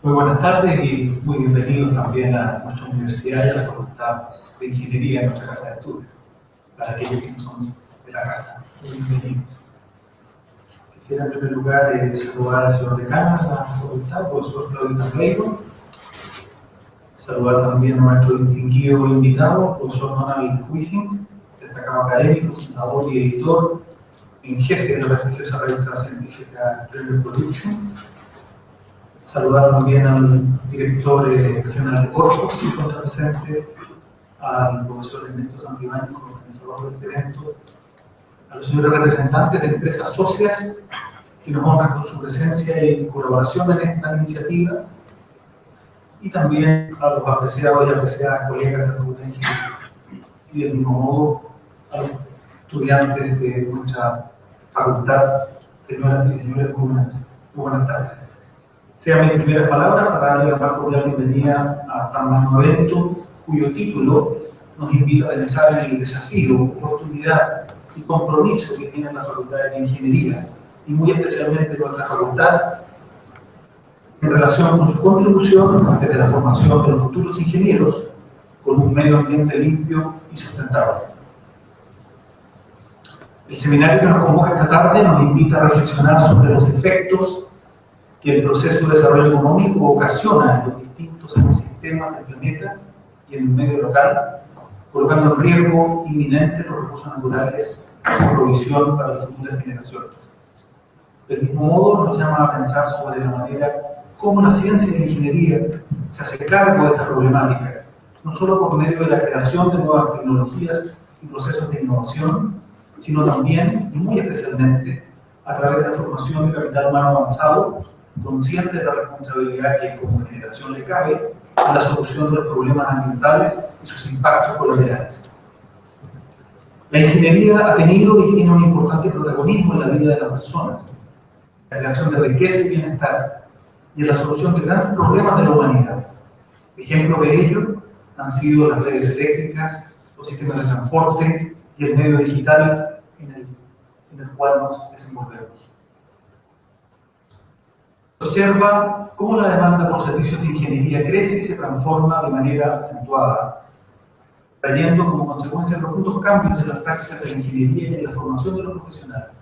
Muy buenas tardes y muy bienvenidos también a nuestra universidad y a la Facultad de Ingeniería en nuestra casa de estudio. Para aquellos que no son de la casa, muy bienvenidos. Quisiera en primer lugar saludar al señor decano de la facultad, el profesor Claudio Reyno. Saludar también a nuestro distinguido invitado, el profesor Huisingh, destacado académico, fundador y editor en jefe de la prestigiosa revista científica Premier Production. Saludar también al director regional de Corfo, si encuentra presente, al profesor Ernesto Santibáñez, como organizador del evento, a los señores representantes de empresas socias que nos honran con su presencia y colaboración en esta iniciativa, y también a los apreciados y apreciadas colegas de la Facultad de Ingeniería, y del mismo modo a los estudiantes de nuestra facultad. Señoras y señores, muy buenas tardes. Sean mis primeras palabras para darle la más cordial bienvenida a tan magno evento, cuyo título nos invita a pensar en el desafío, oportunidad y compromiso que tiene la Facultad de Ingeniería, y muy especialmente nuestra facultad, en relación con su contribución desde la formación de los futuros ingenieros con un medio ambiente limpio y sustentable. El seminario que nos convoca esta tarde nos invita a reflexionar sobre los efectos que el proceso de desarrollo económico ocasiona en los distintos ecosistemas del planeta y en el medio local, colocando en riesgo inminente los recursos naturales y su provisión para las futuras generaciones. Del mismo modo, nos llama a pensar sobre la manera cómo la ciencia y la ingeniería se hace cargo de esta problemática, no solo por medio de la creación de nuevas tecnologías y procesos de innovación, sino también, y muy especialmente, a través de la formación de capital humano avanzado, consciente de la responsabilidad que como generación le cabe en la solución de los problemas ambientales y sus impactos colaterales. La ingeniería ha tenido y tiene un importante protagonismo en la vida de las personas, en la creación de riqueza y bienestar, y en la solución de grandes problemas de la humanidad. Ejemplos de ello han sido las redes eléctricas, los sistemas de transporte y el medio digital en el cual nos desenvolvemos. Observa cómo la demanda por servicios de ingeniería crece y se transforma de manera acentuada, trayendo como consecuencia profundos cambios en las prácticas de la ingeniería y en la formación de los profesionales.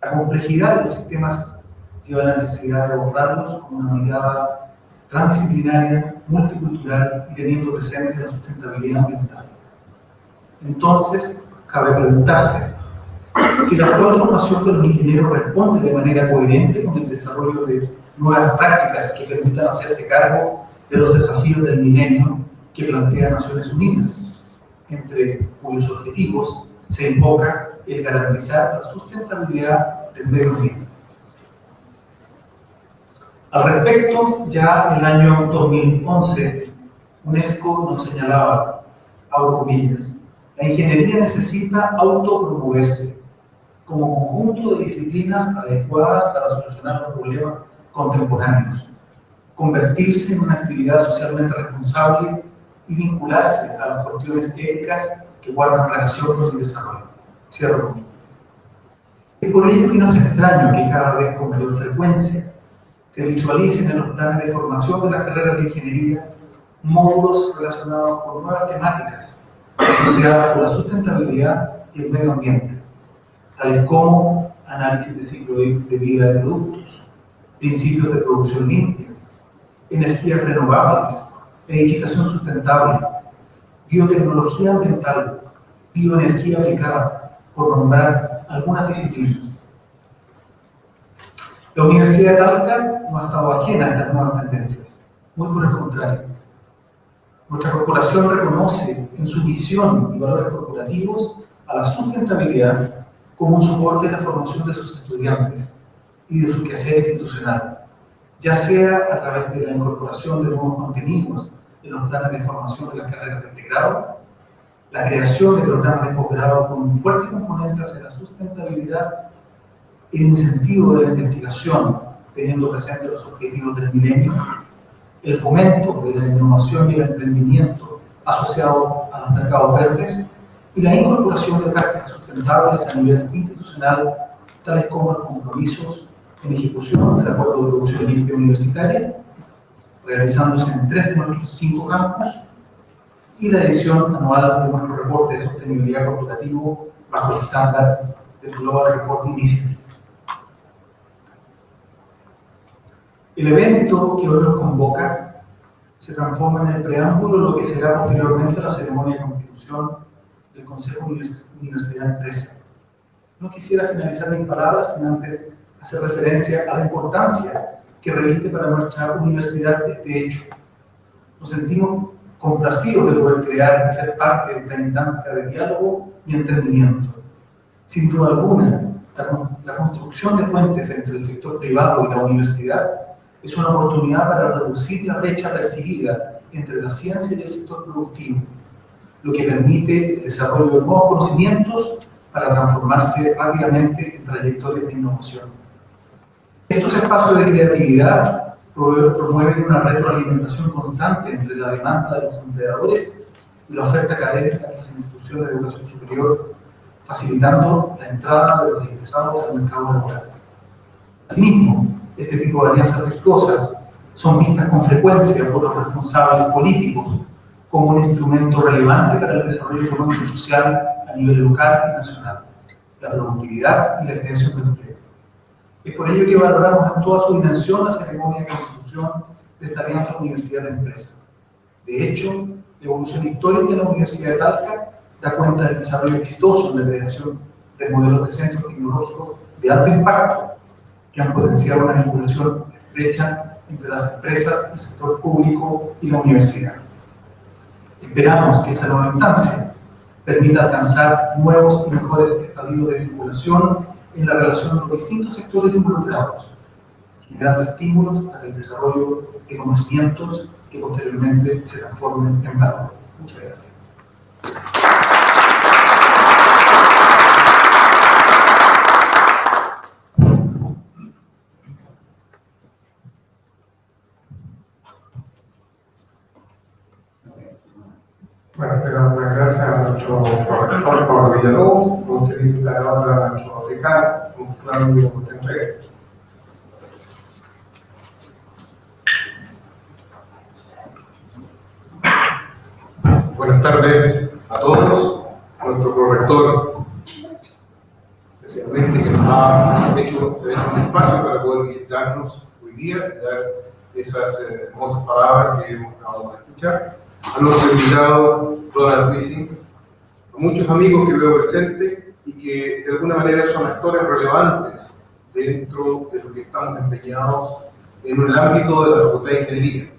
La complejidad de los sistemas lleva a la necesidad de abordarlos con una mirada transdisciplinaria, multicultural y teniendo presente la sustentabilidad ambiental. Entonces, cabe preguntarse si la actual formación de los ingenieros responde de manera coherente con el desarrollo de nuevas prácticas que permitan hacerse cargo de los desafíos del milenio que plantea Naciones Unidas, entre cuyos objetivos se invoca el garantizar la sustentabilidad del medio ambiente. Al respecto, ya en el año 2011, UNESCO nos señalaba, abro comillas, la ingeniería necesita autopromoverse como conjunto de disciplinas adecuadas para solucionar los problemas contemporáneos, convertirse en una actividad socialmente responsable y vincularse a las cuestiones éticas que guardan relación con el desarrollo. Cierro comillas. Es por ello que no es extraño que cada vez con mayor frecuencia se visualicen en los planes de formación de las carreras de ingeniería módulos relacionados con nuevas temáticas asociadas con la sustentabilidad y el medio ambiente, tales como análisis de ciclo de vida de productos, principios de producción limpia, energías renovables, edificación sustentable, biotecnología ambiental, bioenergía aplicada, por nombrar algunas disciplinas. La Universidad de Talca no ha estado ajena a estas nuevas tendencias, muy por el contrario. Nuestra corporación reconoce en su visión y valores corporativos a la sustentabilidad como un soporte de la formación de sus estudiantes y de su quehacer institucional, ya sea a través de la incorporación de nuevos contenidos en los planes de formación de las carreras de pregrado, la creación de programas de posgrado con un fuerte componente hacia la sustentabilidad, el incentivo de la investigación, teniendo presente los objetivos del milenio, el fomento de la innovación y el emprendimiento asociado a los mercados verdes, y la incorporación de prácticas sustentables a nivel institucional, tales como los compromisos en ejecución del Acuerdo de Producción Limpia Universitaria, realizándose en 3 de nuestros 5 campus, y la edición anual de nuestro reporte de sostenibilidad corporativo bajo el estándar del Global Report Initiative. El evento que hoy nos convoca se transforma en el preámbulo de lo que será posteriormente la ceremonia de constitución del Consejo Universidad-Empresa. No quisiera finalizar mis palabras sin antes hacer referencia a la importancia que reviste para nuestra universidad este hecho. Nos sentimos complacidos de poder crear y ser parte de esta instancia de diálogo y entendimiento. Sin duda alguna, la construcción de puentes entre el sector privado y la universidad es una oportunidad para reducir la brecha percibida entre la ciencia y el sector productivo, lo que permite el desarrollo de nuevos conocimientos para transformarse rápidamente en trayectorias de innovación. Estos espacios de creatividad promueven una retroalimentación constante entre la demanda de los empleadores y la oferta académica de las instituciones de educación superior, facilitando la entrada de los egresados al mercado laboral. Asimismo, este tipo de alianzas virtuosas son vistas con frecuencia por los responsables políticos como un instrumento relevante para el desarrollo económico y social a nivel local y nacional, la productividad y la creación de empleo. Es por ello que valoramos en toda su dimensión la ceremonia de constitución de esta alianza universidad-empresa. De hecho, la evolución histórica de la Universidad de Talca da cuenta del desarrollo exitoso en la creación de modelos de centros tecnológicos de alto impacto que han potenciado una vinculación estrecha entre las empresas, el sector público y la universidad. Esperamos que esta nueva instancia permita alcanzar nuevos y mejores estadios de vinculación en la relación de los distintos sectores involucrados, generando estímulos para el desarrollo de conocimientos que posteriormente se transformen en valor. Muchas gracias. Bueno, le damos las gracias a nuestro profesor Pablo Villalobos, me gustaría invitar ahora a nuestro decano, Claudio Tenré. Buenas tardes a todos, a nuestro corrector, especialmente que nos ha hecho un espacio para poder visitarnos hoy día y dar esas hermosas palabras que acabamos de escuchar. A nuestro invitado, Ronald Huisingh, a muchos amigos que veo presentes y que de alguna manera son actores relevantes dentro de lo que estamos empeñados en el ámbito de la Facultad de Ingeniería.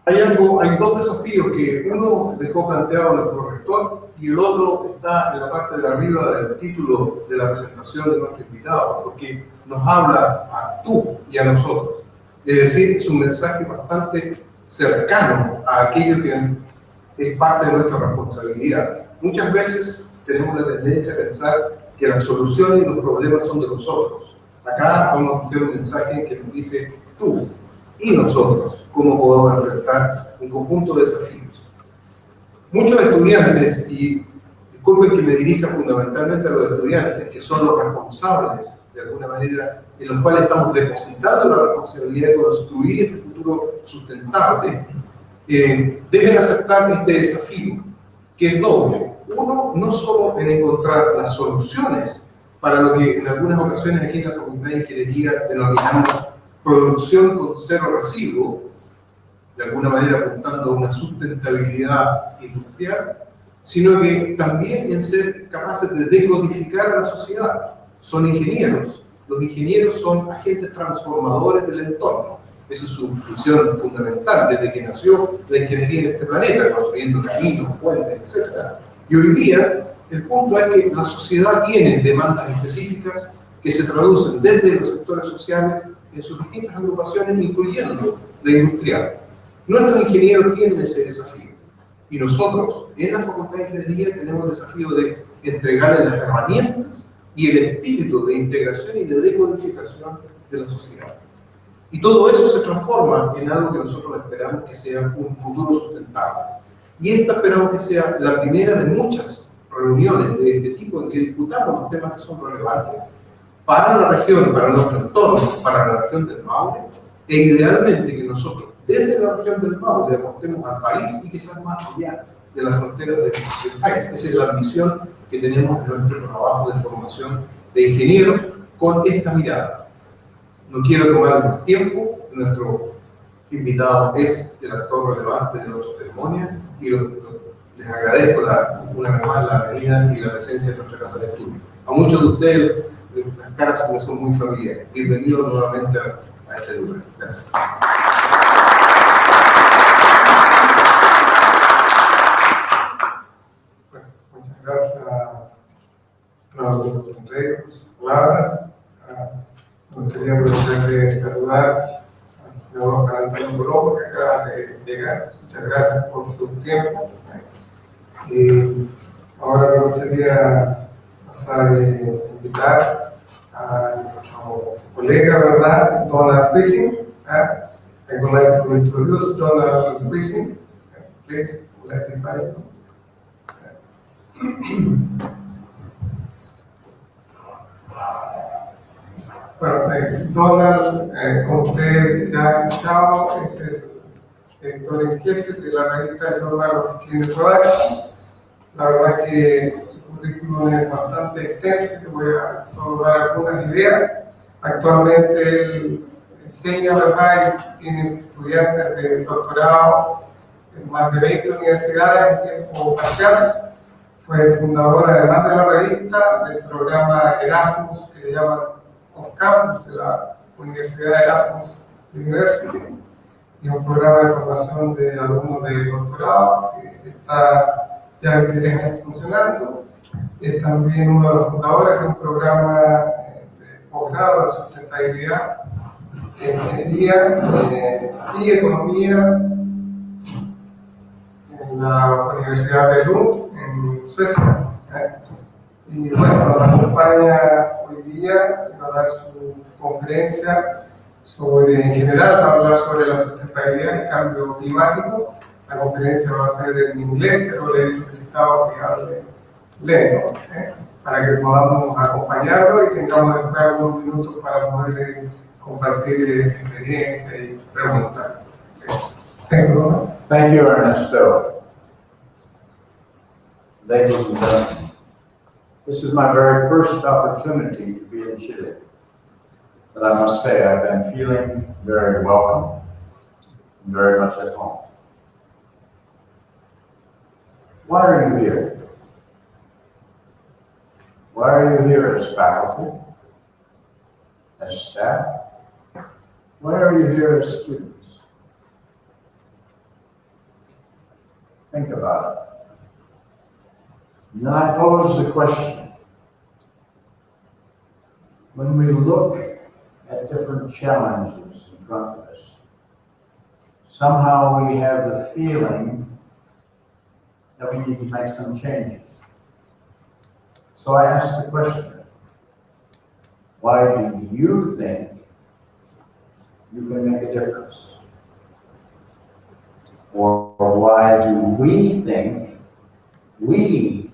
Hay dos desafíos que uno dejó planteado nuestro rector y el otro está en la parte de arriba del título de la presentación de nuestro invitado, porque nos habla a tú y a nosotros. Es decir, es un mensaje bastante cercano a aquello que es parte de nuestra responsabilidad. Muchas veces tenemos la tendencia a pensar que las soluciones y los problemas son de nosotros. Acá vamos a escuchar un mensaje que nos dice tú y nosotros, cómo podemos enfrentar un conjunto de desafíos. Muchos estudiantes, y disculpen que me dirija fundamentalmente a los estudiantes, que son los responsables, de alguna manera, en los cuales estamos depositando la responsabilidad de construir este futuro sustentable, deben aceptar este desafío, que es doble. Uno, no solo en encontrar las soluciones para lo que en algunas ocasiones aquí en la Facultad de Ingeniería denominamos producción con cero residuo, de alguna manera apuntando a una sustentabilidad industrial, sino que también en ser capaces de decodificar a la sociedad. Son ingenieros. Los ingenieros son agentes transformadores del entorno. Esa es su función fundamental desde que nació la ingeniería en este planeta, construyendo caminos, puentes, etc. Y hoy día, el punto es que la sociedad tiene demandas específicas que se traducen desde los sectores sociales en sus distintas agrupaciones, incluyendo la industrial. Nuestros ingenieros tienen ese desafío. Y nosotros, en la Facultad de Ingeniería, tenemos el desafío de entregarles las herramientas y el espíritu de integración y de decodificación de la sociedad. Y todo eso se transforma en algo que nosotros esperamos que sea un futuro sustentable. Y esta esperamos que sea la primera de muchas reuniones de este tipo en que discutamos los temas que son relevantes para la región, para nuestro entorno, para la región del Maule, e idealmente que nosotros, desde la región del Maule, aportemos al país y quizás más allá de las fronteras del país. Esa es la ambición que tenemos en nuestro trabajo de formación de ingenieros con esta mirada. No quiero tomar más tiempo, nuestro invitado es el actor relevante de nuestra ceremonia y les agradezco una vez más la venida y la presencia de nuestra casa de estudio. A muchos de ustedes las caras me son muy familiares. Bienvenidos nuevamente a este lugar. Gracias. Bueno, muchas gracias a los sus palabras. Me gustaría aprovechar de saludar al senador Juan Antonio Coloco, que acaba de llegar. Muchas gracias por su tiempo. Ahora me gustaría pasar a invitar a nuestro colega, ¿verdad?, Donald Huisingh. I would like to introduce Donald Huisingh. Please, let me invite you. Bueno, Donald, como usted ya ha escuchado, es el editor en jefe de la revista Journal of Clinical Production. La verdad que su currículum es bastante extenso, que voy a solo dar algunas ideas. Actualmente él enseña, ¿verdad?, y tiene estudiantes de doctorado en más de 20 universidades en tiempo parcial. Fue fundador, además de la revista, del programa Erasmus, que le llaman Off Campus, de la Universidad Erasmus University, y un programa de formación de alumnos de doctorado que está ya 23 años funcionando. Es también uno de los fundadores de un programa de posgrado de sustentabilidad, ingeniería y economía en la Universidad de Lund, en Suecia. Y bueno, nos acompaña hoy día y va a dar su conferencia sobre, en general, va a hablar sobre la sustentabilidad y cambio climático. La conferencia va a ser en inglés, pero le he solicitado que hable lento, para que podamos acompañarlo y tengamos después algunos minutos para poder compartir experiencia y preguntar. Thank you, Ernesto. Ladies and gentlemen, this is my very first opportunity to be in Chile. But I must say, I've been feeling very welcome and very much at home. Why are you here? Why are you here as faculty, as staff? Why are you here as students? Think about it. And then I pose the question, when we look at different challenges in front of us, somehow we have the feeling that we need to make some changes. So I ask the question, why do you think you can make a difference? Or why do we think we,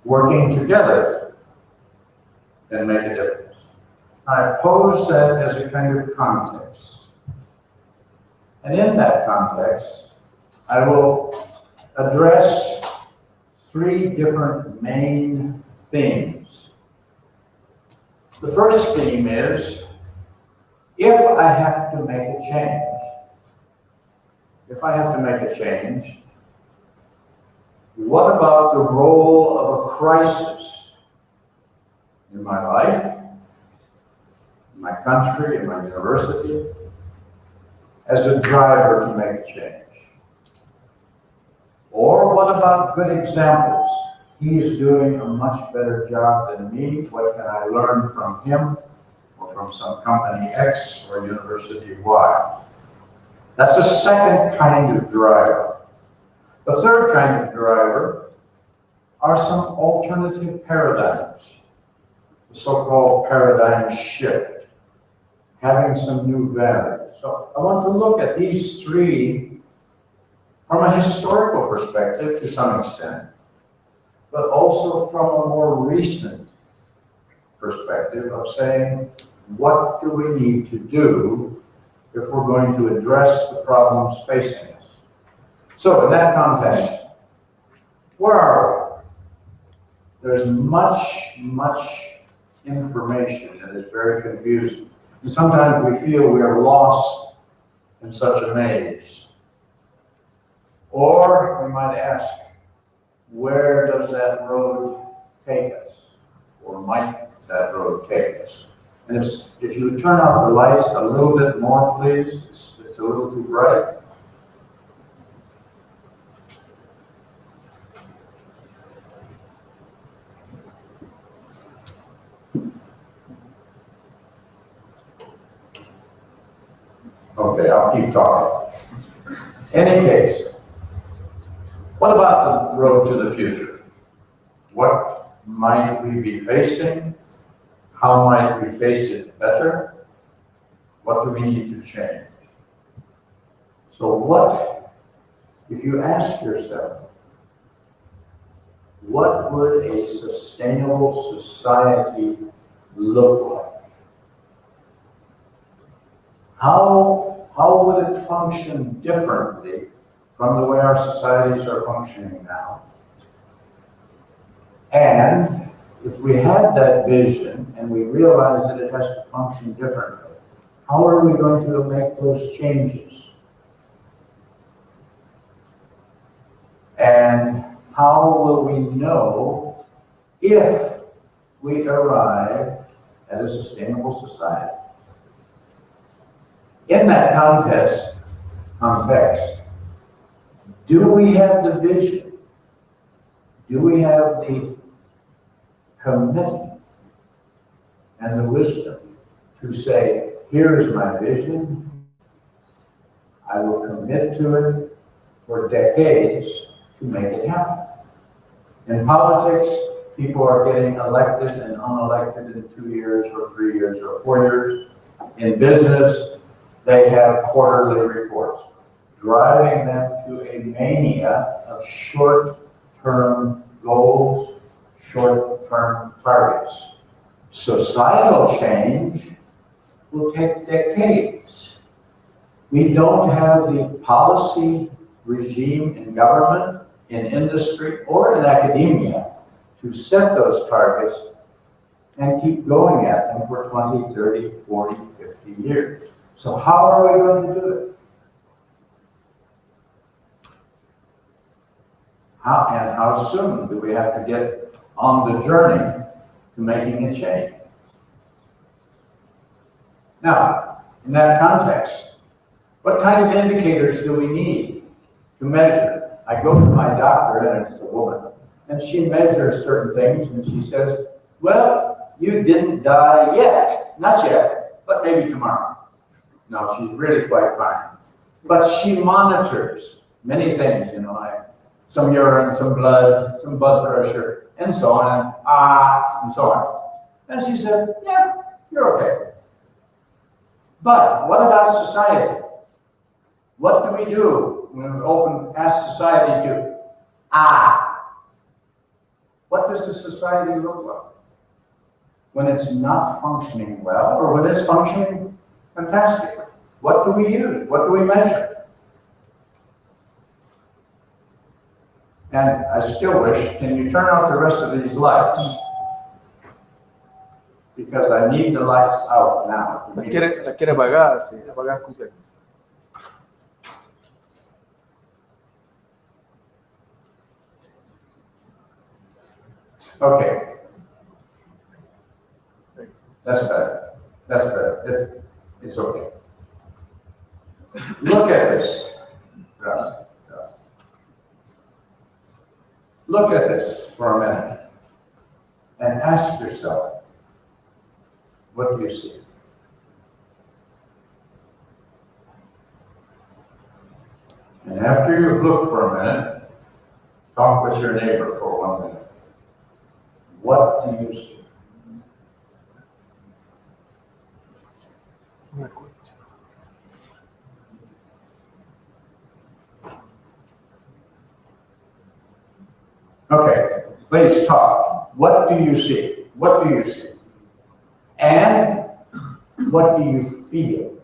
working together, can make a difference? I pose that as a kind of context. And in that context, I will address three different main themes. The first theme is, if I have to make a change, what about the role of a crisis in my life, in my country, in my university, as a driver to make a change? Or what about good examples? He is doing a much better job than me. What can I learn from him or from some company X or university Y? That's the second kind of driver. The third kind of driver are some alternative paradigms, the so-called paradigm shift, having some new values. So I want to look at these three from a historical perspective to some extent, but also from a more recent perspective of saying, what do we need to do if we're going to address the problems facing us? So in that context, where are we? There's much information that is very confusing. And sometimes we feel we are lost in such a maze. Or we might ask, where does that road take us? Or might that road take us? And if you would turn out the lights a little bit more, please. It's a little too bright. Okay, I'll keep talking. Any case, what about the road to the future? What might we be facing? How might we face it better? What do we need to change? So what, if you ask yourself, what would a sustainable society look like? How would it function differently from the way our societies are functioning now? And if we have that vision and we realize that it has to function differently, how are we going to make those changes? And how will we know if we arrive at a sustainable society? In that context, do we have the vision? Do we have the commitment and the wisdom to say, here is my vision, I will commit to it for decades to make it happen? In politics, people are getting elected and unelected in 2 years or 3 years or 4 years. In business, they have quarterly reports, driving them to a mania of short-term goals, short-term targets. Societal change will take decades. We don't have the policy regime in government, in industry, or in academia to set those targets and keep going at them for 20, 30, 40, 50 years. So how are we going to do it? How soon do we have to get on the journey to making a change? Now, in that context, what kind of indicators do we need to measure? I go to my doctor, and it's a woman, and she measures certain things, and she says, well, you didn't die yet. Not yet, but maybe tomorrow. No, she's really quite fine. But she monitors many things, some urine, some blood pressure, and so on, and so on. And she said, yeah, you're okay. But what about society? What do we do when we ask society to? What does the society look like when it's not functioning well, or when it's functioning fantastic? What do we use? What do we measure? And I still wish, can you turn out the rest of these lights? Because I need the lights out now. La quiere apagada, sí, apagada completa. Okay. That's better. That's better. It's okay. Look at this. Look at this for a minute and ask yourself, what do you see? And after you've looked for a minute, talk with your neighbor for 1 minute. What do you see? Please talk. What do you see? What do you see? And what do you feel?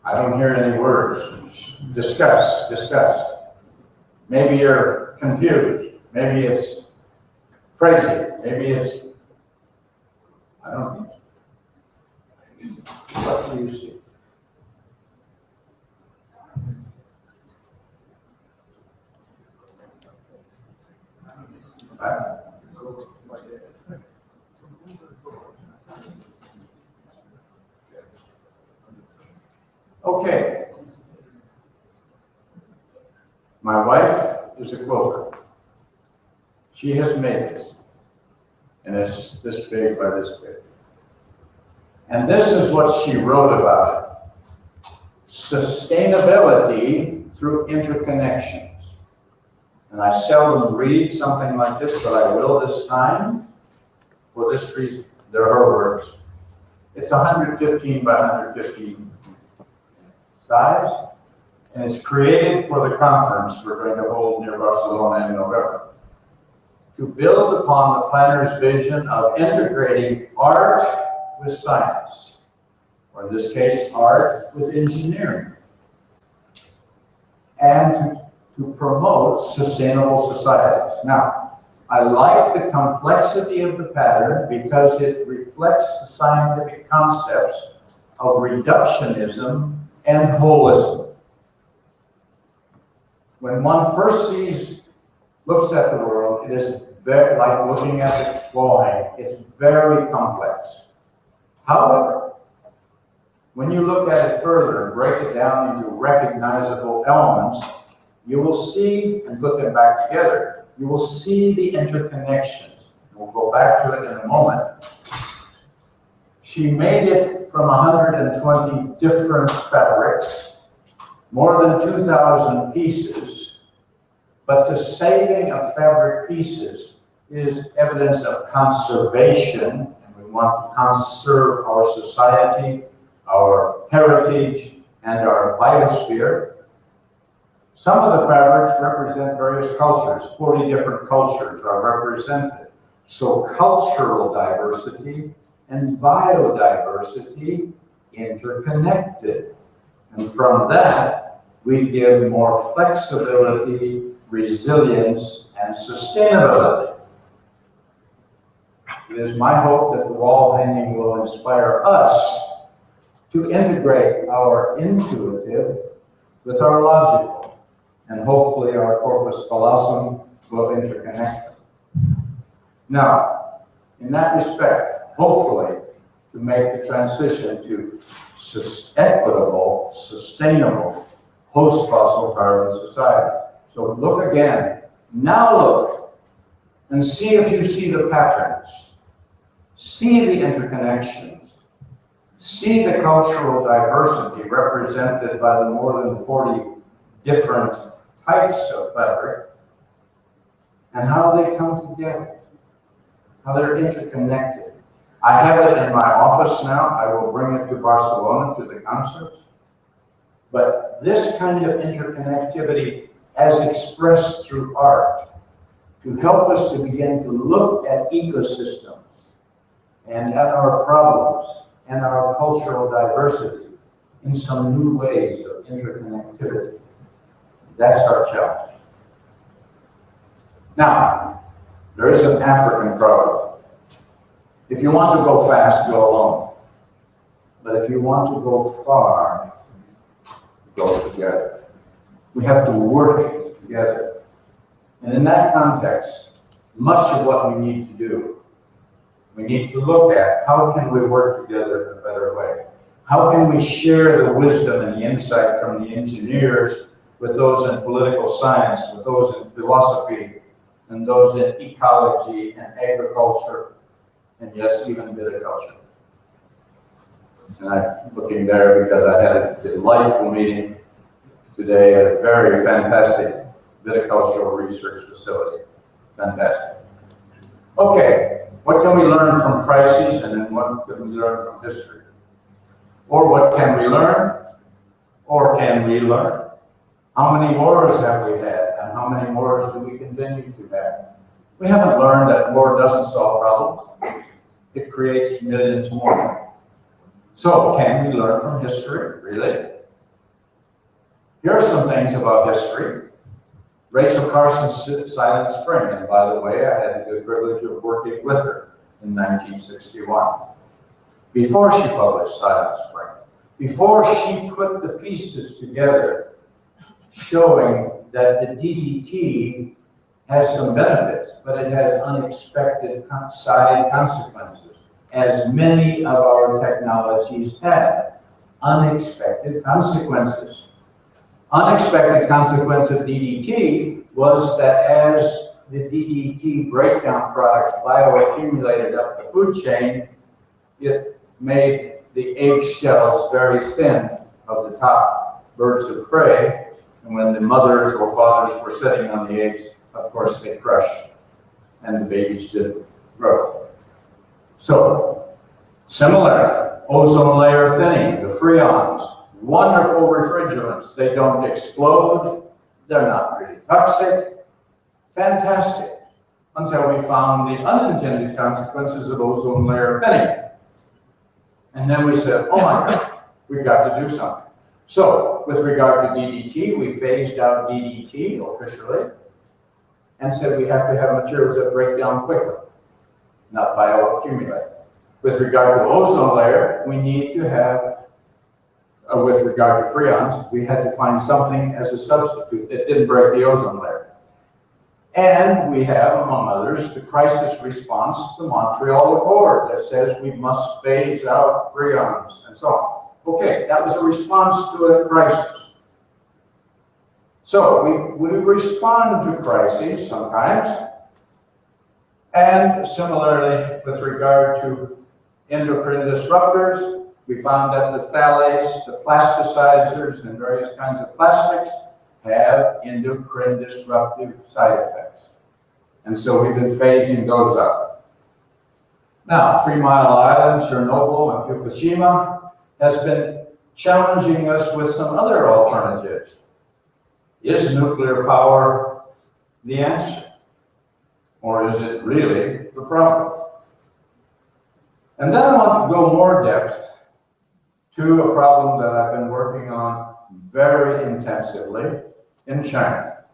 I don't hear any words. Discuss, discuss. Maybe you're confused. Maybe it's crazy. Maybe it's, I don't know. What do you see? Right? Okay. My wife is a quilter. She has made this. And it's this big by this big. And this is what she wrote about it. Sustainability through interconnections. And I seldom read something like this, but I will this time for this reason. They're her words. It's 115 by 115 size, and it's created for the conference we're going to hold near Barcelona in November. To build upon the planner's vision of integrating art with science, or in this case, art with engineering, and to promote sustainable societies. Now, I like the complexity of the pattern because it reflects the scientific concepts of reductionism and holism. When one first looks at the world, it is very, like looking at the drawing, it's very complex. However, when you look at it further and break it down into recognizable elements, you will see, and put them back together, you will see the interconnections. We'll go back to it in a moment. She made it from 120 different fabrics, more than 2,000 pieces, but the saving of fabric pieces is evidence of conservation, and we want to conserve our society, our heritage, and our biosphere. Some of the fabrics represent various cultures. 40 different cultures are represented. So cultural diversity and biodiversity interconnected. And from that, we give more flexibility, resilience, and sustainability. It is my hope that the wall hanging will inspire us to integrate our intuitive with our logical, and hopefully our corpus callosum will interconnect them. Now, in that respect, hopefully, to make the transition to equitable, sustainable, post-fossil carbon society. So look again. Now look and see if you see the patterns. See the interconnections. See the cultural diversity represented by the more than 40 different types of fabric, and how they come together, how they're interconnected. I have it in my office now. I will bring it to Barcelona to the concerts. But this kind of interconnectivity as expressed through art to help us to begin to look at ecosystems and at our problems and our cultural diversity in some new ways of interconnectivity. That's our challenge. Now, there is an African proverb. If you want to go fast, go alone. But if you want to go far, go together. We have to work together. And in that context, much of what we need to do, we need to look at how can we work together in a better way? How can we share the wisdom and the insight from the engineers with those in political science, with those in philosophy, and those in ecology and agriculture, and yes, even viticulture. And I'm looking there because I had a delightful meeting today at a very fantastic viticultural research facility. Fantastic. Okay, what can can we learn from crises, and then what can we learn from history? Or what can we learn? Or can we learn? How many wars have we had, and how many wars do we continue to have? We haven't learned that war doesn't solve problems. It creates millions more. So, can we learn from history, really? Here are some things about history. Rachel Carson's Silent Spring, and by the way, I had the privilege of working with her in 1961. Before she published Silent Spring, before she put the pieces together, showing that the DDT has some benefits, but it has unexpected side consequences, as many of our technologies have. Unexpected consequences. Unexpected consequence of DDT was that as the DDT breakdown products bioaccumulated up the food chain, it made the egg shells very thin of the top birds of prey. And when the mothers or fathers were sitting on the eggs, of course they crushed and the babies didn't grow. So, similarly, ozone layer thinning, the freons, wonderful refrigerants. They don't explode. They're not really toxic. Fantastic. Until we found the unintended consequences of ozone layer thinning. And then we said, oh my God, we've got to do something. So, with regard to DDT, we phased out DDT officially and said we have to have materials that break down quickly, not bioaccumulate. With regard to ozone layer, we need to have with regard to freons, we had to find something as a substitute that didn't break the ozone layer. And we have, among others, the crisis response to the Montreal Accord that says we must phase out freons and so on. Okay, that was a response to a crisis. So we respond to crises sometimes. And similarly, with regard to endocrine disruptors, we found that the phthalates, the plasticizers, and various kinds of plastics have endocrine disruptive side effects. And so we've been phasing those out. Now, 3 Mile Island, Chernobyl, and Fukushima has been challenging us with some other alternatives. Is nuclear power the answer? Or is it really the problem? And then I want to go more depth to a problem that I've been working on very intensively in China.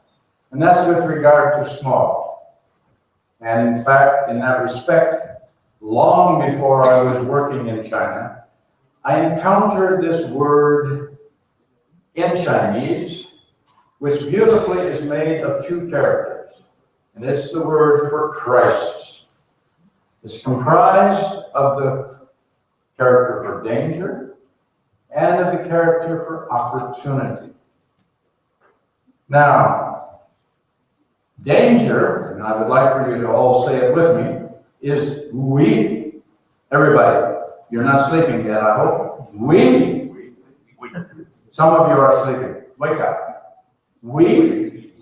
And that's with regard to smog. And in fact, in that respect, long before I was working in China, I encountered this word in Chinese, which beautifully is made of 2 characters. And it's the word for crisis. It's comprised of the character for danger and of the character for opportunity. Now, danger, and I would like for you to all say it with me, is we. Everybody, you're not sleeping yet, I hope. We. Some of you are sleeping. Wake up. We.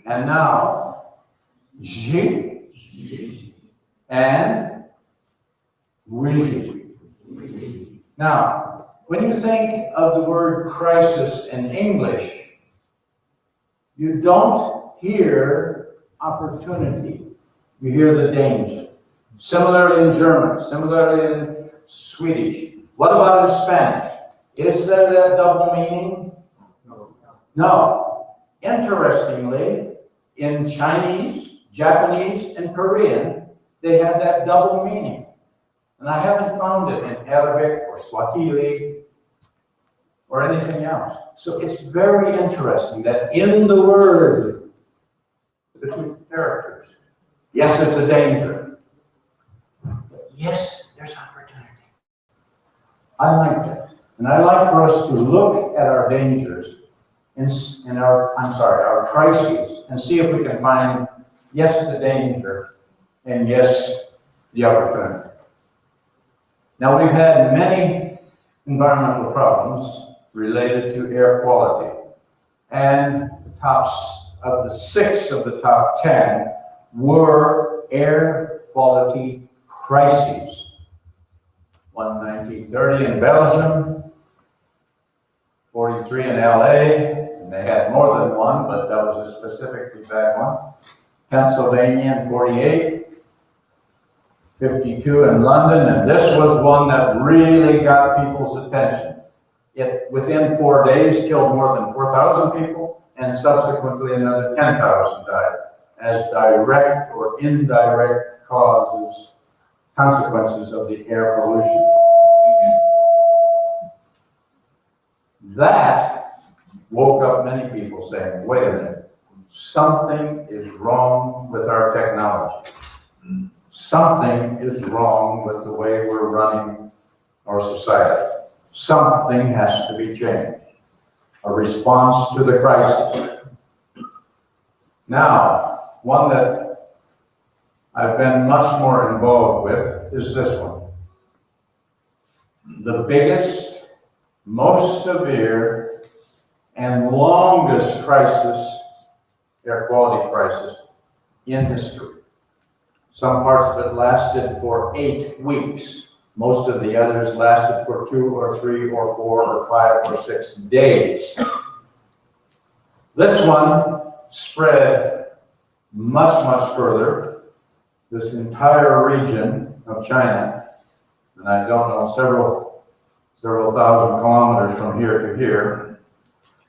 And now, Ji. And we. Now, when you think of the word crisis in English, you don't hear opportunity. You hear the danger. Similarly in German, similarly in Swedish. What about in Spanish? Is there that double meaning? No. Interestingly, in Chinese, Japanese, and Korean, they have that double meaning. And I haven't found it in Arabic or Swahili or anything else. So it's very interesting that in the word, the 2 characters, yes, it's a danger. But yes, there's opportunity. I like that. And I like for us to look at our dangers in our crises and see if we can find, yes, the danger and yes, the opportunity. Now, we've had many environmental problems related to air quality, and the tops of the 6 of the top 10 were air quality crises. One in 1930 in Belgium, 43 in LA, and they had more than one, but that was a specifically bad one. Pennsylvania in 48, 52 in London, and this was one that really got people's attention. It, within 4 days, killed more than 4,000 people, and subsequently another 10,000 died as direct or indirect consequences of the air pollution. That woke up many people saying, wait a minute, something is wrong with our technology. Something is wrong with the way we're running our society. Something has to be changed. A response to the crisis. Now, one that I've been much more involved with is this one. The biggest, most severe, and longest crisis, air quality crisis, in history. Some parts of it lasted for 8 weeks. Most of the others lasted for 2 or 3 or 4 or 5 or 6 days. This one spread much, much further. This entire region of China, and I don't know, several thousand kilometers from here to here,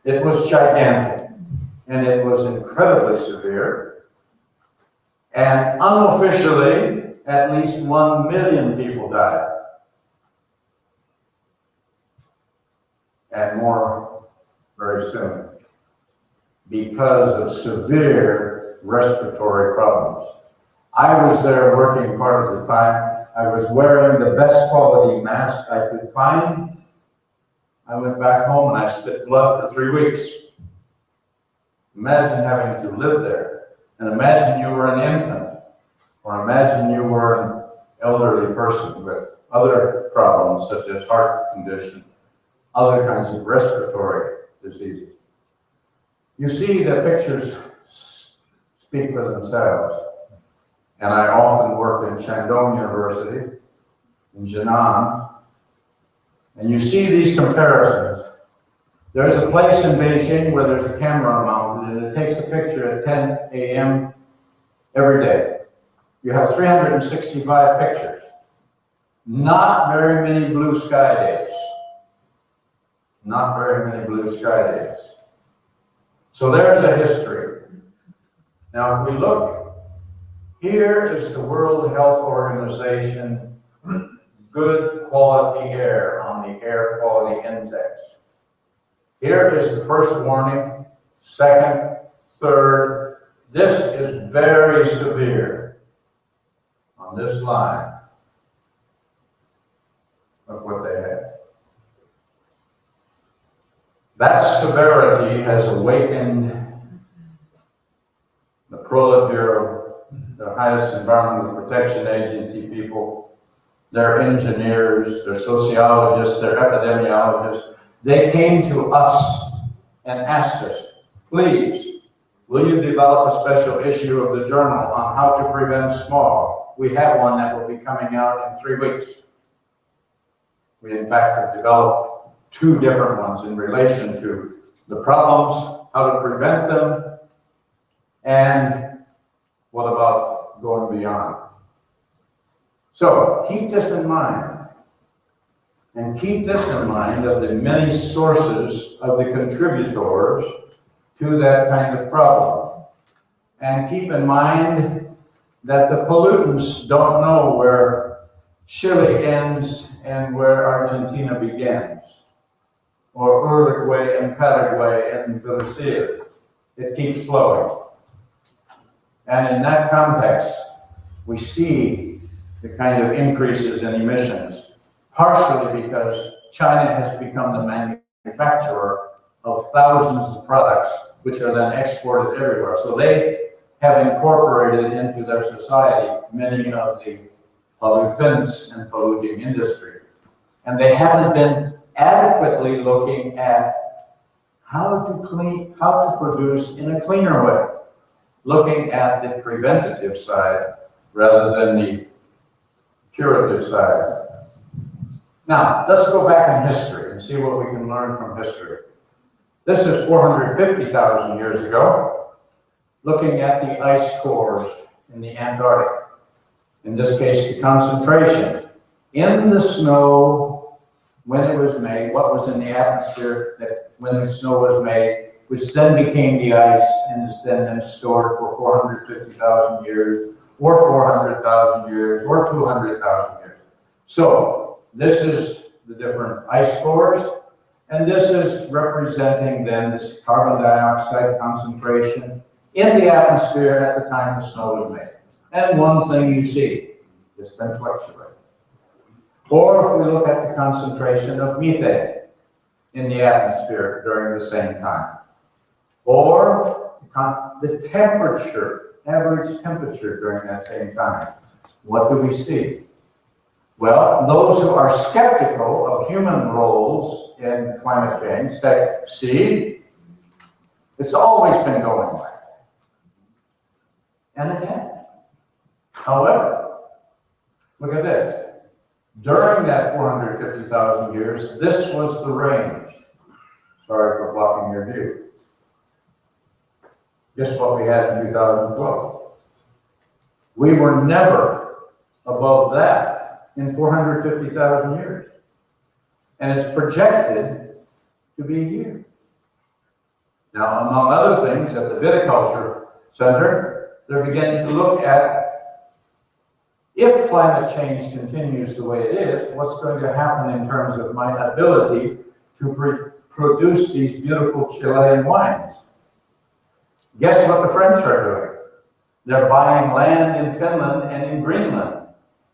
it was gigantic, and it was incredibly severe. And unofficially, at least 1 million people died. And more very soon, because of severe respiratory problems. I was there working part of the time. I was wearing the best quality mask I could find. I went back home and I spit blood for 3 weeks. Imagine having to live there. And imagine you were an infant, or imagine you were an elderly person with other problems such as heart condition, other kinds of respiratory diseases. You see, the pictures speak for themselves. And I often worked in Shandong University, in Jinan, and you see these comparisons. There's a place in Beijing where there's a camera mounted, and it takes a picture at 10 a.m. every day. You have 365 pictures. Not very many blue sky days. Not very many blue sky days. So there's a history. Now, if we look, here is the World Health Organization good quality air on the air quality index. Here is the first warning, second, third. This is very severe on this line of what they have. That severity has awakened the Prolet Bureau, the highest environmental protection agency people, their engineers, their sociologists, their epidemiologists. They came to us and asked us, please, will you develop a special issue of the journal on how to prevent smog? We have one that will be coming out in 3 weeks. We, in fact, have developed 2 different ones in relation to the problems, how to prevent them, and what about going beyond. So keep this in mind, and keep this in mind of the many sources of the contributors to that kind of problem. And keep in mind that the pollutants don't know where Chile ends and where Argentina begins, or Uruguay and Paraguay and Brazil. It keeps flowing. And in that context, we see the kind of increases in emissions, partially because China has become the manufacturer of thousands of products, which are then exported everywhere. So they have incorporated into their society many of the pollutants and polluting industry. And they haven't been adequately looking at how to produce in a cleaner way, looking at the preventative side rather than the curative side. Now, let's go back in history and see what we can learn from history. This is 450,000 years ago, looking at the ice cores in the Antarctic. In this case, the concentration in the snow when it was made, what was in the atmosphere that when the snow was made, which then became the ice and is then stored for 450,000 years, or 400,000 years, or 200,000 years. So this is the different ice cores, and this is representing then this carbon dioxide concentration in the atmosphere at the time the snow was made. And one thing you see, it's been fluctuating. Or if we look at the concentration of methane in the atmosphere during the same time. Or the temperature, average temperature during that same time. What do we see? Well, those who are skeptical of human roles in climate change say, see, it's always been going like that. And it has. However, look at this. During that 450,000 years, this was the range. Sorry for blocking your view. Guess what we had in 2012? We were never above that in 450,000 years. And it's projected to be here. Now, among other things, at the Viticulture Center, they're beginning to look at if climate change continues the way it is, what's going to happen in terms of my ability to produce these beautiful Chilean wines? Guess what the French are doing? They're buying land in Finland and in Greenland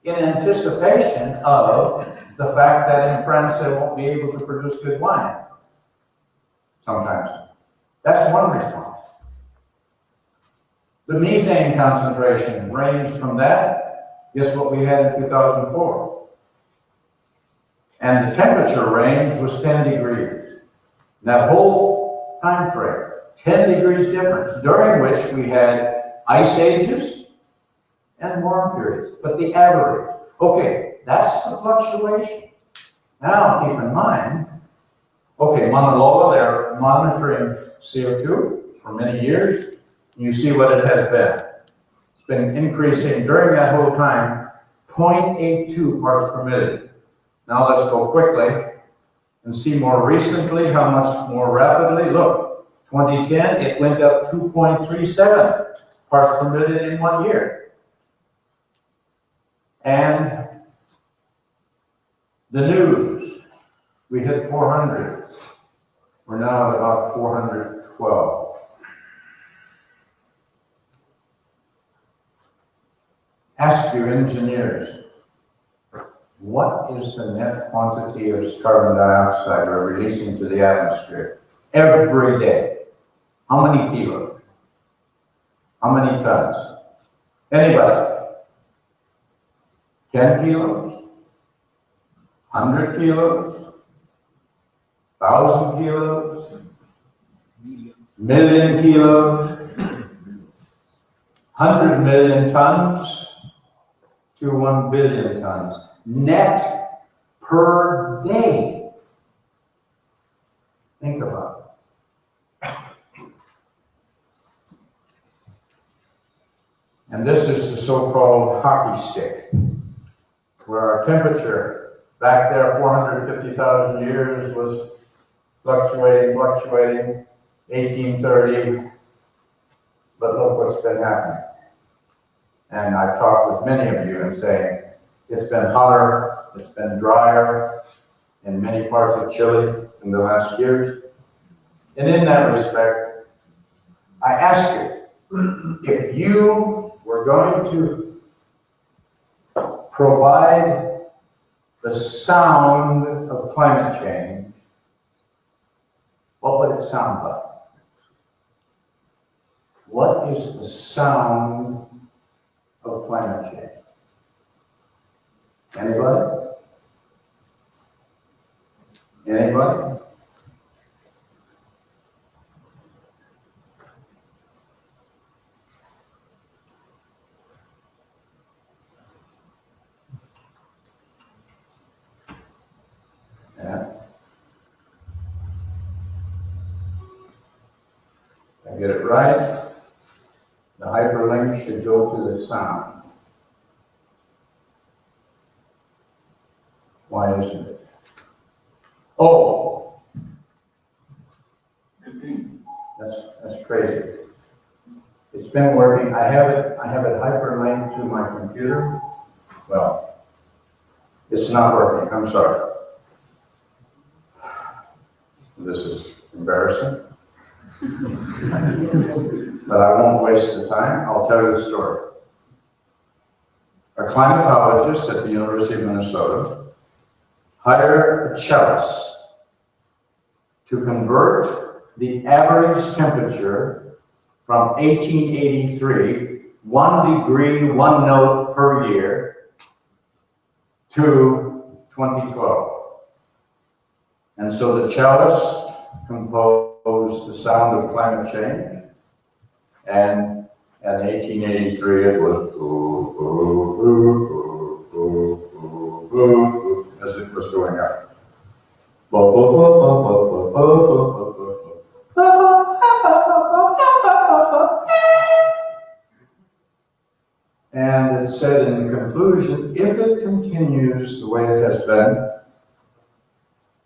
in anticipation of the fact that in France they won't be able to produce good wine. Sometimes. That's one response. The methane concentration ranged from that. Guess what we had in 2004? And the temperature range was 10 degrees. That whole time frame, 10 degrees difference, during which we had ice ages and warm periods. But the average, okay, that's the fluctuation. Now, keep in mind, okay, Mauna Loa, they're monitoring CO2 for many years. And you see what it has been. Been increasing during that whole time, 0.82 parts per million. Now let's go quickly and see more recently how much more rapidly. Look, 2010, it went up 2.37 parts per million in 1 year. And the news, we hit 400. We're now at about 412. Ask your engineers, what is the net quantity of carbon dioxide we're releasing to the atmosphere every day? How many kilos? How many tons? Anybody? 10 kilos? 100 kilos? 1,000 kilos? Million kilos? 100 million tons? To 1 billion tons net per day. Think about it. And this is the so-called hockey stick, where our temperature back there 450,000 years was fluctuating, 1830, but look what's been happening. And I've talked with many of you and saying, it's been hotter, it's been drier in many parts of Chile in the last years. And in that respect, I ask you, if you were going to provide the sound of climate change, what would it sound like? What is the sound of climate change? Anybody? Anybody? get it right. The hyperlink should go to the sound. Why isn't it? Oh, that's crazy. It's been working. I have it hyperlinked to my computer. Well, it's not working. I'm sorry. This is embarrassing. But I won't waste the time. I'll tell you the story. A climatologist at the University of Minnesota hired a cellist to convert the average temperature from 1883, 1 degree, 1 note per year, to 2012. And so the cellist composed the sound of climate change, and in 1883 it was ooh, ooh, ooh, ooh, ooh, ooh, ooh, as it was going up. And it said in the conclusion, if it continues the way it has been,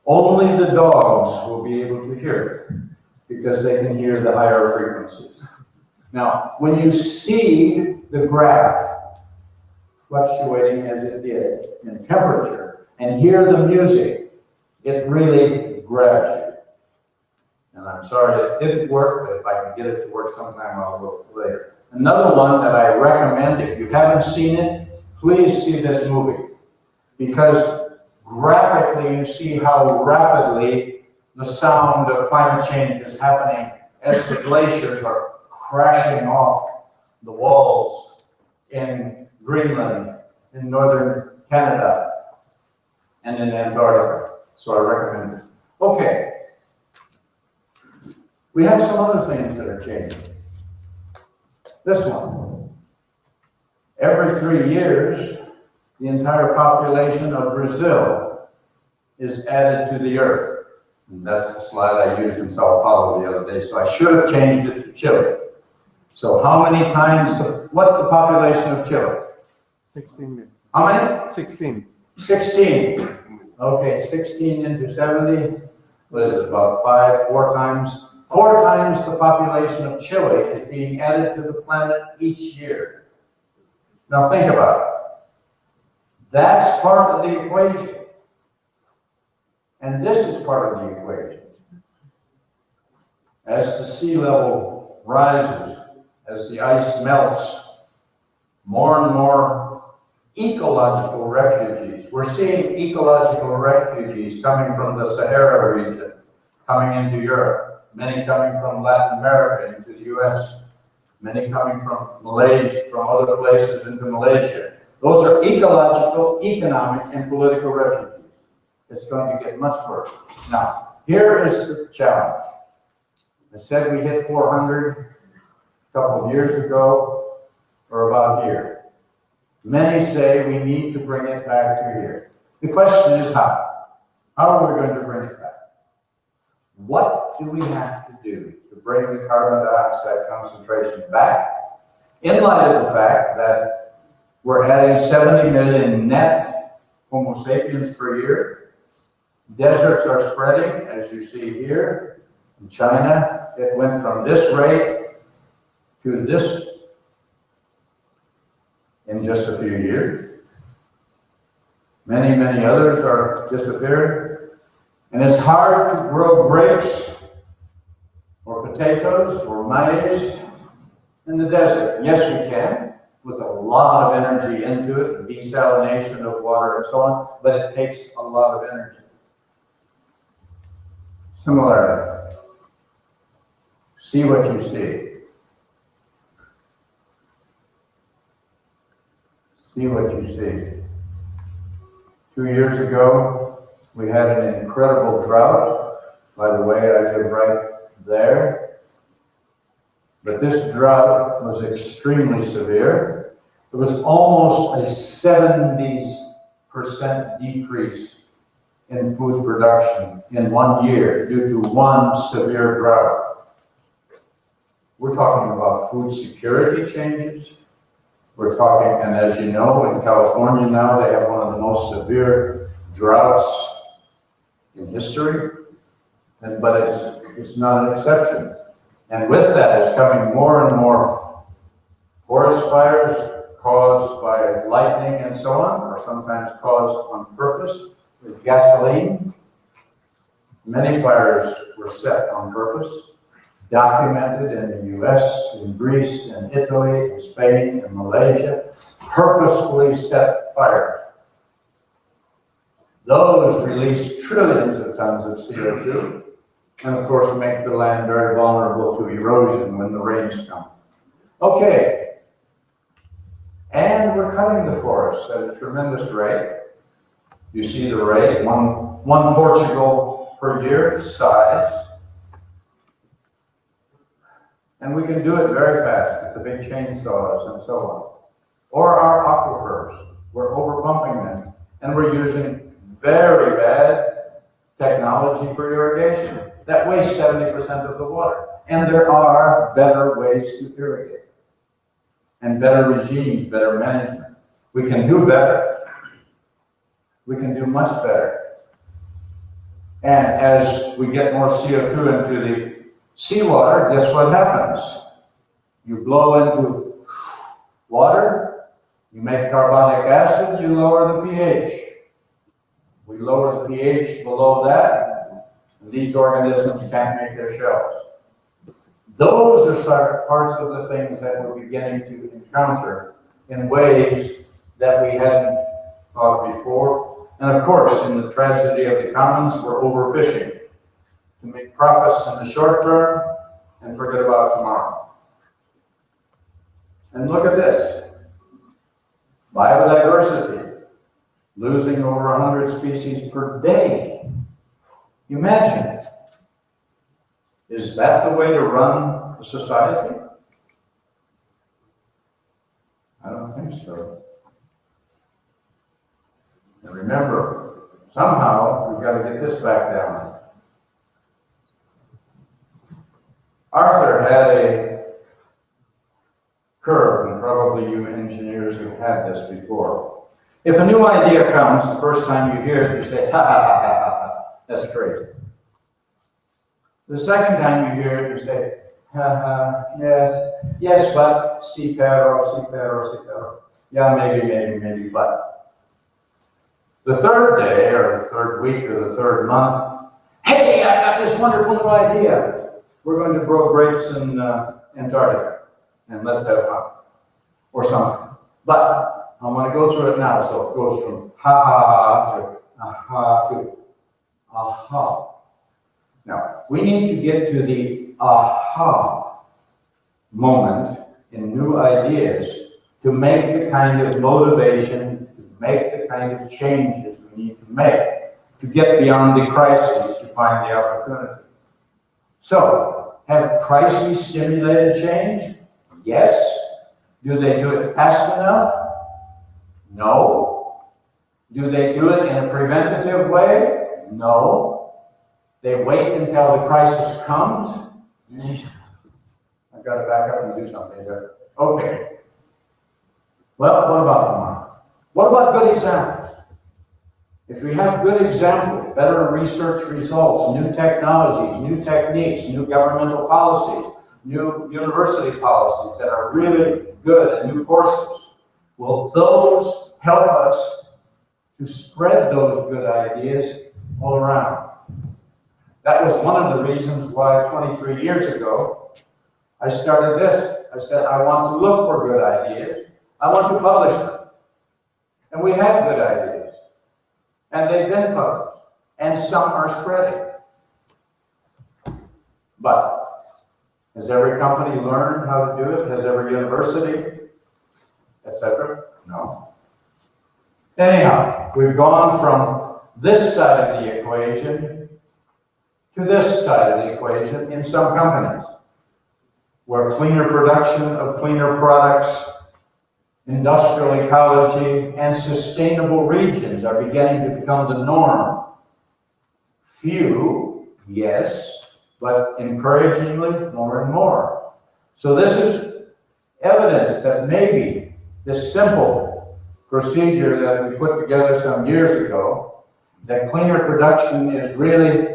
only the dogs will be able to hear it because they can hear the higher frequencies. Now, when you see the graph fluctuating as it did in temperature and hear the music, it really grabs you. And I'm sorry it didn't work, but if I can get it to work sometime, I'll look later. Another one that I recommend, if you haven't seen it, please see this movie. Because graphically, you see how rapidly the sound of climate change is happening as the glaciers are crashing off the walls in Greenland, in northern Canada, and in Antarctica. So I recommend it. Okay. We have some other things that are changing. This one. Every 3 years, the entire population of Brazil is added to the earth. And that's the slide I used in Sao Paulo the other day, so I should have changed it to Chile. So how many times, what's the population of Chile? 16 million. How many? 16. 16. Okay, 16 into 70, what is it, about 4 times? 4 times the population of Chile is being added to the planet each year. Now think about it. That's part of the equation. And this is part of the equation. As the sea level rises, as the ice melts, more and more ecological refugees. We're seeing ecological refugees coming from the Sahara region, coming into Europe, many coming from Latin America into the US, many coming from Malaysia, from other places into Malaysia. Those are ecological, economic, and political refugees. It's going to get much worse. Now, here is the challenge. I said we hit 400 a couple of years ago, or about here. Many say we need to bring it back to here. The question is how? How are we going to bring it back? What do we have to do to bring the carbon dioxide concentration back, in light of the fact that we're adding 70 million net Homo sapiens per year? Deserts are spreading, as you see here. In China, it went from this rate to this in just a few years. Many, many others are disappearing. And it's hard to grow grapes or potatoes or maize in the desert. Yes, we can, with a lot of energy into it, desalination of water and so on, but it takes a lot of energy. Similarly, see what you see. See what you see. 2 years ago, we had an incredible drought. By the way, I live right there. But this drought was extremely severe. It was almost a 70% decrease in food production in 1 year due to one severe drought. We're talking about food security changes. We're talking, and as you know, in California now, they have one of the most severe droughts in history, but it's not an exception. And with that is coming more and more forest fires caused by lightning and so on, or sometimes caused on purpose with gasoline. Many fires were set on purpose, documented in the US, in Greece, in Italy, in Spain, in Malaysia, purposefully set fires. Those release trillions of tons of CO2, and of course make the land very vulnerable to erosion when the rains come. Okay, and we're cutting the forests at a tremendous rate. You see the rate, one Portugal per year size. And we can do it very fast with the big chainsaws and so on. Or our aquifers, we're overpumping them, and we're using very bad technology for irrigation. That wastes 70% of the water. And there are better ways to irrigate, and better regimes, better management. We can do better. We can do much better. And as we get more CO2 into the seawater, guess what happens? You blow into water, you make carbonic acid, you lower the pH. We lower the pH below that, and these organisms can't make their shells. Those are sort of parts of the things that we're beginning to encounter in ways that we hadn't thought before. And of course, in the tragedy of the commons, we're overfishing to make profits in the short term and forget about tomorrow. And look at this. Biodiversity, losing over 100 species per day. Imagine it. Is that the way to run a society? I don't think so. And remember, somehow we've got to get this back down. Arthur had a curve, and probably you engineers have had this before. If a new idea comes, the first time you hear it, you say, ha, ha, ha, ha, ha, ha. That's crazy. The second time you hear it, you say, ha, ha, yes, but, si pero. Yeah, maybe, but. The third day, or the third week, or the third month, hey, I got this wonderful new idea. We're going to grow grapes in Antarctica, and let's have fun, or something. But I want to go through it now, so it goes from ha to aha to aha. Now, we need to get to the aha moment in new ideas to make the kind of motivation, to make the kind of changes we need to make, to get beyond the crises, to find the opportunity. So, have crises stimulated change? Yes. Do they do it fast enough? No. Do they do it in a preventative way? No. They wait until the crisis comes. I've got to back up and do something there. Okay. Well, what about tomorrow? What about good examples? If we have good examples, better research results, new technologies, new techniques, new governmental policies, new university policies that are really good and new courses, will those help us to spread those good ideas all around? That was one of the reasons why 23 years ago, I started this. I said, I want to look for good ideas. I want to publish them. And we have good ideas. And they've been published. And some are spreading. But has every company learned how to do it? Has every university, etc.? No. Anyhow, we've gone from this side of the equation to this side of the equation in some companies, where cleaner production of cleaner products, industrial ecology, and sustainable regions are beginning to become the norm. Few, yes, but encouragingly more and more. So this is evidence that maybe this simple procedure that we put together some years ago, that cleaner production is really,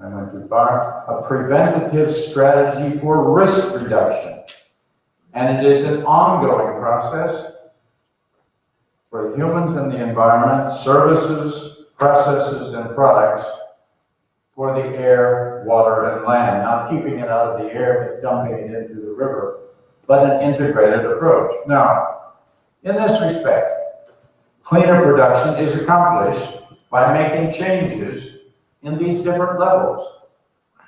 I went too far, a preventative strategy for risk reduction. And it is an ongoing process for humans and the environment, services, processes, and products for the air, water, and land. Not keeping it out of the air, but dumping it into the river, but an integrated approach. Now, in this respect, cleaner production is accomplished by making changes in these different levels.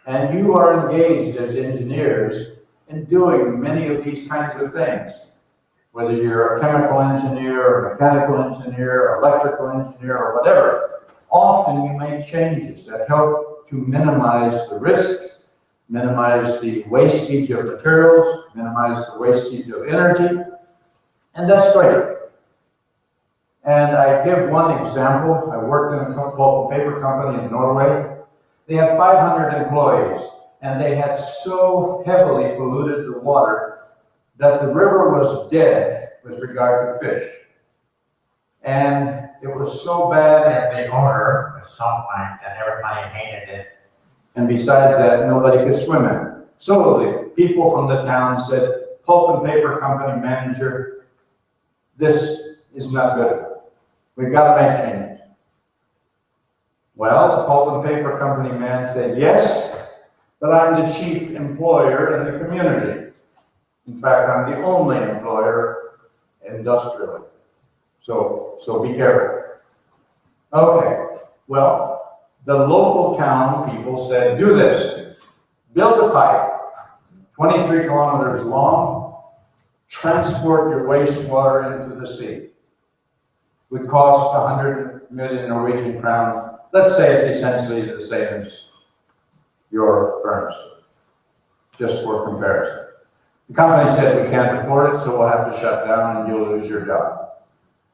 And you are engaged as engineers in doing many of these kinds of things. Whether you're a chemical engineer, or mechanical engineer, or electrical engineer, or whatever, often you make changes that help to minimize the risks, minimize the wastage of materials, minimize the wastage of energy, and that's great. And I give one example. I worked in a pulp and paper company in Norway. They had 500 employees, and they had so heavily polluted the water that the river was dead with regard to fish. And it was so bad that the owner was so fine that everybody hated it. And besides that, nobody could swim in it. So the people from the town said, pulp and paper company manager, this is not good. We've got to make changes. Well, the pulp and paper company man said, yes, but I'm the chief employer in the community. In fact, I'm the only employer industrially. So be careful. Okay, well, the local town people said, do this. Build a pipe, 23 kilometers long, transport your wastewater into the sea. Would cost 100 million Norwegian crowns. Let's say it's essentially the same as your furnace, just for comparison. The company said we can't afford it, so we'll have to shut down and you'll lose your job.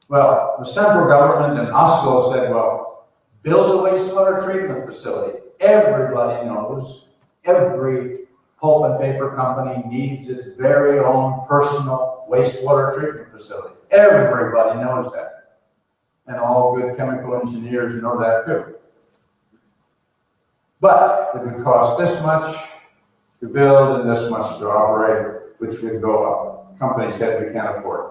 Well, the central government in Oslo said, well, build a wastewater treatment facility. Everybody knows every pulp and paper company needs its very own personal wastewater treatment facility. Everybody knows that. And all good chemical engineers know that too. But it would cost this much to build and this much to operate, which would go up. Companies said we can't afford it.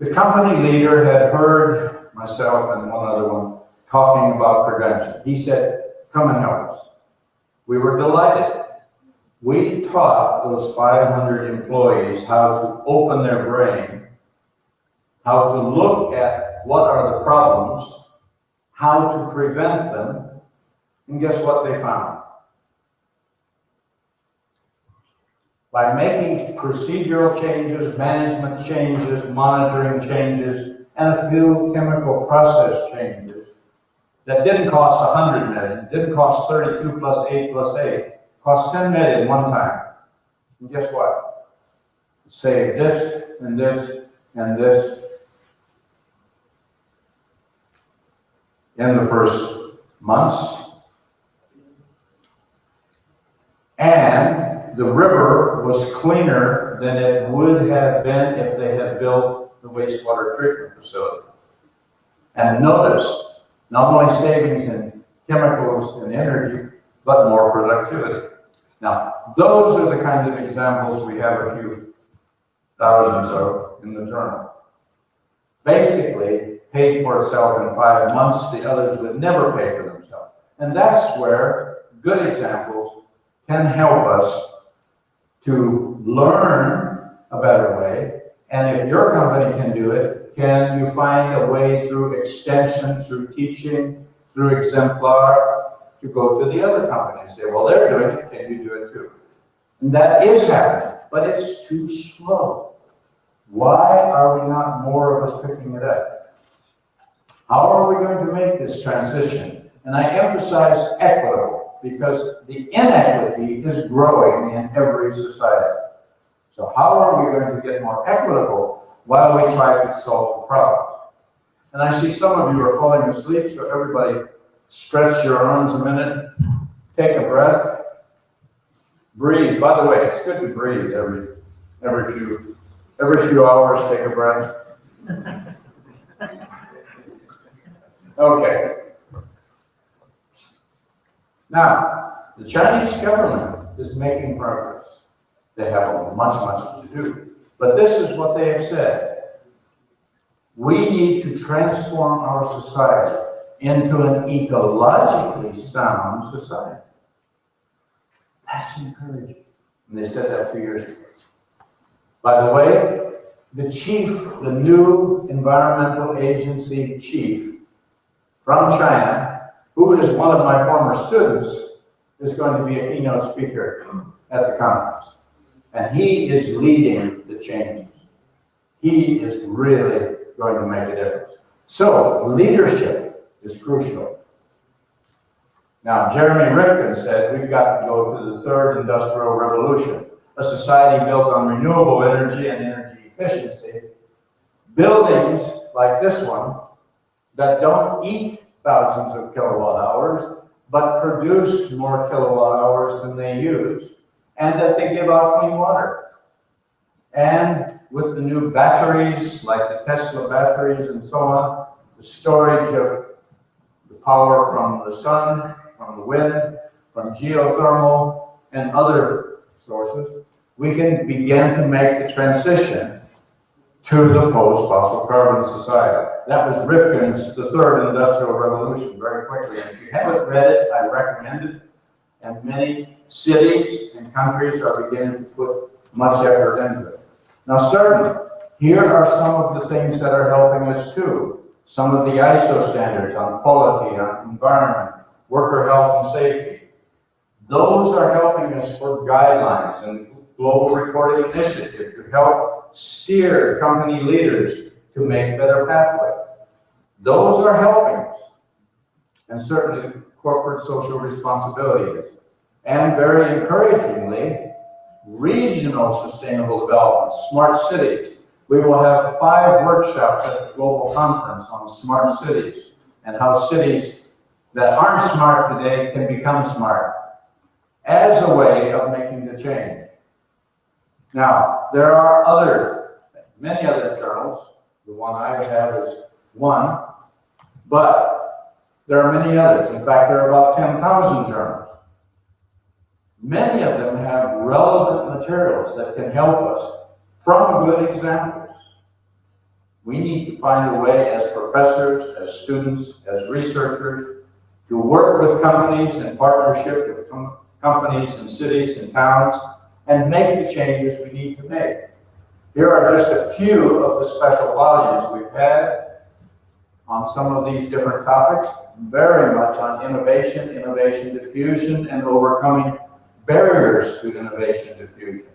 The company leader had heard myself and one other one talking about prevention. He said, come and help us. We were delighted. We taught those 500 employees how to open their brain, how to look at what are the problems, how to prevent them, and guess what they found? By making procedural changes, management changes, monitoring changes, and a few chemical process changes that didn't cost 100 million, didn't cost 32 plus 8 plus 8, cost 10 million one time. And guess what? Save this and this and this in the first months. And the river was cleaner than it would have been if they had built the wastewater treatment facility. And notice, not only savings in chemicals and energy, but more productivity. Now, those are the kind of examples we have a few thousands of in the journal. Basically, paid for itself in 5 months, the others would never pay for themselves. And that's where good examples can help us to learn a better way. And if your company can do it, can you find a way through extension, through teaching, through exemplar, to go to the other company and say, well, they're doing it, can you do it too? And that is happening, but it's too slow. Why are we not more of us picking it up? How are we going to make this transition? And I emphasize equitable, because the inequity is growing in every society. So how are we going to get more equitable while we try to solve the problem? And I see some of you are falling asleep, so everybody stretch your arms a minute, take a breath, Breathe. By the way, it's good to breathe every few hours. Take a breath. Okay. Now, the Chinese government is making progress. They have much to do. But this is what they have said. We need to transform our society into an ecologically sound society. That's encouraging. And they said that 2 years ago. By the way, the new environmental agency chief from China, who is one of my former students, is going to be a keynote speaker at the conference. And he is leading the changes. He is really going to make a difference. So, leadership is crucial. Now, Jeremy Rifkin said we've got to go to the third industrial revolution, a society built on renewable energy and energy efficiency, buildings like this one that don't eat thousands of kilowatt hours, but produce more kilowatt hours than they use, and that they give out clean water. And with the new batteries, like the Tesla batteries and so on, the storage of the power from the sun, from the wind, from geothermal, and other sources, we can begin to make the transition to the post-fossil carbon society. That was Rifkin's The Third Industrial Revolution, very quickly. And if you haven't read it, I recommend it. And many cities and countries are beginning to put much effort into it. Now, certainly, here are some of the things that are helping us too. Some of the ISO standards on quality, on environment, worker health and safety. Those are helping us for guidelines and global reporting initiative to help steer company leaders to make better pathways. Those are helping us. And certainly corporate social responsibility is. And very encouragingly, regional sustainable development, smart cities. We will have 5 workshops at the global conference on smart cities and how cities that aren't smart today can become smart as a way of making the change. Now, there are others, many other journals. The one I have is one, but there are many others. In fact, there are about 10,000 journals. Many of them have relevant materials that can help us from good examples. We need to find a way as professors, as students, as researchers, to work with companies in partnership with companies and cities and towns and make the changes we need to make. Here are just a few of the special volumes we've had on some of these different topics, very much on innovation, innovation diffusion, and overcoming barriers to innovation diffusion.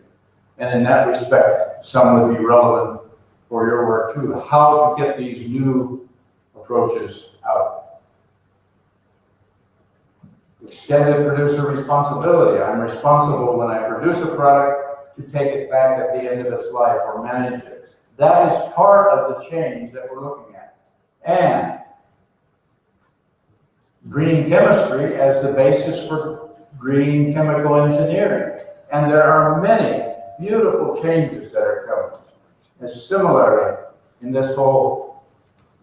And in that respect, some would be relevant for your work too, how to get these new approaches out. Extended producer responsibility. I'm responsible when I produce a product to take it back at the end of its life or manage it. That is part of the change that we're looking at. And green chemistry as the basis for green chemical engineering. And there are many beautiful changes that are coming. And similarly, in this whole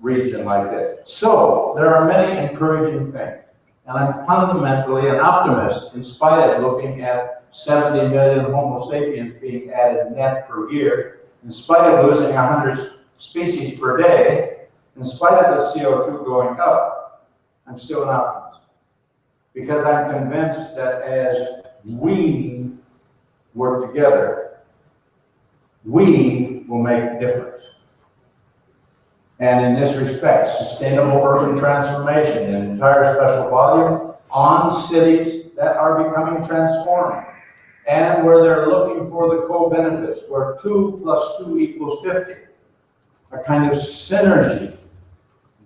region like this. So, there are many encouraging things. And I'm fundamentally an optimist in spite of looking at 70 million Homo sapiens being added net per year, in spite of losing 100 species per day, in spite of the CO2 going up, I'm still an optimist. Because I'm convinced that as we work together, we will make a difference. And in this respect, sustainable urban transformation, an entire special volume on cities that are becoming transforming and where they're looking for the co-benefits, where 2 + 2 = 50, a kind of synergy.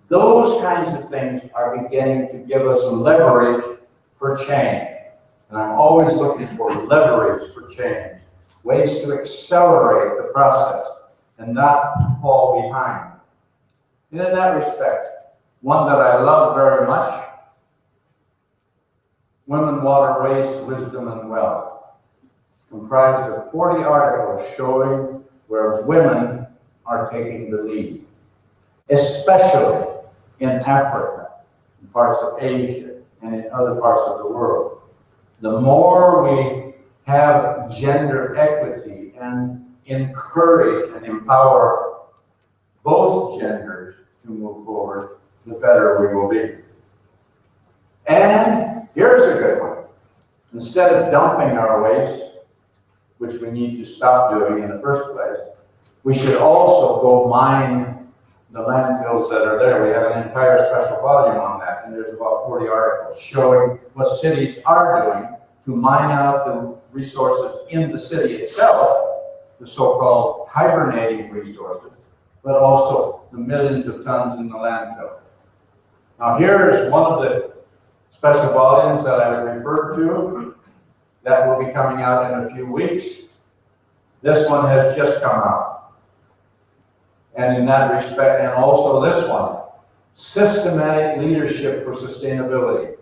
Those kinds of things are beginning to give us leverage for change. And I'm always looking for leverage for change, ways to accelerate the process and not fall behind. And in that respect, one that I love very much, Women, Water, Waste, Wisdom, and Wealth. comprised of 40 articles showing where women are taking the lead, especially in Africa, in parts of Asia, and in other parts of the world. The more we have gender equity and encourage and empower both genders to move forward, the better we will be. And here's a good one. Instead of dumping our waste, which we need to stop doing in the first place, we should also go mine the landfills that are there. We have an entire special volume on that, and there's about 40 articles showing what cities are doing to mine out the resources in the city itself, the so-called hibernating resources, but also the millions of tons in the landfill. Now here is one of the special volumes that I referred to that will be coming out in a few weeks. This one has just come out. And in that respect, and also this one, Systematic Leadership for Sustainability.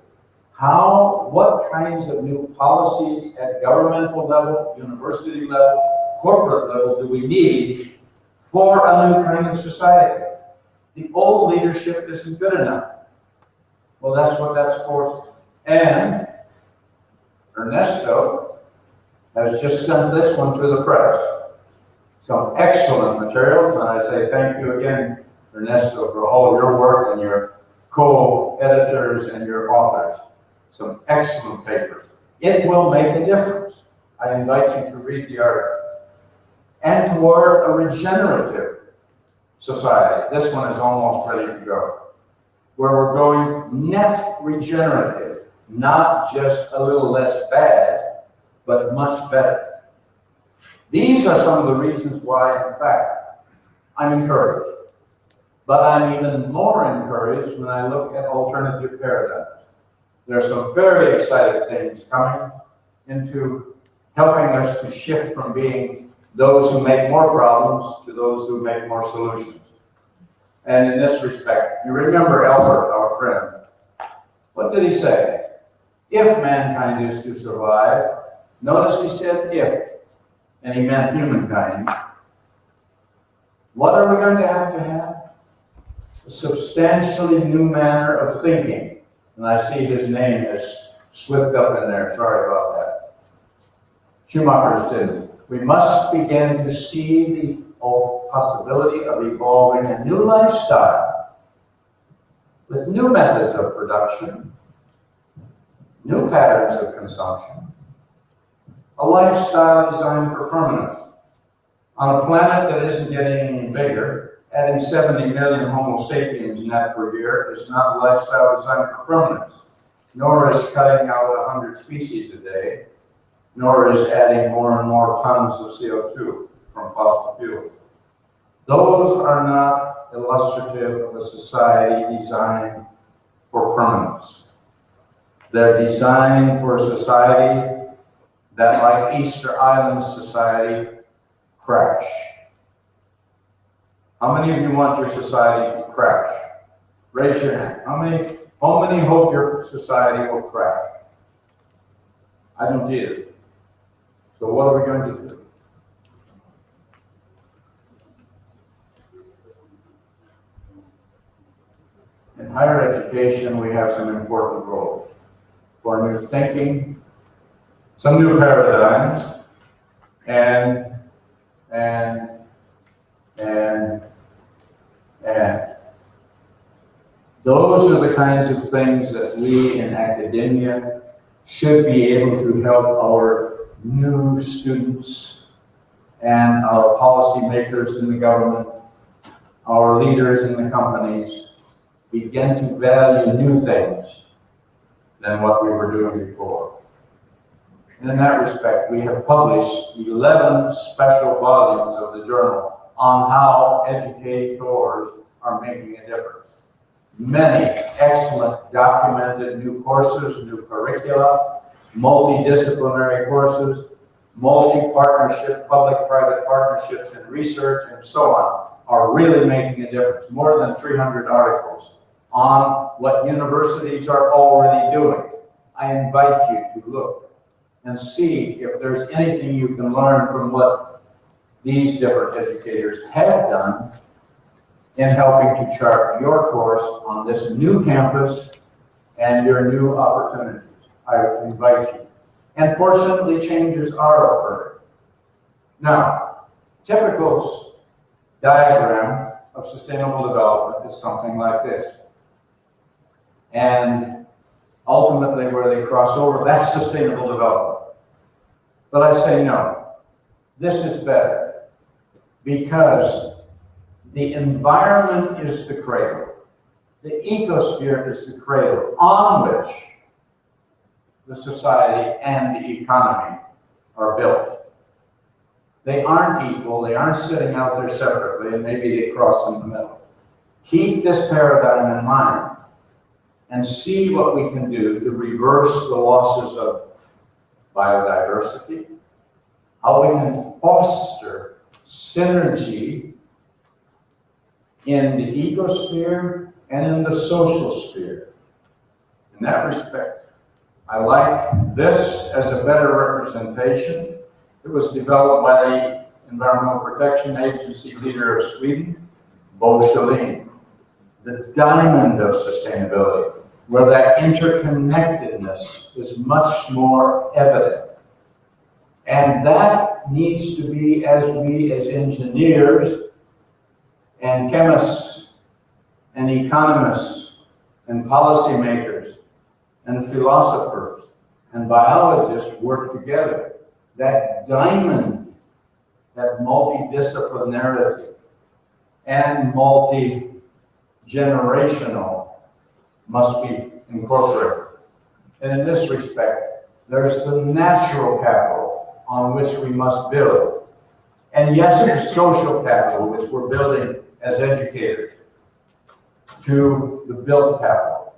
What kinds of new policies at governmental level, university level, corporate level do we need for a new kind of society? The old leadership isn't good enough. Well, that's what that's for. And Ernesto has just sent this one to the press. Some excellent materials, and I say thank you again, Ernesto, for all of your work and your co-editors and your authors. Some excellent papers. It will make a difference. I invite you to read the article. And toward a regenerative society. This one is almost ready to go. Where we're going net regenerative, not just a little less bad, but much better. These are some of the reasons why, in fact, I'm encouraged. But I'm even more encouraged when I look at alternative paradigms. There are some very exciting things coming into helping us to shift from being those who make more problems to those who make more solutions. And in this respect, you remember Albert, our friend. What did he say? If mankind is to survive, notice he said if, and he meant humankind. What are we going to have? A substantially new manner of thinking. And I see his name has slipped up in there. Sorry about that. Schumacher's didn't. We must begin to see the possibility of evolving a new lifestyle with new methods of production, new patterns of consumption, a lifestyle designed for permanence. On a planet that isn't getting any bigger, adding 70 million Homo sapiens net per year is not a lifestyle designed for permanence, nor is cutting out 100 species a day, nor is adding more and more tons of CO2 from fossil fuels. Those are not illustrative of a society designed for permanence. They're designed for a society that, like Easter Island society, crash. How many of you want your society to crash? Raise your hand. How many hope your society will crash? I don't either. So what are we going to do? In higher education, we have some important roles for new thinking, some new paradigms, and those are the kinds of things that we in academia should be able to help our new students and our policymakers in the government, our leaders in the companies, begin to value new things than what we were doing before. And in that respect, we have published 11 special volumes of the journal on how educators are making a difference. Many excellent documented new courses, new curricula, multidisciplinary courses, multi-partnerships, public-private partnerships in research, and so on, are really making a difference. More than 300 articles on what universities are already doing. I invite you to look and see if there's anything you can learn from what these different educators have done in helping to chart your course on this new campus and your new opportunities. I invite you. And fortunately, changes are occurring. Now, typical diagram of sustainable development is something like this. And ultimately, where they cross over, that's sustainable development. But I say no. This is better because the environment is the cradle. The ecosphere is the cradle on which the society and the economy are built. They aren't equal, they aren't sitting out there separately, and maybe they cross in the middle. Keep this paradigm in mind and see what we can do to reverse the losses of biodiversity, how we can foster synergy in the ecosphere and in the social sphere. In that respect, I like this as a better representation. It was developed by the Environmental Protection Agency leader of Sweden, Bo Schelin. The diamond of sustainability, where that interconnectedness is much more evident. And that needs to be, as we as engineers and chemists and economists and policymakers and philosophers and biologists work together, that diamond, that multidisciplinarity and multi-generational must be incorporated. And in this respect, there's the natural capital on which we must build. And yes, the social capital, which we're building as educators, to the built capital.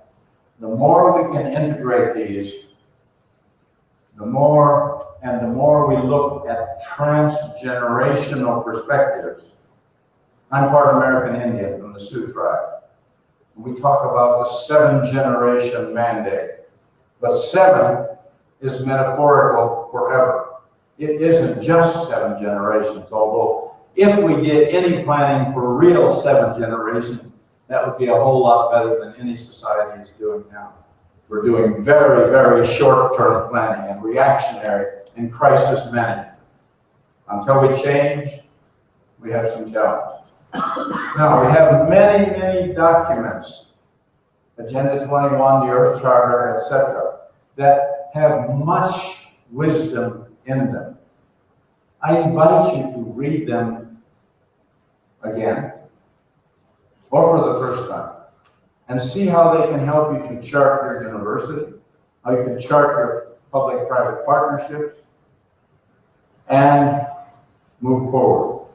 The more we can integrate these, the more we look at transgenerational perspectives. I'm part American Indian from the Sioux tribe. We talk about the 7-generation mandate. But 7 is metaphorical forever. It isn't just 7 generations, although if we did any planning for real 7 generations, that would be a whole lot better than any society is doing now. We're doing very, very short-term planning and reactionary and crisis management. Until we change, we have some challenges. Now, we have many, many documents, Agenda 21, the Earth Charter, etc., that have much wisdom in them. I invite you to read them again, or for the first time, and see how they can help you to chart your university, how you can chart your public-private partnerships, and move forward.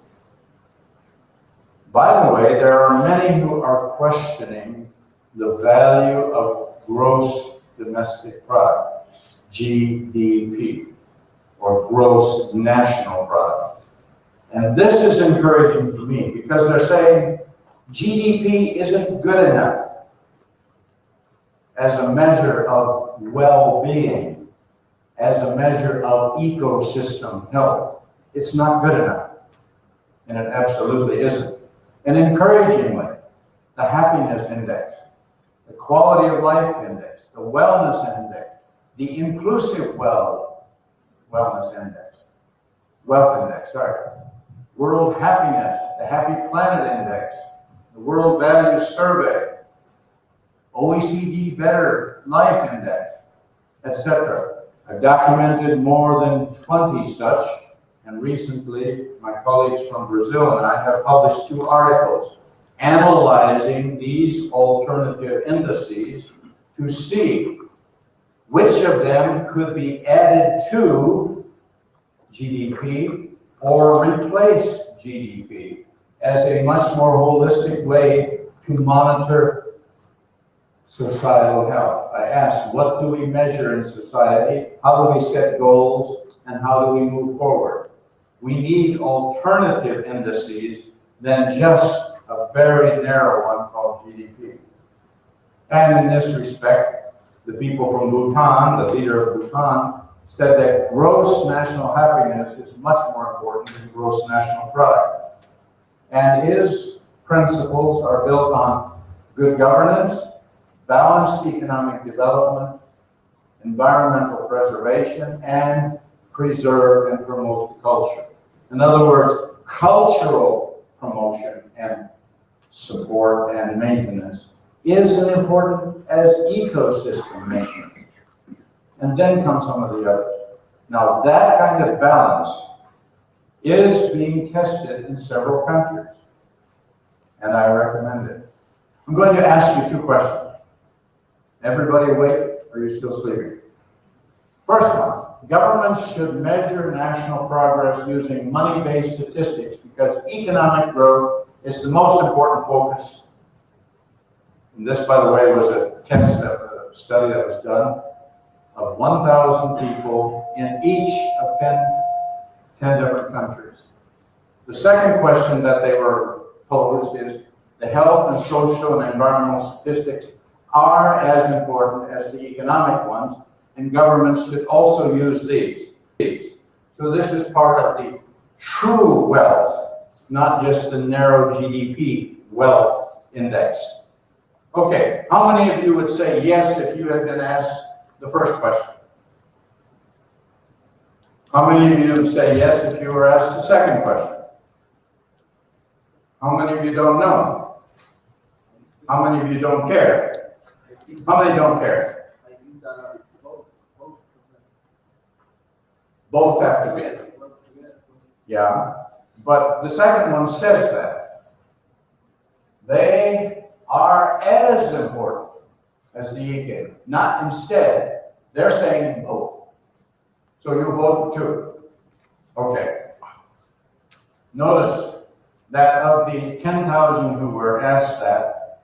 By the way, there are many who are questioning the value of gross domestic product, GDP, or gross national product. And this is encouraging to me because they're saying GDP isn't good enough as a measure of well-being, as a measure of ecosystem health. It's not good enough, and it absolutely isn't. And encouragingly, the happiness index, the quality of life index, the wellness index, the inclusive wellness index, wealth index, world happiness, the Happy Planet Index, the World Values Survey, OECD Better Life Index, etc. I've documented more than 20 such, and recently my colleagues from Brazil and I have published 2 articles analyzing these alternative indices to see which of them could be added to GDP or replace GDP as a much more holistic way to monitor societal health. I asked, what do we measure in society? How do we set goals? And how do we move forward? We need alternative indices than just a very narrow one called GDP. And in this respect, the people from Bhutan, the leader of Bhutan, said that gross national happiness is much more important than gross national product. And his principles are built on good governance, balanced economic development, environmental preservation, and preserve and promote culture. In other words, cultural promotion and support and maintenance is as important as ecosystem maintenance. And then come some of the others. Now that kind of balance is being tested in several countries, and I recommend it. I'm going to ask you 2 questions. Everybody awake, or are you still sleeping? First one, governments should measure national progress using money-based statistics because economic growth is the most important focus. And this, by the way, was a study that was done of 1,000 people in each of 10 different countries. The second question that they were posed is, the health and social and environmental statistics are as important as the economic ones, and governments should also use these. So this is part of the true wealth, not just the narrow GDP wealth index. Okay, how many of you would say yes if you had been asked the first question? How many of you would say yes if you were asked the second question? How many of you don't know? How many of you don't care? How many don't care? Both have to be. Yeah, but the second one says that. They are as important as the EK, not instead. They're saying both. So you vote too. Okay. Notice that of the 10,000 who were asked that,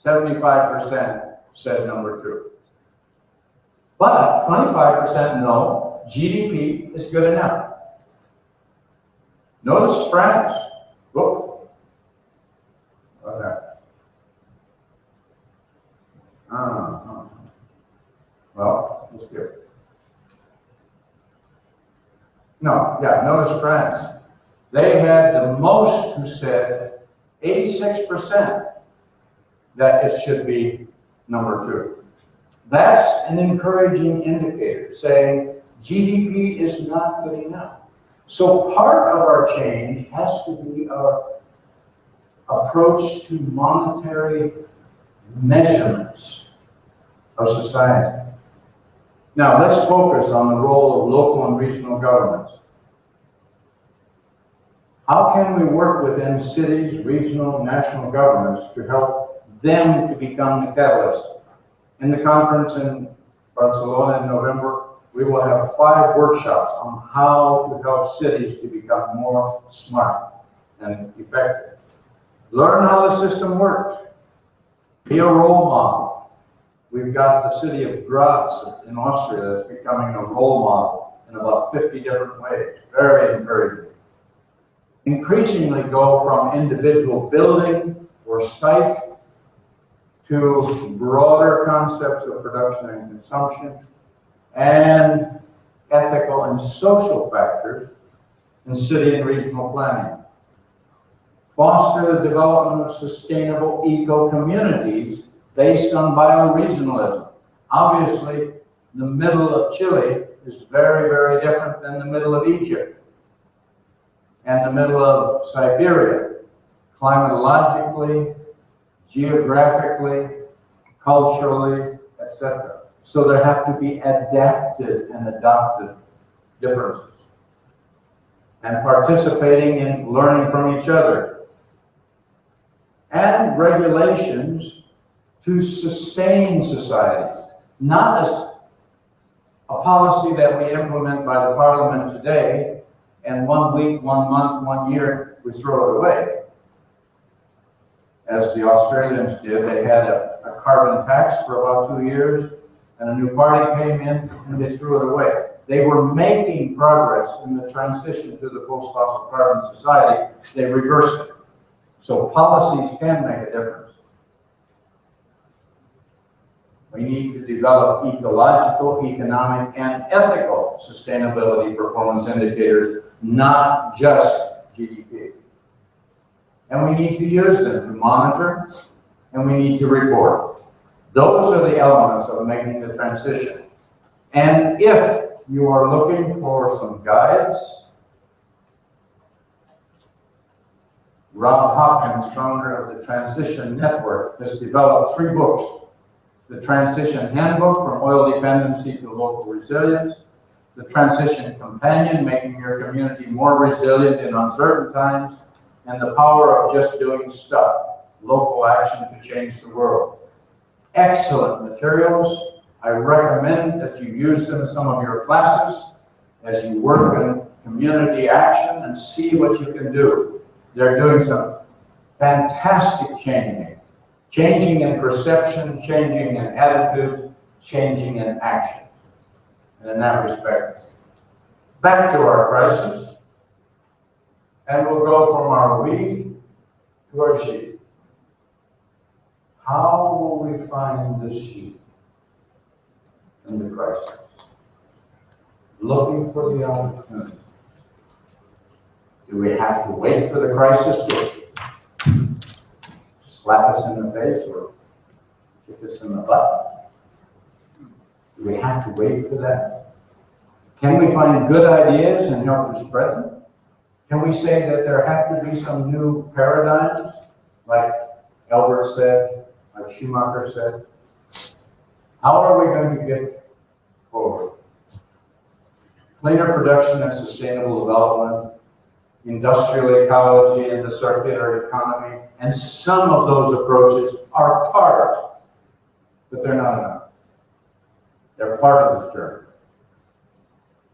75% said number 2. But 25% no, GDP is good enough. Notice France. Whoop. Okay. Well, let's do it. No, yeah, notice France. They had the most who said 86% that it should be number 2. That's an encouraging indicator, saying GDP is not good enough. So part of our change has to be our approach to monetary measurements of society. Now let's focus on the role of local and regional governments. How can we work within cities, regional, and national governments to help them to become the catalyst? In the conference in Barcelona in November, we will have 5 workshops on how to help cities to become more smart and effective. Learn how the system works. Be a role model. We've got the city of Graz in Austria that's becoming a role model in about 50 different ways. Very encouraging. Increasingly go from individual building or site to broader concepts of production and consumption and ethical and social factors in city and regional planning. Foster the development of sustainable eco-communities based on bioregionalism. Obviously, the middle of Chile is very, very different than the middle of Egypt and the middle of Siberia, climatologically, geographically, culturally, etc. So there have to be adapted and adopted differences. And participating in learning from each other. And regulations to sustain society, not as a policy that we implement by the parliament today, and 1 week, 1 month, 1 year, we throw it away. As the Australians did, they had a carbon tax for about 2 years, and a new party came in, and they threw it away. They were making progress in the transition to the post-fossil carbon society. They reversed it. So policies can make a difference. We need to develop ecological, economic, and ethical sustainability performance indicators, not just GDP. And we need to use them to monitor, and we need to report. Those are the elements of making the transition. And if you are looking for some guides, Rob Hopkins, founder of the Transition Network, has developed 3 books. The Transition Handbook, From Oil Dependency to Local Resilience. The Transition Companion, Making Your Community More Resilient in Uncertain Times. And The Power of Just Doing Stuff, Local Action to Change the World. Excellent materials. I recommend that you use them in some of your classes as you work in community action and see what you can do. They're doing some fantastic changing in perception, changing in attitude, changing in action. And in that respect, back to our crisis, and we'll go from our we to our she. How will we find the she in the crisis? Looking for the opportunity. Do we have to wait for the crisis to slap us in the face or kick us in the butt? Do we have to wait for that? Can we find good ideas and help to spread them? Can we say that there have to be some new paradigms, like Albert said, like Schumacher said? How are we going to get forward? Cleaner production and sustainable development, industrial ecology and the circular economy, and some of those approaches are part, but they're not enough. They're part of the journey.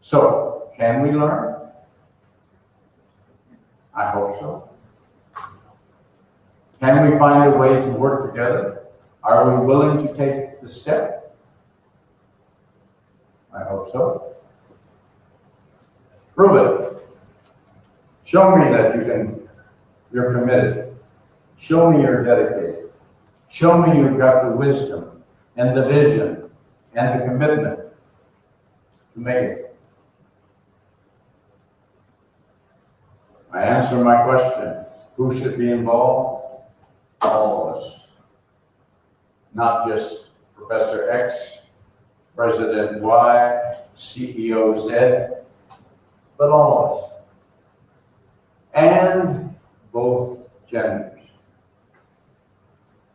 So, can we learn? I hope so. Can we find a way to work together? Are we willing to take the step? I hope so. Prove it. Show me that you're committed. Show me you're dedicated. Show me you've got the wisdom and the vision and the commitment to make it. I answer my question. Who should be involved? All of us. Not just Professor X, President Y, CEO Z, but all of us. And both genders.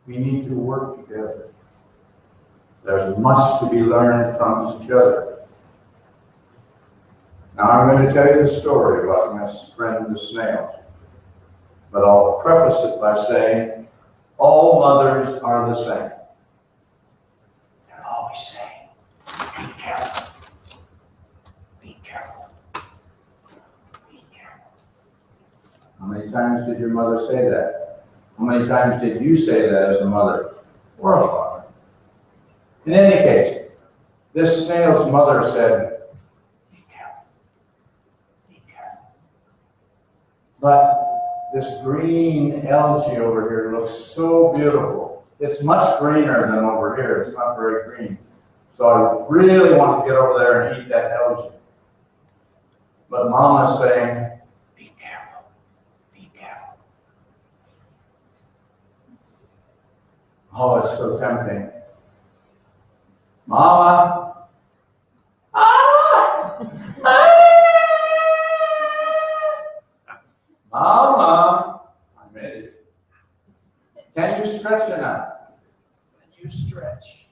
We need to work together. There's much to be learned from each other. Now I'm going to tell you the story about my friend the snail. But I'll preface it by saying, all mothers are the same. They're always saying, be careful. Be careful. Be careful. How many times did your mother say that? How many times did you say that as a mother or a father? In any case, this snail's mother said, be careful. Be careful. But this green algae over here looks so beautiful. It's much greener than over here. It's not very green. So I really want to get over there and eat that algae. But Mama's saying, be careful. Be careful. Oh, it's so tempting. Mama! Ah! Ah! Mama! I made it. Can you stretch enough? Can you stretch?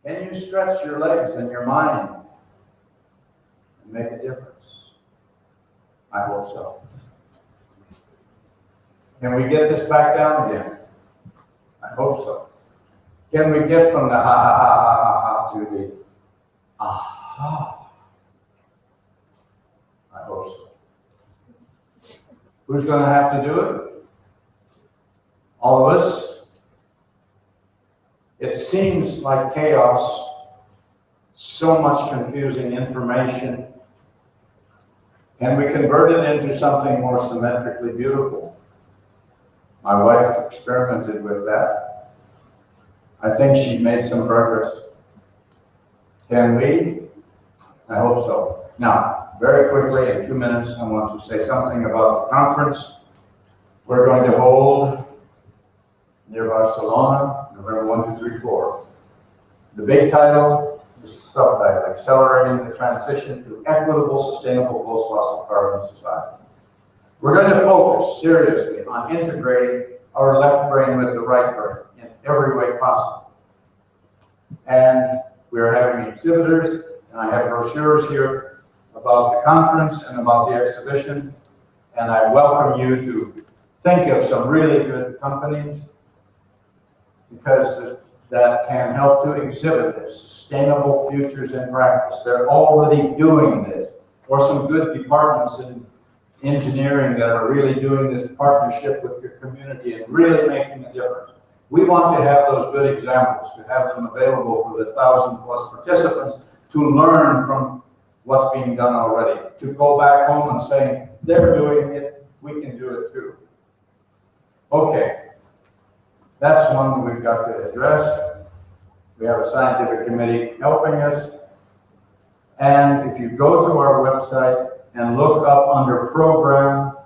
Can you stretch your legs and your mind and make a difference? I hope so. Can we get this back down again? I hope so. Can we get from the ha ha ha ha ha to the aha? I hope so. Who's going to have to do it? All of us. It seems like chaos, so much confusing information. Can we convert it into something more symmetrically beautiful? My wife experimented with that. I think she's made some progress. Can we? I hope so. Now, very quickly, in 2 minutes, I want to say something about the conference we're going to hold near Barcelona, November 1, 2, 3, 4. The big title, the subtitle, Accelerating the Transition to Equitable, Sustainable, Post-Fossil Carbon Society. We're going to focus seriously on integrating our left brain with the right brain in every way possible. And we're having exhibitors, and I have brochures here about the conference and about the exhibition. And I welcome you to think of some really good companies, because that can help to exhibit this, sustainable futures in practice. They're already doing this, or some good departments in engineering that are really doing this partnership with your community and really making a difference. We want to have those good examples, to have them available for the 1,000+ participants to learn from what's being done already, to go back home and say, they're doing it, we can do it too. Okay. That's one we've got to address. We have a scientific committee helping us. And if you go to our website and look up under program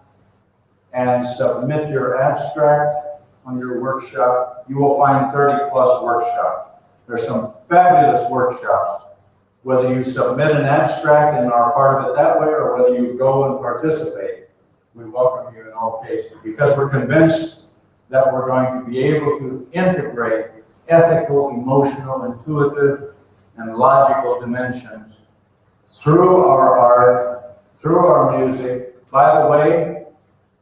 and submit your abstract on your workshop, you will find 30+ workshops. There's some fabulous workshops. Whether you submit an abstract and are part of it that way, or whether you go and participate, we welcome you in all cases, because we're convinced that we're going to be able to integrate ethical, emotional, intuitive, and logical dimensions through our art, through our music. By the way,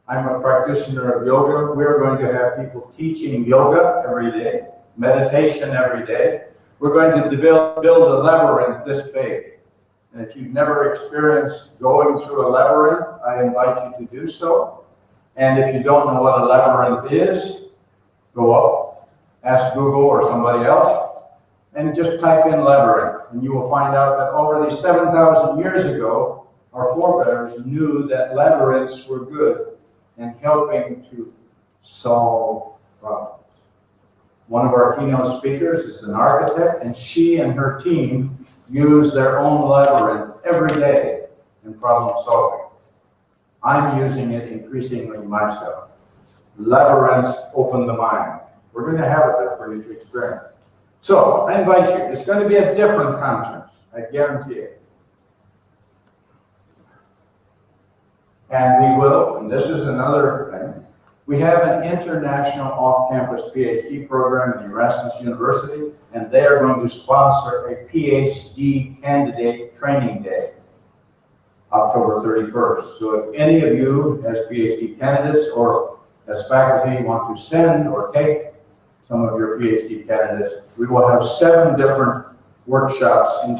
I'm a practitioner of yoga. We're going to have people teaching yoga every day, meditation every day. We're going to build a labyrinth this big. And if you've never experienced going through a labyrinth, I invite you to do so. And if you don't know what a labyrinth is, go up, ask Google or somebody else, and just type in labyrinth. And you will find out that already 7,000 years ago, our forebears knew that labyrinths were good in helping to solve problems. One of our keynote speakers is an architect, and she and her team use their own labyrinth every day in problem solving. I'm using it increasingly myself. Labyrinths open the mind. We're going to have it there for you to experience. So I invite you. It's going to be a different conference, I guarantee it. And we will, and this is another thing, we have an international off-campus PhD program at Erasmus University, and they are going to sponsor a PhD candidate training day, October 31st. So if any of you as PhD candidates or as faculty want to send or take some of your PhD candidates, we will have 7 different workshops in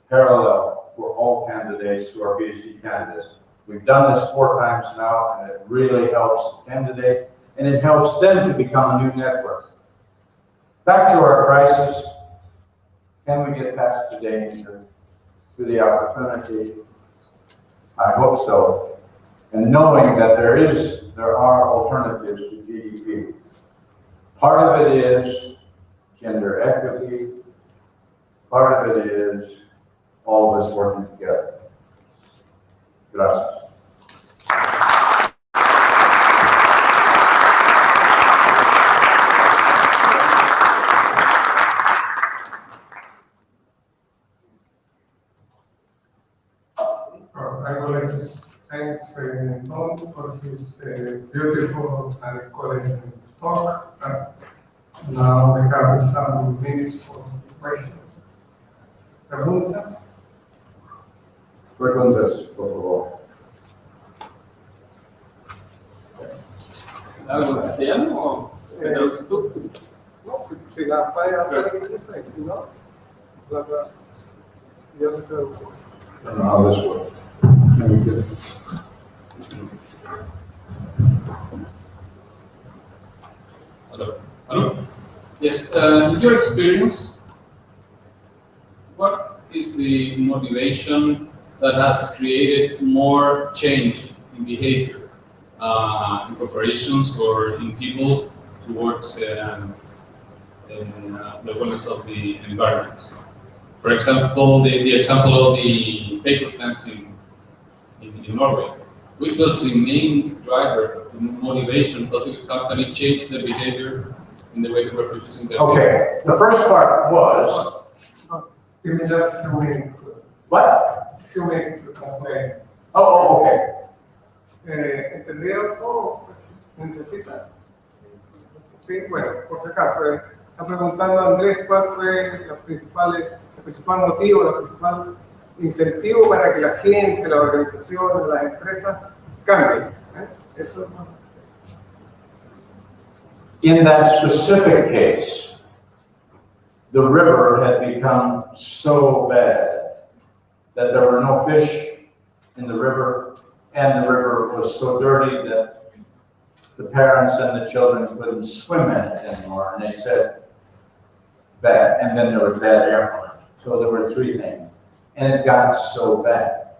parallel for all candidates who are PhD candidates. We've done this 4 times now, and it really helps the candidates, and it helps them to become a new network. Back to our crisis. Can we get past the danger to the opportunity? I hope so. And knowing that there are alternatives to GDP. Part of it is gender equity. Part of it is all of us working together. Gracias. I would like to thank Tom for his beautiful and encouraging talk. Now we have some minutes for questions. Preguntas. Preguntas, por favor. ¿Algo en castellano o tú? No, si la puede hacer en inglés, si no, yo le pregunto. I don't know how this works. Hello. Hello. Yes. In your experience, what is the motivation that has created more change in behavior in corporations or in people towards the wellness of the environment. For example, the example of the paper plant in Norway, which was the main driver, the motivation for the company change their behavior in the way they were producing their paper. Okay, the first part was, Give me just a few minutes. what? A few minutes to translate. Oh, okay. ¿Entendieron todo? ¿Necesitan? Sí, bueno, por si acaso, está preguntando a Andrés cuál fue el principal motivo, el principal incentivo para que la gente, las organizaciones, las empresas cambien. Eso es bueno. In that specific case, the river had become so bad that there were no fish in the river, and the river was so dirty that the parents and the children couldn't swim in it anymore, and they said, bad, and then there was bad air from it. So there were three things, and it got so bad.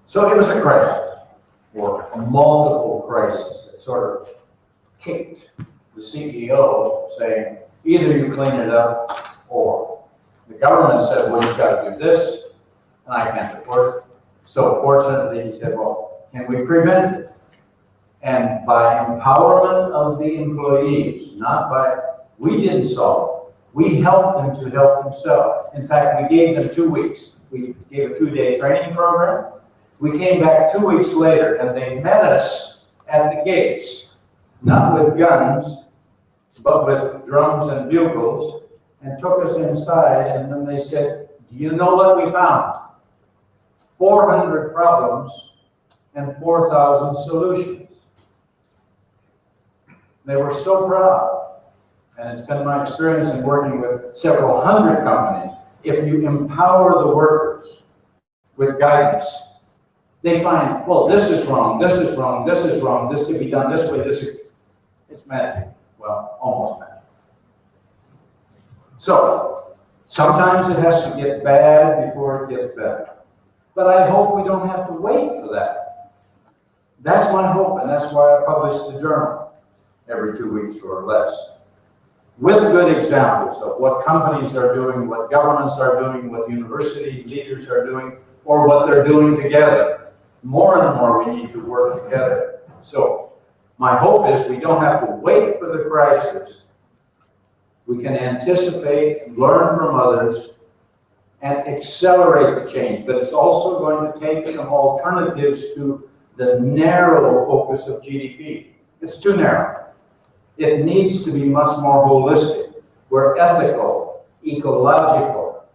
So it was a crisis, or a multiple crisis that sort of kicked the CEO saying, either you clean it up, or the government said, well, you've got to do this, and I can't afford it. So fortunately, he said, well, can we prevent it? And by empowerment of the employees, not by, we didn't solve it. We helped them to help themselves. In fact, we gave them 2 weeks. We gave a 2-day training program. We came back 2 weeks later, and they met us at the gates, not with guns, but with drums and bugles, and took us inside, and then they said, do you know what we found? 400 problems and 4,000 solutions. They were so proud, and it's been my experience in working with several hundred companies. If you empower the workers with guidance, they find, well, this is wrong, this is wrong, this is wrong, this could be done this way, this is, it's magic. Well, almost magic. So, sometimes it has to get bad before it gets better. But I hope we don't have to wait for that. That's my hope, and that's why I publish the journal every 2 weeks or less, with good examples of what companies are doing, what governments are doing, what university leaders are doing, or what they're doing together. More and more we need to work together. So my hope is we don't have to wait for the crisis. We can anticipate, learn from others, and accelerate the change. But it's also going to take some alternatives to the narrow focus of GDP. It's too narrow. It needs to be much more holistic, where ethical, ecological,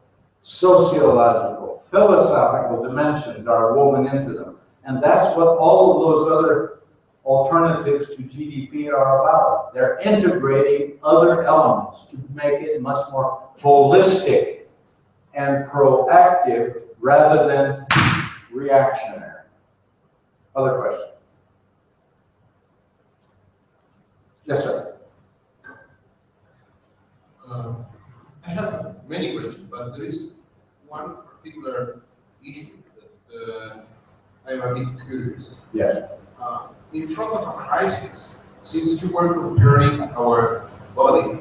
sociological, philosophical dimensions are woven into them. And that's what all of those other alternatives to GDP are about. They're integrating other elements to make it much more holistic and proactive rather than reactionary. Other questions? Yes, sir. I have many questions, but there is one particular issue that I'm a bit curious. Yes. In front of a crisis, since you were comparing our body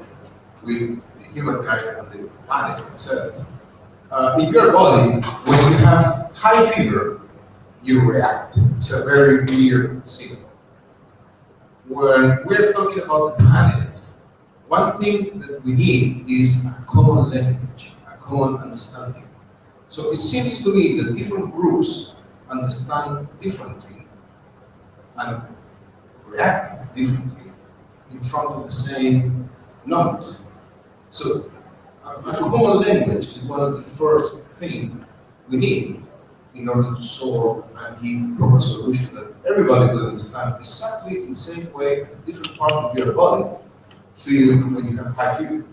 with the humankind and the planet itself, in your body, when you have high fever, you react. It's a very clear signal. When we're talking about the planet, one thing that we need is a common language, a common understanding. So it seems to me that different groups understand differently and react differently in front of the same numbers. So a common language is one of the first things we need in order to solve and give proper solution that everybody will understand exactly in the same way different parts of your body feel when you have high fever.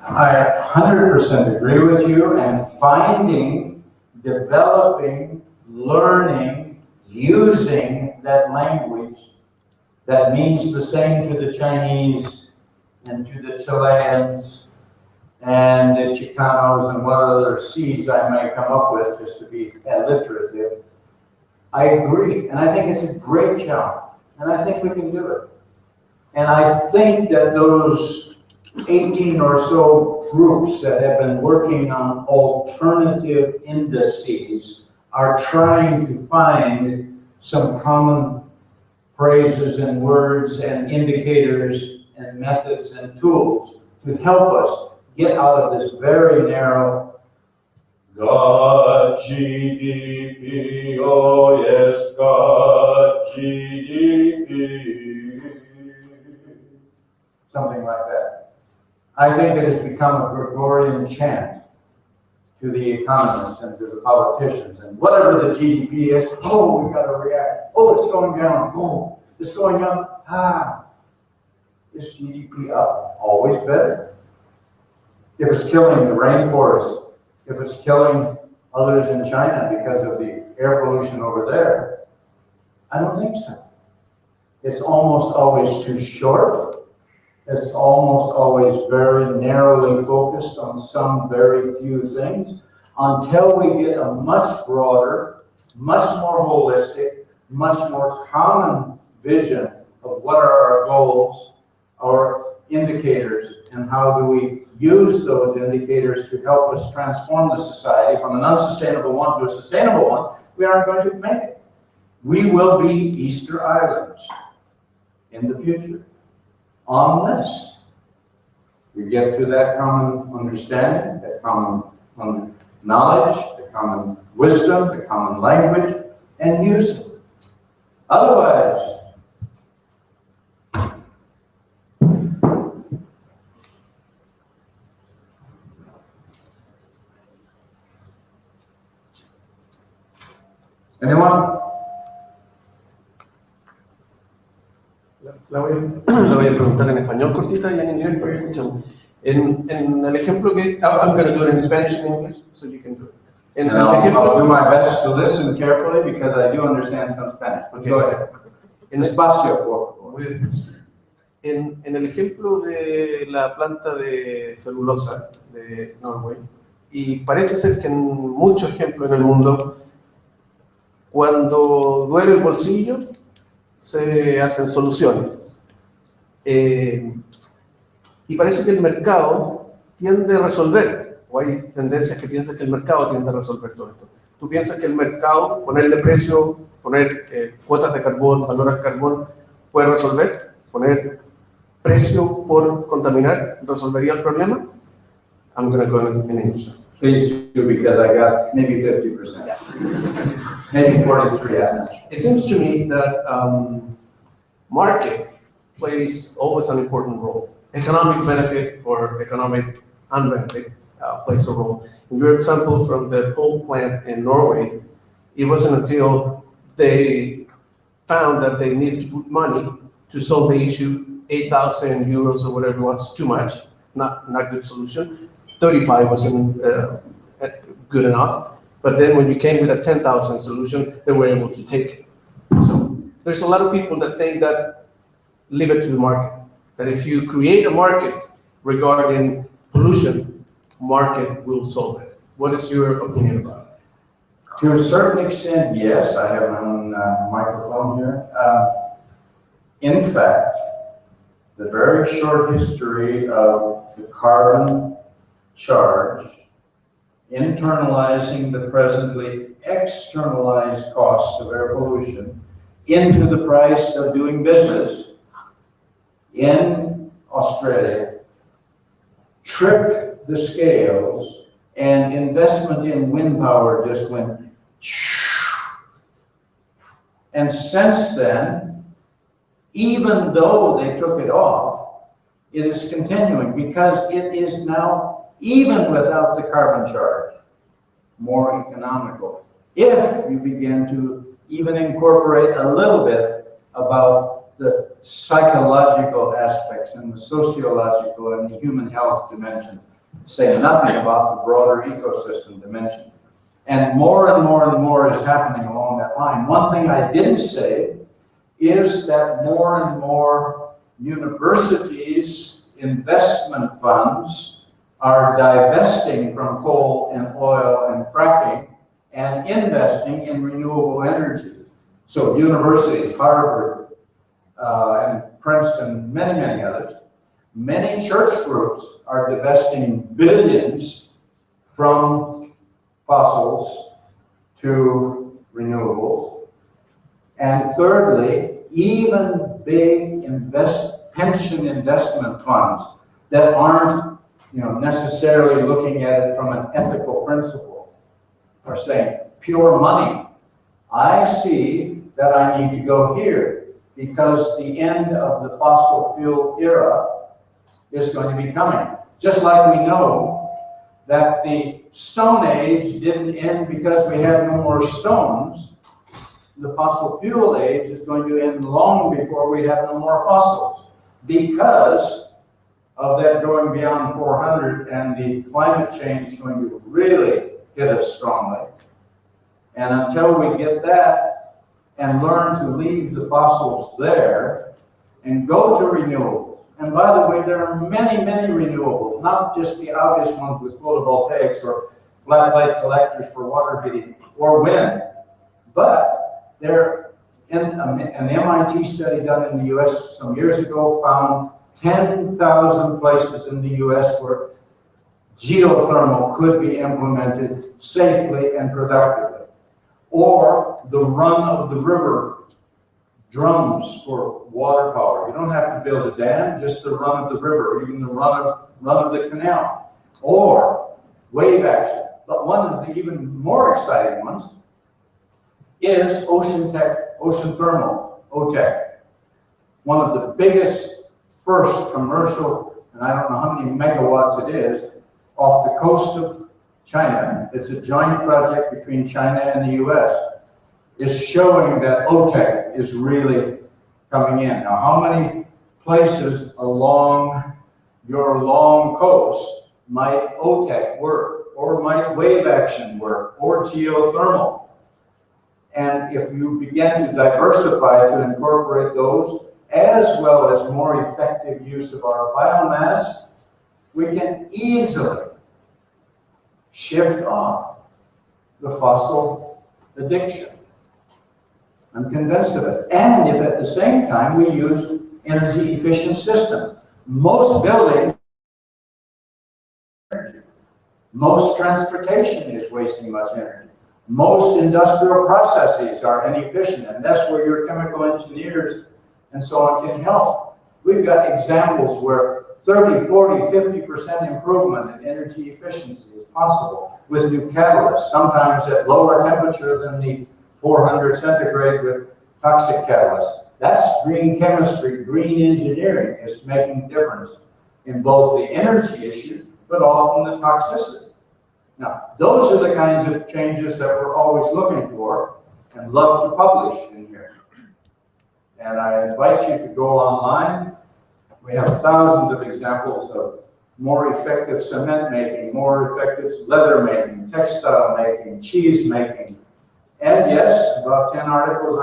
I 100% agree with you, and finding, developing, learning, using that language that means the same to the Chinese and to the Chileans and the Chicanos and what other C's I may come up with just to be alliterative. I agree, and I think it's a great challenge, and I think we can do it. And I think that those 18 or so groups that have been working on alternative indices are trying to find some common phrases and words and indicators and methods and tools to help us get out of this very narrow God GDP, oh yes, God GDP, something like that. I think it has become a Gregorian chant to the economists and to the politicians, and whatever the GDP is, oh, we got to react. Oh, it's going down. Oh, it's going up. Ah, is GDP up? Always better. If it's killing the rainforest, if it's killing others in China because of the air pollution over there, I don't think so. It's almost always too short. It's almost always very narrowly focused on some very few things until we get a much broader, much more holistic, much more common vision of what are our goals, our indicators, and how do we use those indicators to help us transform the society from an unsustainable one to a sustainable one. We aren't going to make it. We will be Easter Islands in the future, unless we get to that common understanding, that common knowledge, the common wisdom, the common language, and use it. Otherwise, anyone? La voy a preguntar en español cortita y en inglés para que escuchemos. En el ejemplo que... I'm going to do it in Spanish and English, so you can do it. En And I'll do my best to listen carefully because I do understand some Spanish. But go ahead. Despacio, por favor. En el ejemplo de la planta de celulosa de Norway, y parece ser que en muchos ejemplos en el mundo, cuando duele el bolsillo, se hacen soluciones. Y parece que el mercado tiende a resolver, o hay tendencias que piensan que el mercado tiende a resolver todo esto. ¿Tú piensas que el mercado, ponerle precio, poner cuotas de carbón, valor al carbón, puede resolver? ¿Poner precio por contaminar resolvería el problema? I'm going to go in English. Please do, because I got maybe 50%. Maybe 43, I'm not sure. It seems to me that market plays always an important role. Economic benefit or economic unbenefit plays a role. In your example from the coal plant in Norway, it wasn't until they found that they needed to put money to solve the issue. 8,000 euros or whatever it was too much, not good solution. 35 wasn't good enough. But then when you came with a 10,000 solution, they were able to take it. So there's a lot of people that think that leave it to the market. That if you create a market regarding pollution, market will solve it. What is your opinion about it? To a certain extent, yes. I have my own microphone here. In fact, the very short history of the carbon charge internalizing the presently externalized cost of air pollution into the price of doing business in Australia tripped the scales, and investment in wind power just went. And since then, even though they took it off, it is continuing because it is now, even without the carbon charge, more economical. If you begin to even incorporate a little bit about the psychological aspects and the sociological and the human health dimensions, say nothing about the broader ecosystem dimension. And more and more is happening along that line. One thing I didn't say is that more and more universities, investment funds, are divesting from coal and oil and fracking and investing in renewable energy. So universities, Harvard and Princeton, many others, Many church groups are divesting billions from fossils to renewables. And thirdly, even big pension investment funds that aren't necessarily looking at it from an ethical principle are saying, pure money. I see that I need to go here because the end of the fossil fuel era is going to be coming. Just like we know that the Stone Age didn't end because we had no more stones, the fossil fuel age is going to end long before we have no more fossils because of that going beyond 400 and the climate change is going to really hit us strongly. And until we get that and learn to leave the fossils there and go to renewables. And by the way, there are many, many renewables, not just the obvious ones with photovoltaics or flat plate collectors for water heating or wind, but there, an MIT study done in the US some years ago found 10,000 places in the US where geothermal could be implemented safely and productively. Or the run of the river drums for water power. You don't have to build a dam, just the run of the river, or even the run of the canal. Or wave action. But one of the even more exciting ones is ocean thermal, OTEC. One of the biggest first commercial, and I don't know how many megawatts it is, off the coast of China. It's a joint project between China and the US. Is showing that OTEC is really coming in. Now, how many places along your long coast might OTEC work, or might wave action work, or geothermal? And if you begin to diversify to incorporate those, as well as more effective use of our biomass, we can easily shift off the fossil addiction. I'm convinced of it. And if at the same time we use energy efficient systems, most buildings, most transportation is wasting much energy. Most industrial processes are inefficient, and that's where your chemical engineers and so on can help. We've got examples where 30, 40, 50% improvement in energy efficiency is possible with new catalysts, sometimes at lower temperature than the 400 centigrade with toxic catalysts. That's green chemistry, green engineering is making a difference in both the energy issue, but often the toxicity. Now, those are the kinds of changes that we're always looking for and love to publish in here. And I invite you to go online. We have thousands of examples of more effective cement making, more effective leather making, textile making, cheese making, and yes, about 10 articles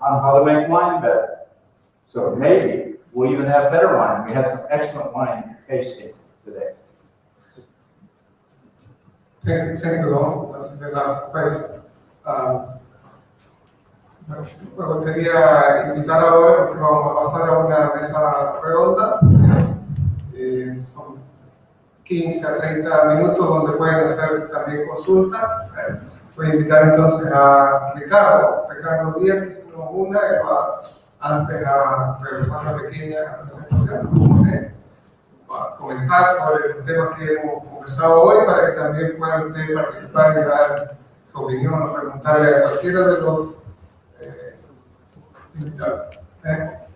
on how to make wine better. So maybe we'll even have better wine. We had some excellent wine tasting today. Thank you, Don. That's the last question. Me gustaría invitar ahora, porque vamos a pasar a una mesa redonda. Son 15 a 30 minutos donde pueden hacer también consultas. Voy a invitar entonces a Ricardo Díaz, que se nos una y va antes a realizar una pequeña presentación, para comentar sobre los temas que hemos conversado hoy, para que también puedan ustedes participar y dar su opinión o preguntarle a cualquiera de los invitados.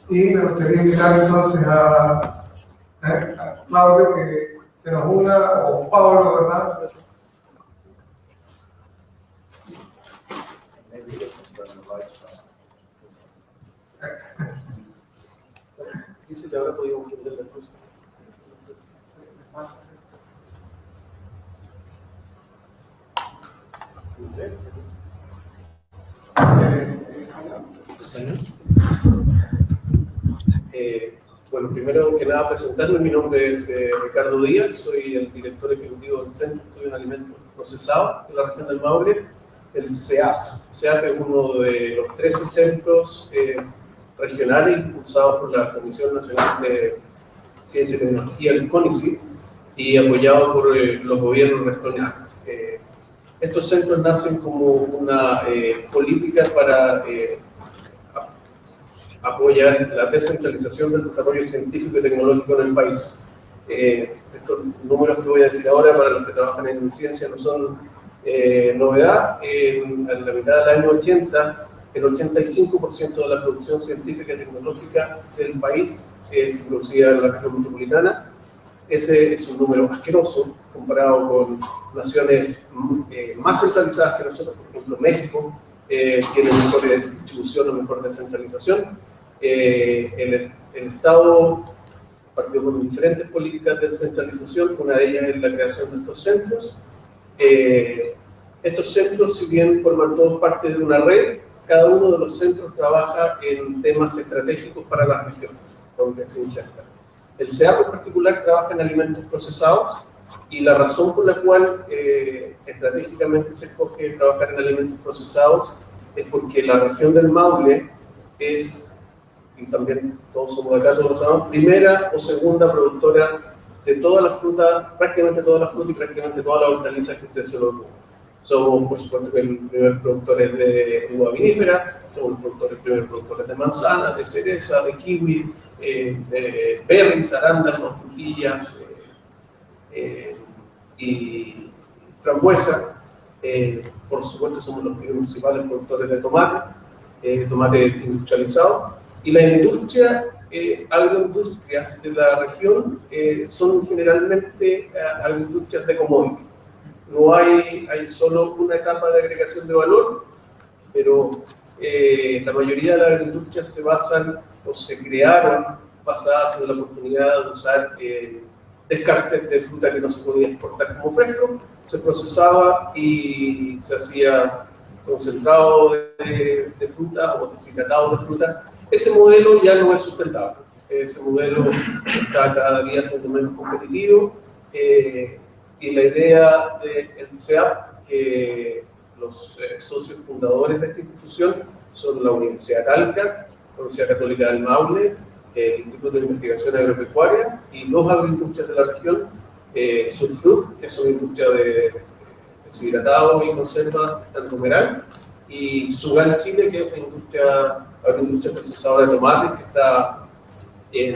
Y me gustaría invitar entonces a Claudio, que se nos una, o Pablo, ¿verdad? Dice que ahora podemos entender la cosa. Bueno, primero que nada presentarme, mi nombre es Ricardo Díaz, soy el director ejecutivo del Centro de Estudio en Alimentos Procesados de la región del Maule, el CEAP. CEAP es uno de los 13 centros regionales impulsados por la Comisión Nacional de Ciencia y Tecnología, el CONICYT, y apoyado por los gobiernos regionales. Estos centros nacen como una política para apoyar la descentralización del desarrollo científico y tecnológico en el país. Estos números que voy a decir ahora para los que trabajan en ciencia no son novedad. En la mitad del año 80, el 85% de la producción científica y tecnológica del país se producía en la región metropolitana. Ese es un número asqueroso comparado con naciones más centralizadas que nosotros. Por ejemplo, México tiene mejor distribución o mejor descentralización. El Estado partió con diferentes políticas de descentralización, una de ellas es la creación de estos centros. Estos centros, si bien forman todos parte de una red, cada uno de los centros trabaja en temas estratégicos para las regiones donde se insertan. El CEAP en particular trabaja en alimentos procesados, y la razón por la cual estratégicamente se escoge trabajar en alimentos procesados es porque la región del Maule es, y también todos somos de acá, todos lo sabemos, primera o segunda productora de toda la fruta, prácticamente toda la fruta y prácticamente toda la hortaliza que usted se lo ocurra. Somos, por supuesto, el primer productores de uva vinífera, somos los primeros productores de manzana, de cereza, de kiwi, de berries, arándanos, frutillas y frambuesa. Por supuesto, somos los principales productores de tomate industrializado. Y la industria, agroindustrias de la región son generalmente agroindustrias de commodity. No hay solo una etapa de agregación de valor, pero la mayoría de las agroindustrias se basan o se crearon basadas en la oportunidad de usar descartes de fruta que no se podía exportar como fresco, se procesaba y se hacía concentrado de fruta o deshidratado de fruta. Ese modelo ya no es sustentable. Ese modelo está cada día siendo menos competitivo. Y la idea del CEAP, que los socios fundadores de esta institución son la Universidad Talca, la Universidad Católica del Maule, el Instituto de Investigación Agropecuaria y dos agroindustrias de la región, Surfruit, que es una industria de deshidratado y conserva tantumeral, y Sugal Chile, que es una agroindustria procesadora de tomates que está en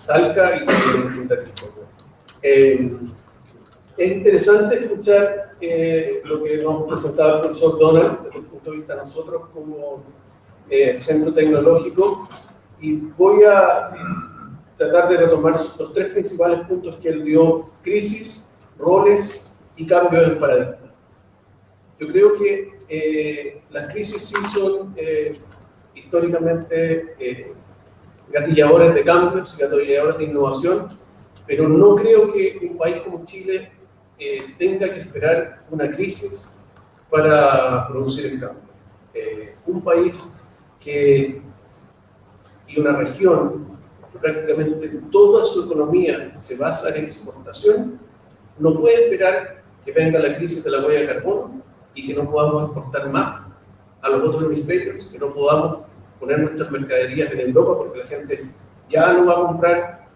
Talca y también en Punta Cristóbal. Es interesante escuchar lo que nos presentaba el profesor Donald desde el punto de vista de nosotros como centro tecnológico, y voy a tratar de retomar los tres principales puntos que él dio: crisis, roles y cambio de paradigma. Yo creo que las crisis sí son históricamente gatilladores de cambios y gatilladores de innovación, pero no creo que un país como Chile tenga que esperar una crisis para producir el cambio. Un país y una región que prácticamente toda su economía se basa en exportación, no puede esperar que venga la crisis de la huella de carbono y que no podamos exportar más a los otros hemisferios, que no podamos poner nuestras mercaderías en Europa porque la gente ya no va a comprar,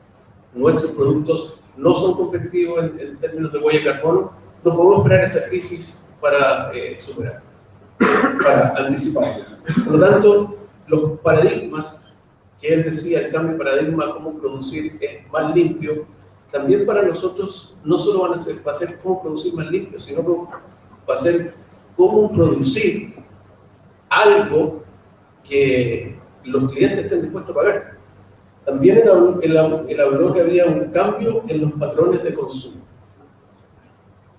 nuestros productos no son competitivos en términos de huella de carbono. No podemos esperar esa crisis para superar, para anticiparla. Por lo tanto, los paradigmas que él decía, el cambio de paradigma, cómo producir es más limpio, también para nosotros no solo va a ser cómo producir más limpio, sino que va a ser cómo producir algo que los clientes estén dispuestos a pagar. También él habló que había un cambio en los patrones de consumo.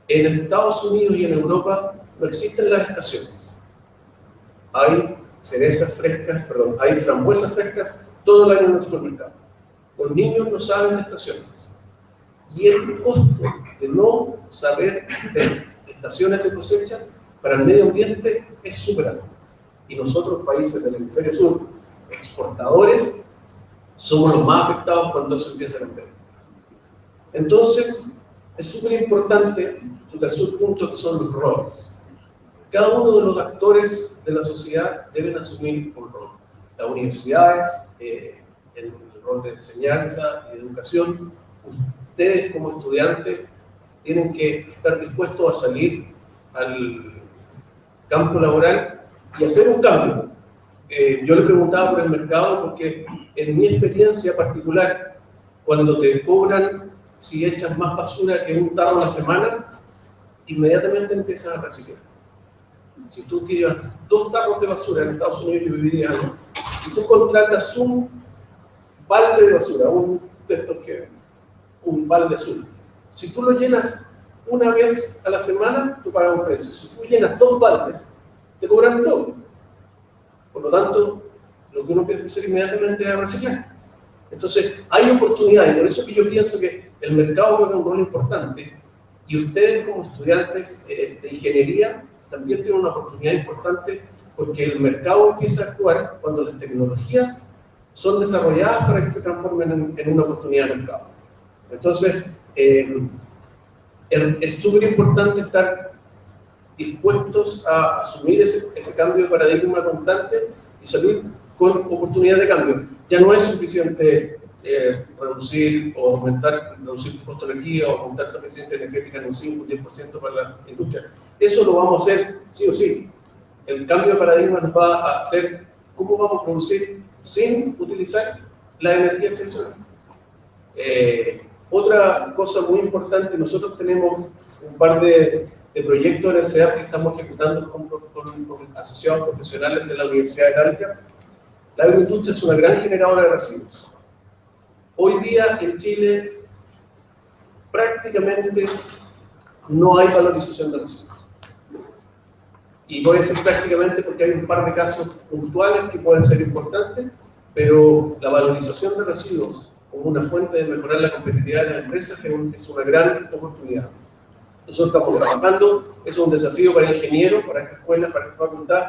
En Estados Unidos y en Europa no existen las estaciones. Hay cerezas frescas, hay frambuesas frescas todo el año en el supermercado. Los niños no saben de estaciones. Y el costo de no saber de estaciones de cosecha para el medio ambiente es súper alto. Y nosotros, países del hemisferio sur, exportadores, somos los más afectados cuando eso empieza a cambiar. Entonces, es súper importante su tercer punto, que son los roles. Cada uno de los actores de la sociedad deben asumir un rol. Las universidades, el rol de enseñanza y de educación, ustedes como estudiantes tienen que estar dispuestos a salir al campo laboral y hacer un cambio. Yo le preguntaba por el mercado porque en mi experiencia particular, cuando te cobran si echas más basura que un tarro a la semana, inmediatamente empiezas a reciclar. Si tú tiras 2 tarros de basura en Estados Unidos, yo viví 10 años, y tú contratas un balde de basura, un balde azul. Si tú lo llenas una vez a la semana, tú pagas un precio. Si tú llenas 2 baldes, te cobran todo. Por lo tanto, lo que uno empieza a hacer inmediatamente es reciclar. Entonces, hay oportunidades, y por eso que yo pienso que el mercado juega un rol importante, y ustedes como estudiantes de ingeniería también tienen una oportunidad importante, porque el mercado empieza a actuar cuando las tecnologías son desarrolladas para que se transformen en una oportunidad de mercado. Entonces, es súper importante estar dispuestos a asumir ese cambio de paradigma constante y salir con oportunidades de cambio. Ya no es suficiente reducir o reducir tu costo de energía o aumentar tu eficiencia energética en un 5 o 10% para la industria. Eso lo vamos a hacer sí o sí. El cambio de paradigma nos va a hacer cómo vamos a producir sin utilizar la energía tradicional. Otra cosa muy importante, nosotros tenemos un par de proyectos en el CEAP que estamos ejecutando con asociados profesionales de la Universidad de Talca. La agroindustria es una gran generadora de residuos. Hoy día en Chile prácticamente no hay valorización de residuos. Y voy a decir prácticamente porque hay un par de casos puntuales que pueden ser importantes, pero la valorización de residuos como una fuente de mejorar la competitividad de las empresas es una gran oportunidad. Nosotros estamos trabajando, es un desafío para ingenieros, para esta escuela, para esta facultad,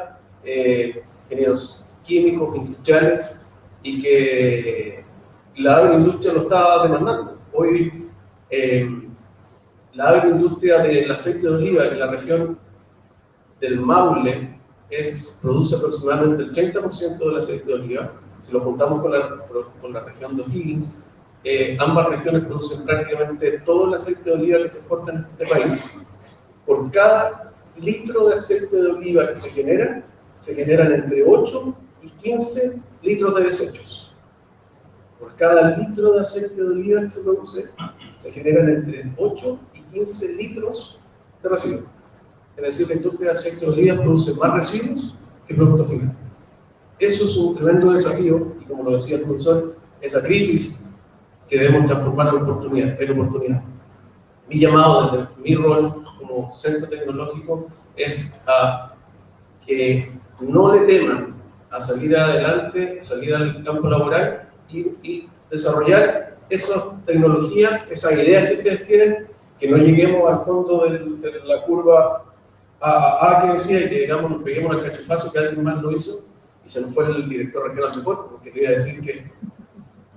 ingenieros químicos, industriales, y que la agroindustria lo está demandando. Hoy, la agroindustria del aceite de oliva en la región del Maule produce aproximadamente el 30% del aceite de oliva. Si lo juntamos con la región de Huisingh, ambas regiones producen prácticamente todo el aceite de oliva que se exporta en este país. Por cada litro de aceite de oliva que se generan entre 8 y 15 litros de desechos. Por cada litro de aceite de oliva que se produce, se generan entre 8 y 15 litros de residuos. Es decir, la industria de aceite de oliva produce más residuos que producto final. Eso es un tremendo desafío, y como lo decía el profesor, esa crisis que debemos transformar en oportunidad. Mi llamado desde mi rol como centro tecnológico es a que no le teman a salir adelante, a salir al campo laboral y desarrollar esas tecnologías, esas ideas que ustedes tienen, que no lleguemos al fondo de la curva A que decía, que digamos nos peguemos al cachufazo que alguien más lo hizo y se nos fue el director regional de Puerto, porque le iba a decir que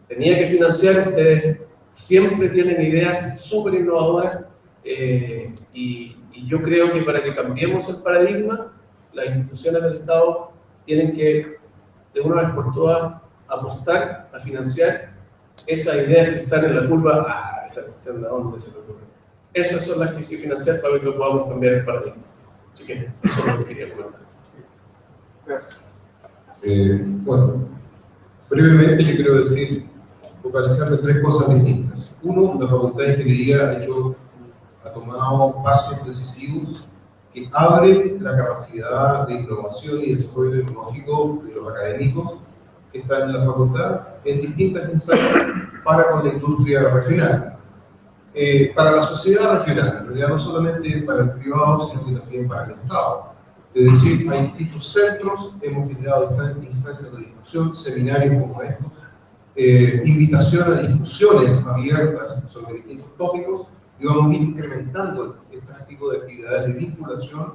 tenía que financiar. Ustedes siempre tienen ideas súper innovadoras, y yo creo que para que cambiemos el paradigma, las instituciones del Estado tienen que, de una vez por todas, apostar a financiar esas ideas que están en la curva. Esa cuestión de dónde se le ocurre. Esas son las que hay que financiar para que podamos cambiar el paradigma. Así que eso es lo que quería comentar. Gracias. Bueno, brevemente yo quiero decir, focalizarme en 3 cosas distintas. Uno, la Facultad de Ingeniería ha tomado pasos decisivos que abren la capacidad de innovación y desarrollo tecnológico de los académicos que están en la facultad en distintas instancias para con la industria regional. Para la sociedad regional, en realidad no solamente para el privado, sino que también para el Estado. Es decir, hay distintos centros, hemos generado distintas instancias de discusión, seminarios como estos, invitación a discusiones abiertas sobre distintos tópicos, y vamos a ir incrementando este tipo de actividades de vinculación,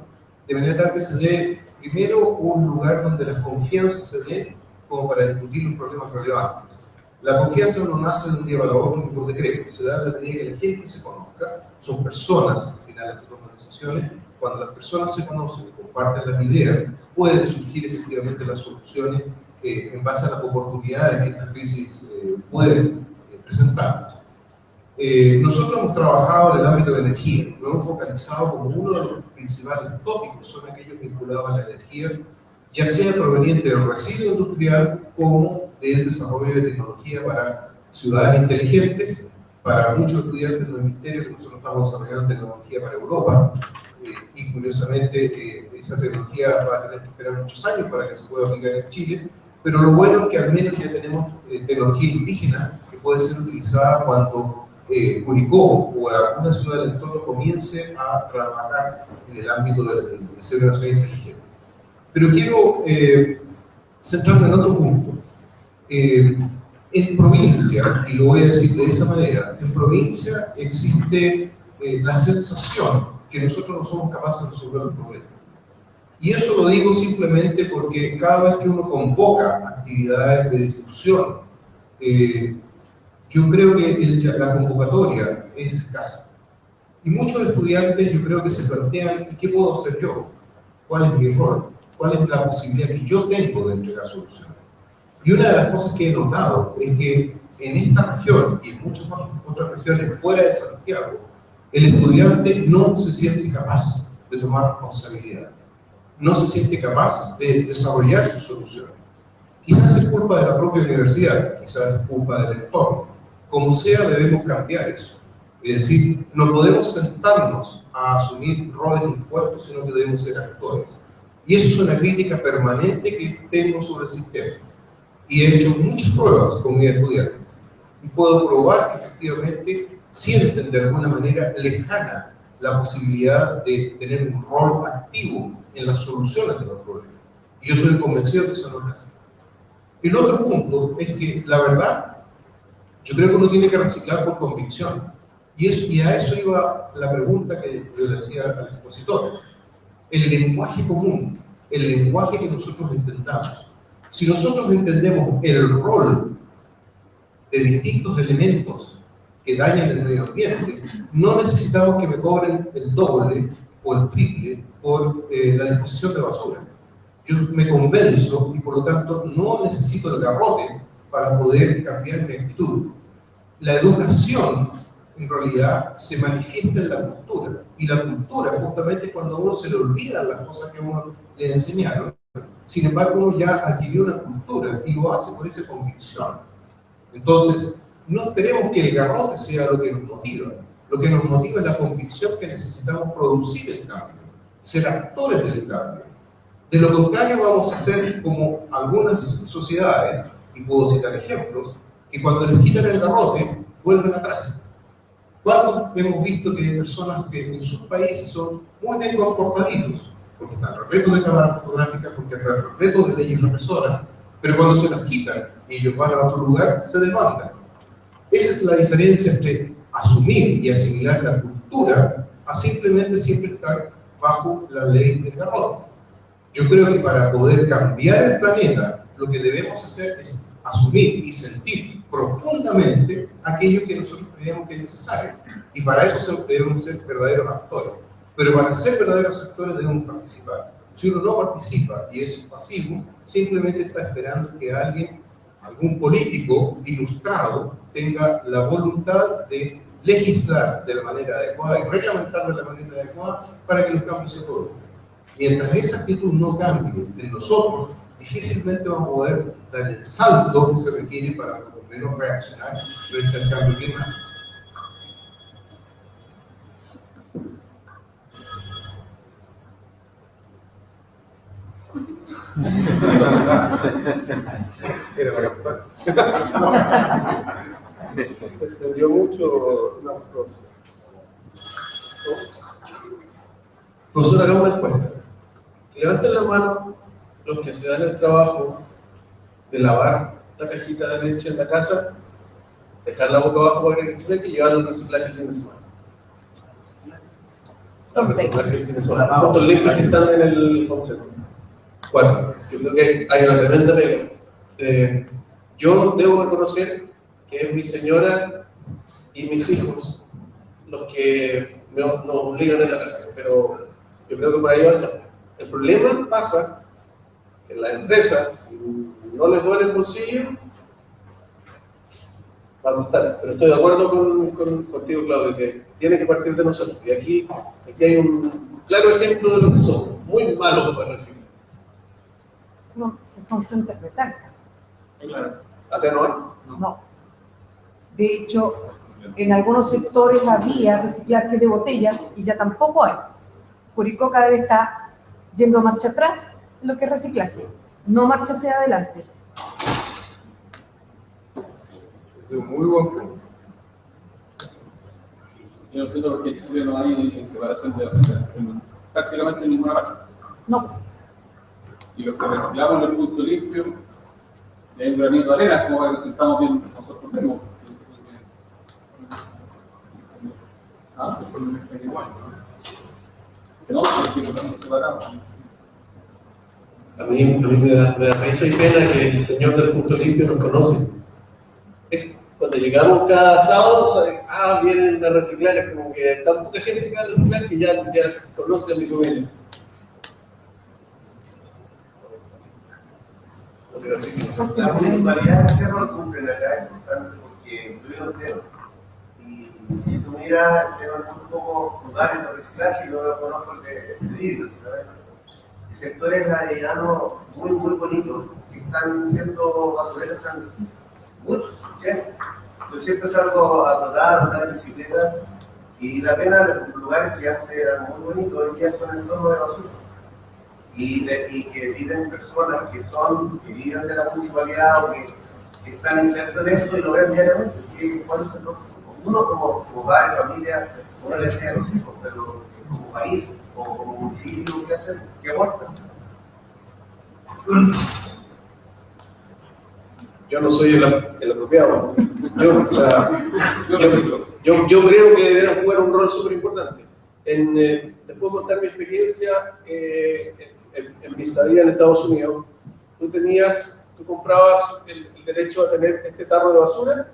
de manera tal que se dé primero un lugar donde la confianza se dé como para discutir los problemas relevantes. La confianza no nace de un día para otro ni por decreto, se da en la medida que la gente se conozca, son personas al final las que toman decisiones. Cuando las personas se conocen y comparten las ideas, pueden surgir efectivamente las soluciones en base a las oportunidades que esta crisis puede presentar. Nosotros hemos trabajado en el ámbito de energía, lo hemos focalizado como uno de los principales tópicos, son aquellos vinculados a la energía, ya sea proveniente del residuo industrial como del desarrollo de tecnología para ciudades inteligentes, para muchos estudiantes del ministerio que nosotros estamos desarrollando tecnología para Europa, y curiosamente esa tecnología va a tener que esperar muchos años para que se pueda aplicar en Chile, pero lo bueno es que al menos ya tenemos tecnología indígena que puede ser utilizada cuando Curicó o alguna ciudad del entorno comience a trabajar en el ámbito de ser una ciudad inteligente. Pero quiero centrarme en otro punto. En provincia, y lo voy a decir de esa manera, en provincia existe la sensación que nosotros no somos capaces de resolver el problema. Y eso lo digo simplemente porque cada vez que uno convoca actividades de discusión, yo creo que la convocatoria es escasa. Y muchos estudiantes yo creo que se plantean, ¿qué puedo hacer yo? ¿Cuál es mi rol? ¿Cuál es la posibilidad que yo tengo de entregar soluciones? Y una de las cosas que he notado es que en esta región y en muchas otras regiones fuera de Santiago, el estudiante no se siente capaz de tomar responsabilidad, no se siente capaz de desarrollar sus soluciones. Quizás es culpa de la propia universidad, quizás es culpa del entorno. Como sea, debemos cambiar eso. Es decir, no podemos sentarnos a asumir roles impuestos, sino que debemos ser actores. Y eso es una crítica permanente que tengo sobre el sistema. Y he hecho muchas pruebas con mis estudiantes. Y puedo probar que efectivamente sienten de alguna manera lejana la posibilidad de tener un rol activo en las soluciones de los problemas. Y yo soy convencido de que eso no es así. El otro punto es que, la verdad, yo creo que uno tiene que reciclar por convicción. Y a eso iba la pregunta que yo le hacía al expositor. El lenguaje común, el lenguaje que nosotros entendamos. Si nosotros entendemos el rol de distintos elementos que dañan el medio ambiente, no necesitamos que me cobren el doble o el triple por la disposición de basura. Yo me convenzo y por lo tanto no necesito el garrote para poder cambiar mi actitud. La educación en realidad se manifiesta en la cultura, y la cultura justamente es cuando a uno se le olvidan las cosas que a uno le enseñaron. Sin embargo, uno ya adquirió una cultura y lo hace por esa convicción. Entonces, no esperemos que el garrote sea lo que nos motiva. Lo que nos motiva es la convicción que necesitamos producir el cambio, ser actores del cambio. De lo contrario, vamos a ser como algunas sociedades, y puedo citar ejemplos, que cuando les quitan el garrote, vuelven atrás. ¿Cuántos hemos visto que hay personas que en sus países son muy bien comportaditos, porque están repletos de cámaras fotográficas, porque están repletos de leyes represoras, pero cuando se las quitan y ellos van a otro lugar, se desbandan? Esa es la diferencia entre asumir y asimilar la cultura a simplemente siempre estar bajo la ley del garrote. Yo creo que para poder cambiar el planeta, lo que debemos hacer es asumir y sentir profundamente aquello que nosotros creemos que es necesario. Y para eso debemos ser verdaderos actores. Pero para ser verdaderos actores debemos participar. Si uno no participa y es pasivo, simplemente está esperando que alguien, algún político ilustrado, tenga la voluntad de legislar de la manera adecuada y reglamentar de la manera adecuada para que los cambios se produzcan. Mientras esa actitud no cambie entre nosotros, difícilmente vamos a poder dar el salto que se requiere para por lo menos reaccionar frente al cambio climático. Se entendió mucho. Profesor, hagamos una encuesta. Levanten la mano los que se dan el trabajo de lavar la cajita de leche en la casa, dejar la boca abajo para que se seque y llevarlo al reciclaje el fin de semana. Al reciclaje el fin de semana. ¿Cuántos libros que están en el concepto? 4. Yo creo que hay una tremenda regla. Yo debo reconocer que es mi señora y mis hijos los que nos obligan en la casa, pero yo creo que por ahí va el tema. El problema pasa que la empresa, si no les duele el bolsillo, va a costar. Pero estoy de acuerdo contigo, Claudio, que tiene que partir de nosotros. Y aquí hay un claro ejemplo de lo que somos, muy malos para reciclar. No, interpretar. Claro. ¿Acá no hay? No. De hecho, en algunos sectores había reciclaje de botellas y ya tampoco hay. Curicó cada vez está yendo marcha atrás en lo que es reciclaje, no marcha hacia adelante. Es un muy buen punto. Yo no entiendo por qué en Chile no hay separación de basura en prácticamente ninguna parte. No. Y los que reciclamos en el punto limpio, y hay un granito de arena, como resultamos bien nosotros mismos. Ah, por lo menos igual, ¿no? Que no, porque estamos separados. A mí me da risa y pena que el señor del punto limpio nos conoce. Cuando llegamos cada sábado, vienen a reciclar, es como que tan poca gente que va a reciclar que ya conoce a mi familia. La municipalidad, ¿qué rol cumplen acá? Es importante porque yo vivo en Teo. Y si tú miras, tengo muy pocos lugares de reciclaje y no lo conozco el de vidrio, ¿sabes? Sectores adheranos muy bonitos que están siendo basureros, están muchos, ¿sí? Yo siempre salgo a trotar en bicicleta y la pena los lugares que antes eran muy bonitos hoy día son entornos de basura. Y que viven personas que viven de la municipalidad o que están insertos en esto y lo ven diariamente. ¿Cuál es el problema? Uno como padre, familia, uno le enseña a los hijos, pero como país o como municipio, ¿qué hacen? ¿Qué aportan? Yo no soy el apropiado. Yo creo que deberían jugar un rol súper importante. Les puedo contar mi experiencia en mi estadía en Estados Unidos. Tú comprabas el derecho a tener este tarro de basura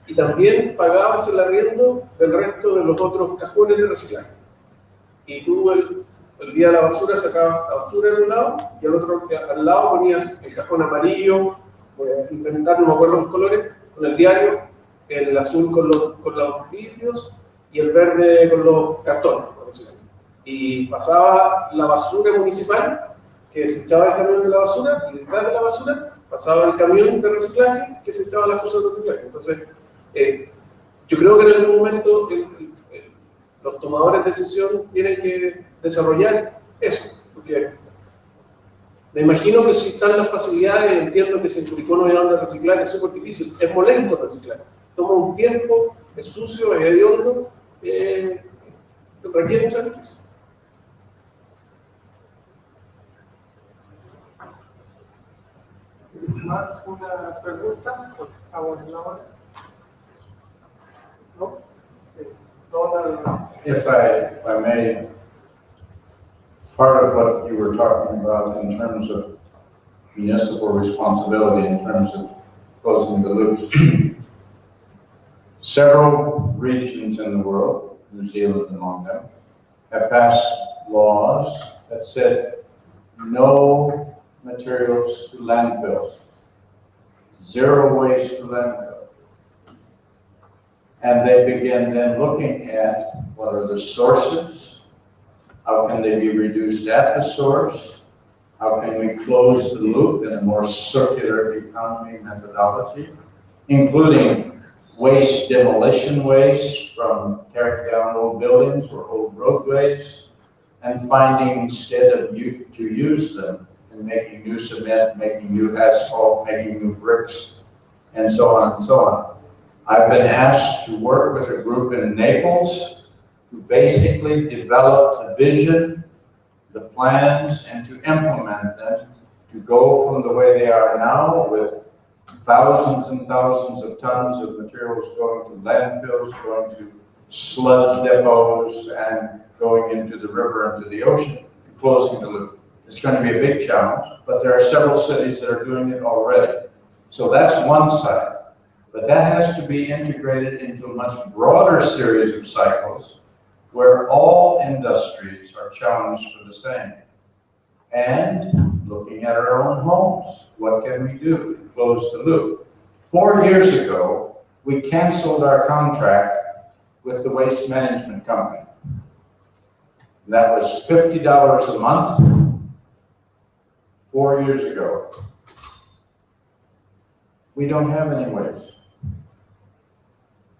y también pagabas el arriendo del resto de los otros cajones de reciclaje. Y tú el día de la basura sacabas la basura en un lado y al lado ponías el cajón amarillo, voy a inventar, no me acuerdo los colores, con el diario, el azul con los vidrios y el verde con los cartones, por decirlo. Y pasaba la basura municipal que desechaba el camión de la basura y detrás de la basura pasaba el camión de reciclaje que desechaba las cosas de reciclaje. Entonces, yo creo que en algún momento los tomadores de decisión tienen que desarrollar eso, porque me imagino que si están las facilidades, entiendo que si en Curicó no hay donde reciclar es súper difícil, es molesto reciclar, toma un tiempo, es sucio, es hediondo, requiere un sacrificio. ¿Más una pregunta? ¿Estamos en la hora? ¿No? If I may, part of what you were talking about in terms of municipal responsibility, in terms of closing the loops, several regions in the world, New Zealand among them, have passed laws that said no materials to landfills, zero waste to landfills. And they begin then looking at what are the sources, how can they be reduced at the source, how can we close the loop in a more circular economy methodology, including waste demolition waste from tearing down old buildings or old roadways, and finding instead of to use them and making new cement, making new asphalt, making new bricks, and so on and so on. I've been asked to work with a group in Naples to basically develop the vision, the plans, and to implement them to go from the way they are now with thousands and thousands of tons of materials going to landfills, going to sludge depots, and going into the river, into the ocean, closing the loop. It's going to be a big challenge, but there are several cities that are doing it already. So that's one side. But that has to be integrated into a much broader series of cycles where all industries are challenged for the same. And looking at our own homes. What can we do to close the loop? 4 years ago, we canceled our contract with the waste management company. That was $50 a month 4 years ago. We don't have any waste.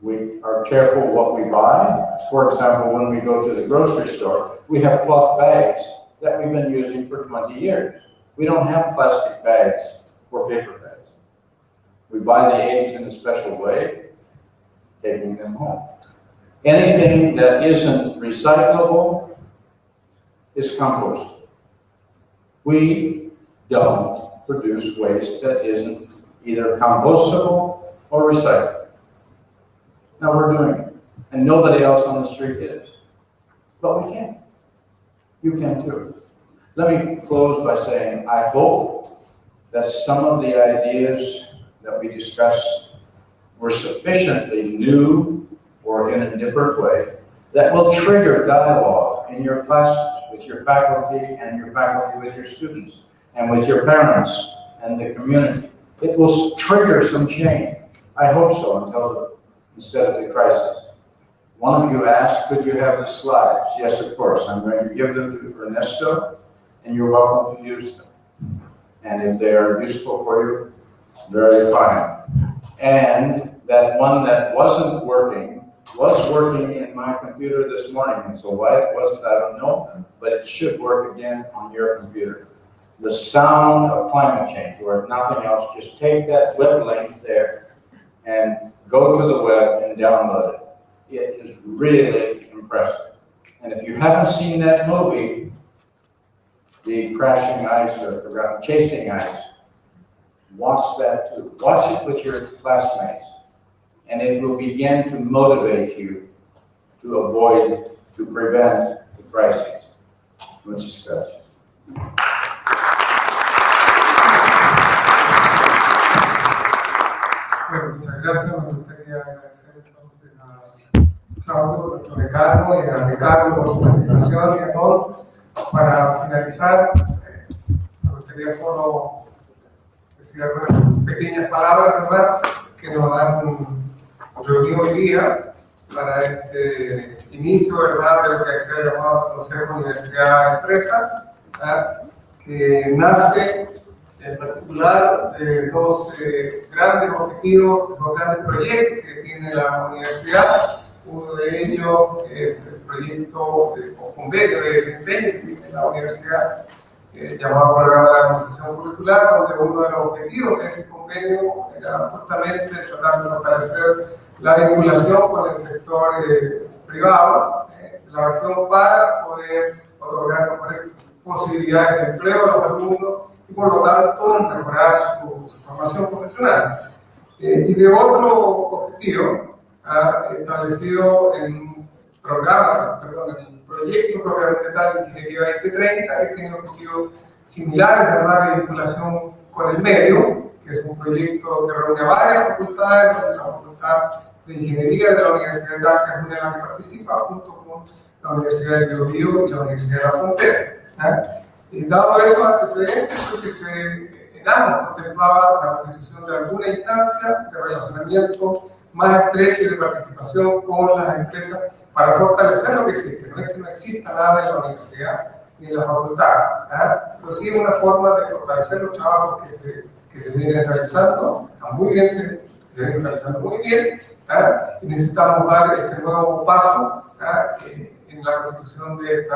We are careful what we buy. For example, when we go to the grocery store, we have cloth bags that we've been using for 20 years. We don't have plastic bags or paper bags. We buy the eggs in a special way, taking them home. Anything that isn't recyclable is composted. We don't produce waste that isn't either compostable or recyclable. Now we're doing it, and nobody else on the street is. But we can. You can too. Let me close by saying I hope that some of the ideas that we discussed were sufficiently new or in a different way that will trigger dialogue in your classes with your faculty and your faculty with your students and with your parents and the community. It will trigger some change. I hope so instead of the crisis. One of you asked, could you have the slides? Yes, of course. I'm going to give them to Ernesto, and you're welcome to use them. And if they are useful for you, very fine. And that one that wasn't working was working in my computer this morning. And so why it wasn't, I don't know, but it should work again on your computer. The sound of climate change, or if nothing else, just take that web link there and go to the web and download it. It is really impressive. And if you haven't seen that movie, The Crashing Ice, or Chasing Ice, watch that too. Watch it with your classmates, and it will begin to motivate you to prevent the crisis. Muchas gracias. Bueno, muchas gracias. Me gustaría agradecer entonces a Claudio, nuestro decano, y a Ricardo por su participación y a todos. Para finalizar, me gustaría solo decir algunas pequeñas palabras, ¿verdad?, que nos han reunido hoy día para este inicio, ¿verdad?, de lo que se ha llamado el Consejo Universidad Empresa, ¿verdad?, que nace en particular de dos grandes objetivos, dos grandes proyectos que tiene la universidad. Uno de ellos es el proyecto o convenio de desempeño que tiene la universidad, llamado Programa de Armonización Curricular, donde uno de los objetivos de ese convenio era justamente tratar de fortalecer la vinculación con el sector privado de la región para poder otorgar mejores posibilidades de empleo a los alumnos y por lo tanto mejorar su formación profesional. Y de otro objetivo, ha establecido en un programa, perdón, en un proyecto propiamente tal de Ingeniería 2030, que tiene objetivos similares, ¿verdad?, de vinculación con el medio, que es un proyecto que reúne a varias facultades, donde la Facultad de Ingeniería de la Universidad de Talca es una de las que participa, junto con la Universidad de Biobío y la Universidad de la Frontera. Y dado esos antecedentes, creo que en ambos contemplaba la constitución de alguna instancia de relacionamiento más estrecha y de participación con las empresas para fortalecer lo que existe. No es que no exista nada en la universidad ni en la facultad, pero sí una forma de fortalecer los trabajos que se vienen realizando, están muy bien, se vienen realizando muy bien, y necesitamos dar este nuevo paso en la constitución de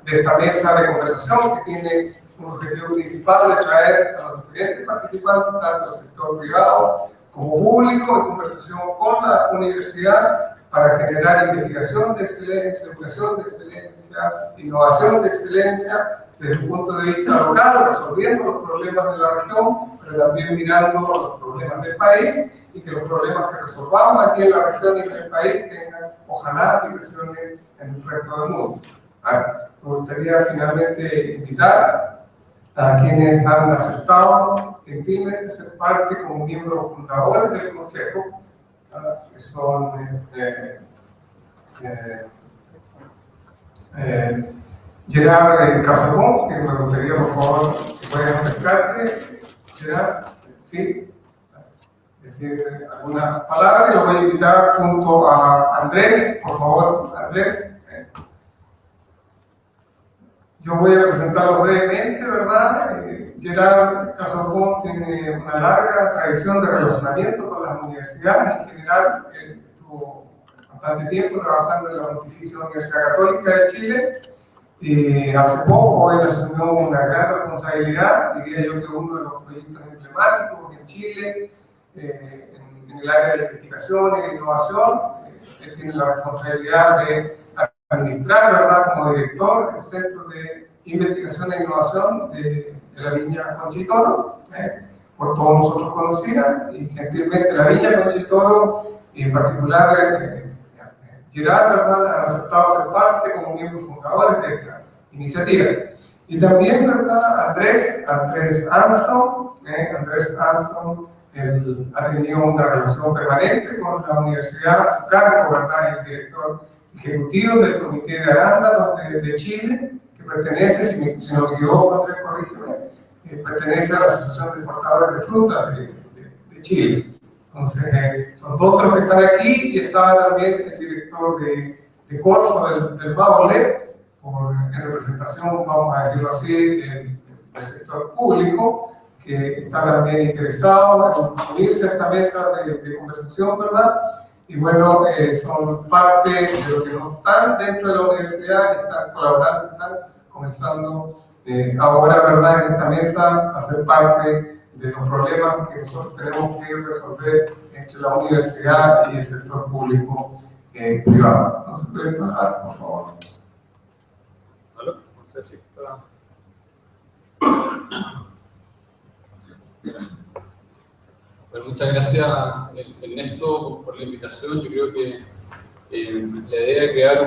esta mesa de conversación que tiene un objetivo principal de traer a los diferentes participantes, tanto del sector privado como público, en conversación con la universidad para generar investigación de excelencia, educación de excelencia, innovación de excelencia desde un punto de vista local, resolviendo los problemas de la región, pero también mirando los problemas del país y que los problemas que resolvamos aquí en la región y en el país tengan, ojalá, aplicaciones en el resto del mundo. Me gustaría finalmente invitar a quienes han aceptado gentilmente ser parte como miembros fundadores del Consejo, que son Gerard Casabón, que me gustaría por favor ¿Puedes acercarte? Gerard? ¿Sí? Decir algunas palabras y lo voy a invitar junto a Andrés, por favor, Andrés. Yo voy a presentarlo brevemente, ¿verdad? Gerard Casocón tiene una larga tradición de relacionamiento con las universidades. En general, él estuvo bastante tiempo trabajando en la Pontificia Universidad Católica de Chile. Hace poco él asumió una gran responsabilidad, diría yo que uno de los proyectos emblemáticos en Chile, en el área de investigación y de innovación. Él tiene la responsabilidad de administrar, ¿verdad?, como director, el Centro de Investigación e Innovación de la Viña Conchitoro, por todos nosotros conocida, y gentilmente la Viña Conchitoro, y en particular Gerard, ¿verdad?, han aceptado ser parte como miembros fundadores de esta iniciativa. Y también, ¿verdad?, Andrés Armstrong, él ha tenido una relación permanente con la universidad, a su cargo, ¿verdad?, es el director ejecutivo del Comité de Arándanos de Chile, que pertenece, si no me equivoco, Andrés, corrígeme, pertenece a la Asociación de Exportadores de Fruta de Chile. Entonces, son dos de los que están aquí, y está también el director de Corfo del Babolé, en representación, vamos a decirlo así, del sector público, que está también interesado en unirse a esta mesa de conversación, ¿verdad? Y bueno, son parte de los que no están dentro de la universidad, que están colaborando, están comenzando ahora, ¿verdad?, en esta mesa a ser parte de los problemas que nosotros tenemos que resolver entre la universidad y el sector público privado. ¿No se puede parar, por favor? ¿Aló? No sé si está... Bueno, muchas gracias, Ernesto, por la invitación. Yo creo que la idea de crear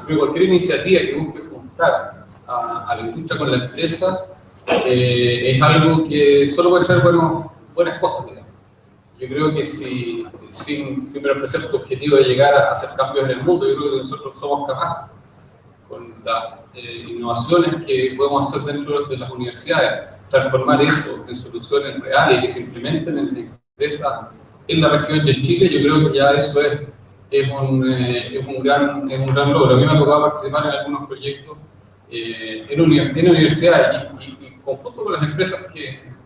cualquier iniciativa que busque juntar a la industria con la empresa es algo que solo puede traer buenas cosas, digamos. Yo creo que sin menospreciar tu objetivo de llegar a hacer cambios en el mundo, yo creo que nosotros somos capaces, con las innovaciones que podemos hacer dentro de las universidades, transformar eso en soluciones reales y que se implementen en la empresa en la región de Chile. Yo creo que ya eso es un gran logro. A mí me ha tocado participar en algunos proyectos en universidades y conjunto con las empresas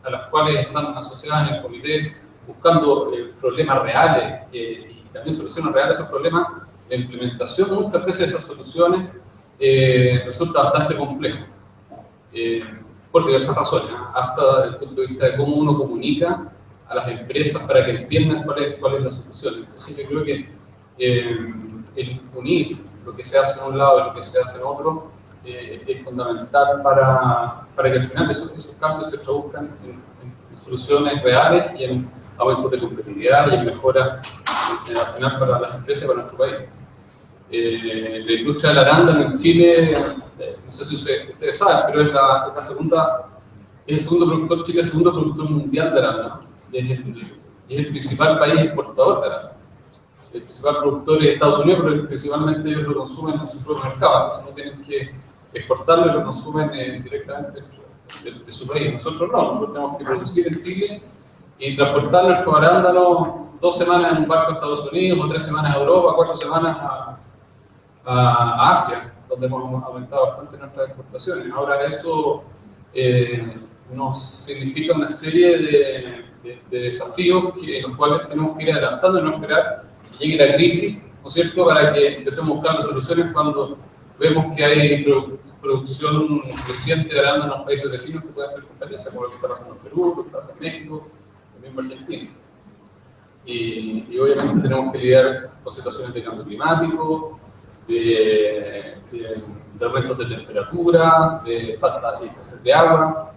a las cuales están asociadas en el comité, buscando problemas reales y también soluciones reales a esos problemas. La implementación muchas veces de esas soluciones resulta bastante complejo, por diversas razones, hasta desde el punto de vista de cómo uno comunica a las empresas para que entiendan cuál es la solución. Entonces yo creo que el unir lo que se hace en un lado y lo que se hace en otro es fundamental para que al final esos cambios se traduzcan en soluciones reales y en aumentos de competitividad y en mejora al final para las empresas y para nuestro país. La industria del arándano en Chile, no sé si ustedes saben, pero es el segundo productor, Chile es el segundo productor mundial de arándano y es el principal país exportador de arándano. El principal productor es Estados Unidos, pero principalmente ellos lo consumen en sus propios mercados, entonces no tienen que exportarlo y lo consumen directamente de su país. Nosotros no, nosotros tenemos que producir en Chile y transportar nuestros arándanos 2 semanas en un barco a Estados Unidos, o 3 semanas a Europa, 4 semanas a Asia, donde hemos aumentado bastante nuestras exportaciones. Ahora eso nos significa una serie de desafíos en los cuales tenemos que ir adelantando y no esperar que llegue la crisis, ¿no es cierto?, para que empecemos a buscar soluciones cuando vemos que hay producción creciente de arándanos en los países vecinos que pueden hacer competencia, como lo que está pasando en Perú, lo que pasa en México, también en Argentina. Y obviamente tenemos que lidiar con situaciones de cambio climático, de aumentos de temperatura, de falta de escasez de agua,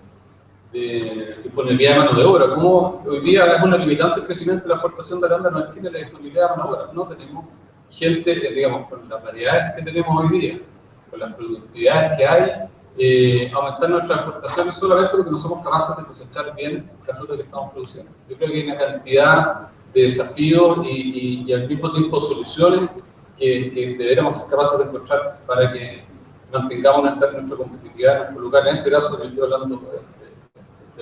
de disponibilidad de mano de obra. Como hoy día es una limitante el crecimiento de la exportación de arándanos en Chile, la disponibilidad de mano de obra. No tenemos gente, digamos, con las variedades que tenemos hoy día, con las productividades que hay, aumentar nuestras exportaciones solamente porque no somos capaces de cosechar bien la fruta que estamos produciendo. Yo creo que hay una cantidad de desafíos y al mismo tiempo soluciones que deberíamos ser capaces de encontrar para que mantengamos nuestra competitividad en nuestro lugar. En este caso, estoy hablando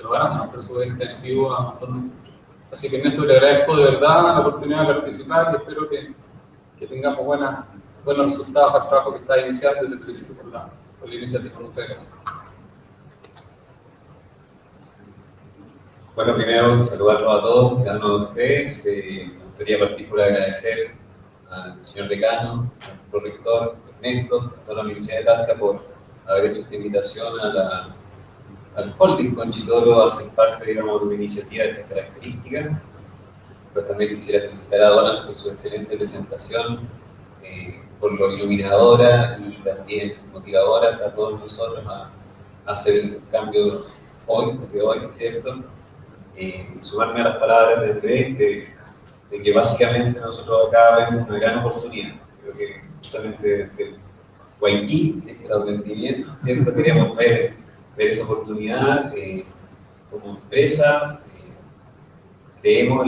lo van a hacer súper extensivo a un montón de industria. Así que Néstor, le agradezco de verdad la oportunidad de participar y espero que tengamos buenos resultados para el trabajo que está iniciando y te felicito por la iniciativa. Muchas gracias. Bueno, primero saludarlos a todos, cada uno de ustedes. Me gustaría partir por agradecer al señor decano, al prorector Ernesto, a toda la Universidad de Talca por haber hecho esta invitación al holding Conchitoro a ser parte, digamos, de una iniciativa de estas características. Pero también quisiera felicitar a Donald por su excelente presentación, por lo iluminadora y también motivadora para todos nosotros a hacer el cambio hoy, desde hoy, ¿cierto? Sumarme a las palabras de Andrés, de que básicamente nosotros acá vemos una gran oportunidad. Creo que justamente desde Huisingh, si es que lo entendí bien, ¿cierto? Queríamos ver esa oportunidad como empresa. Hemos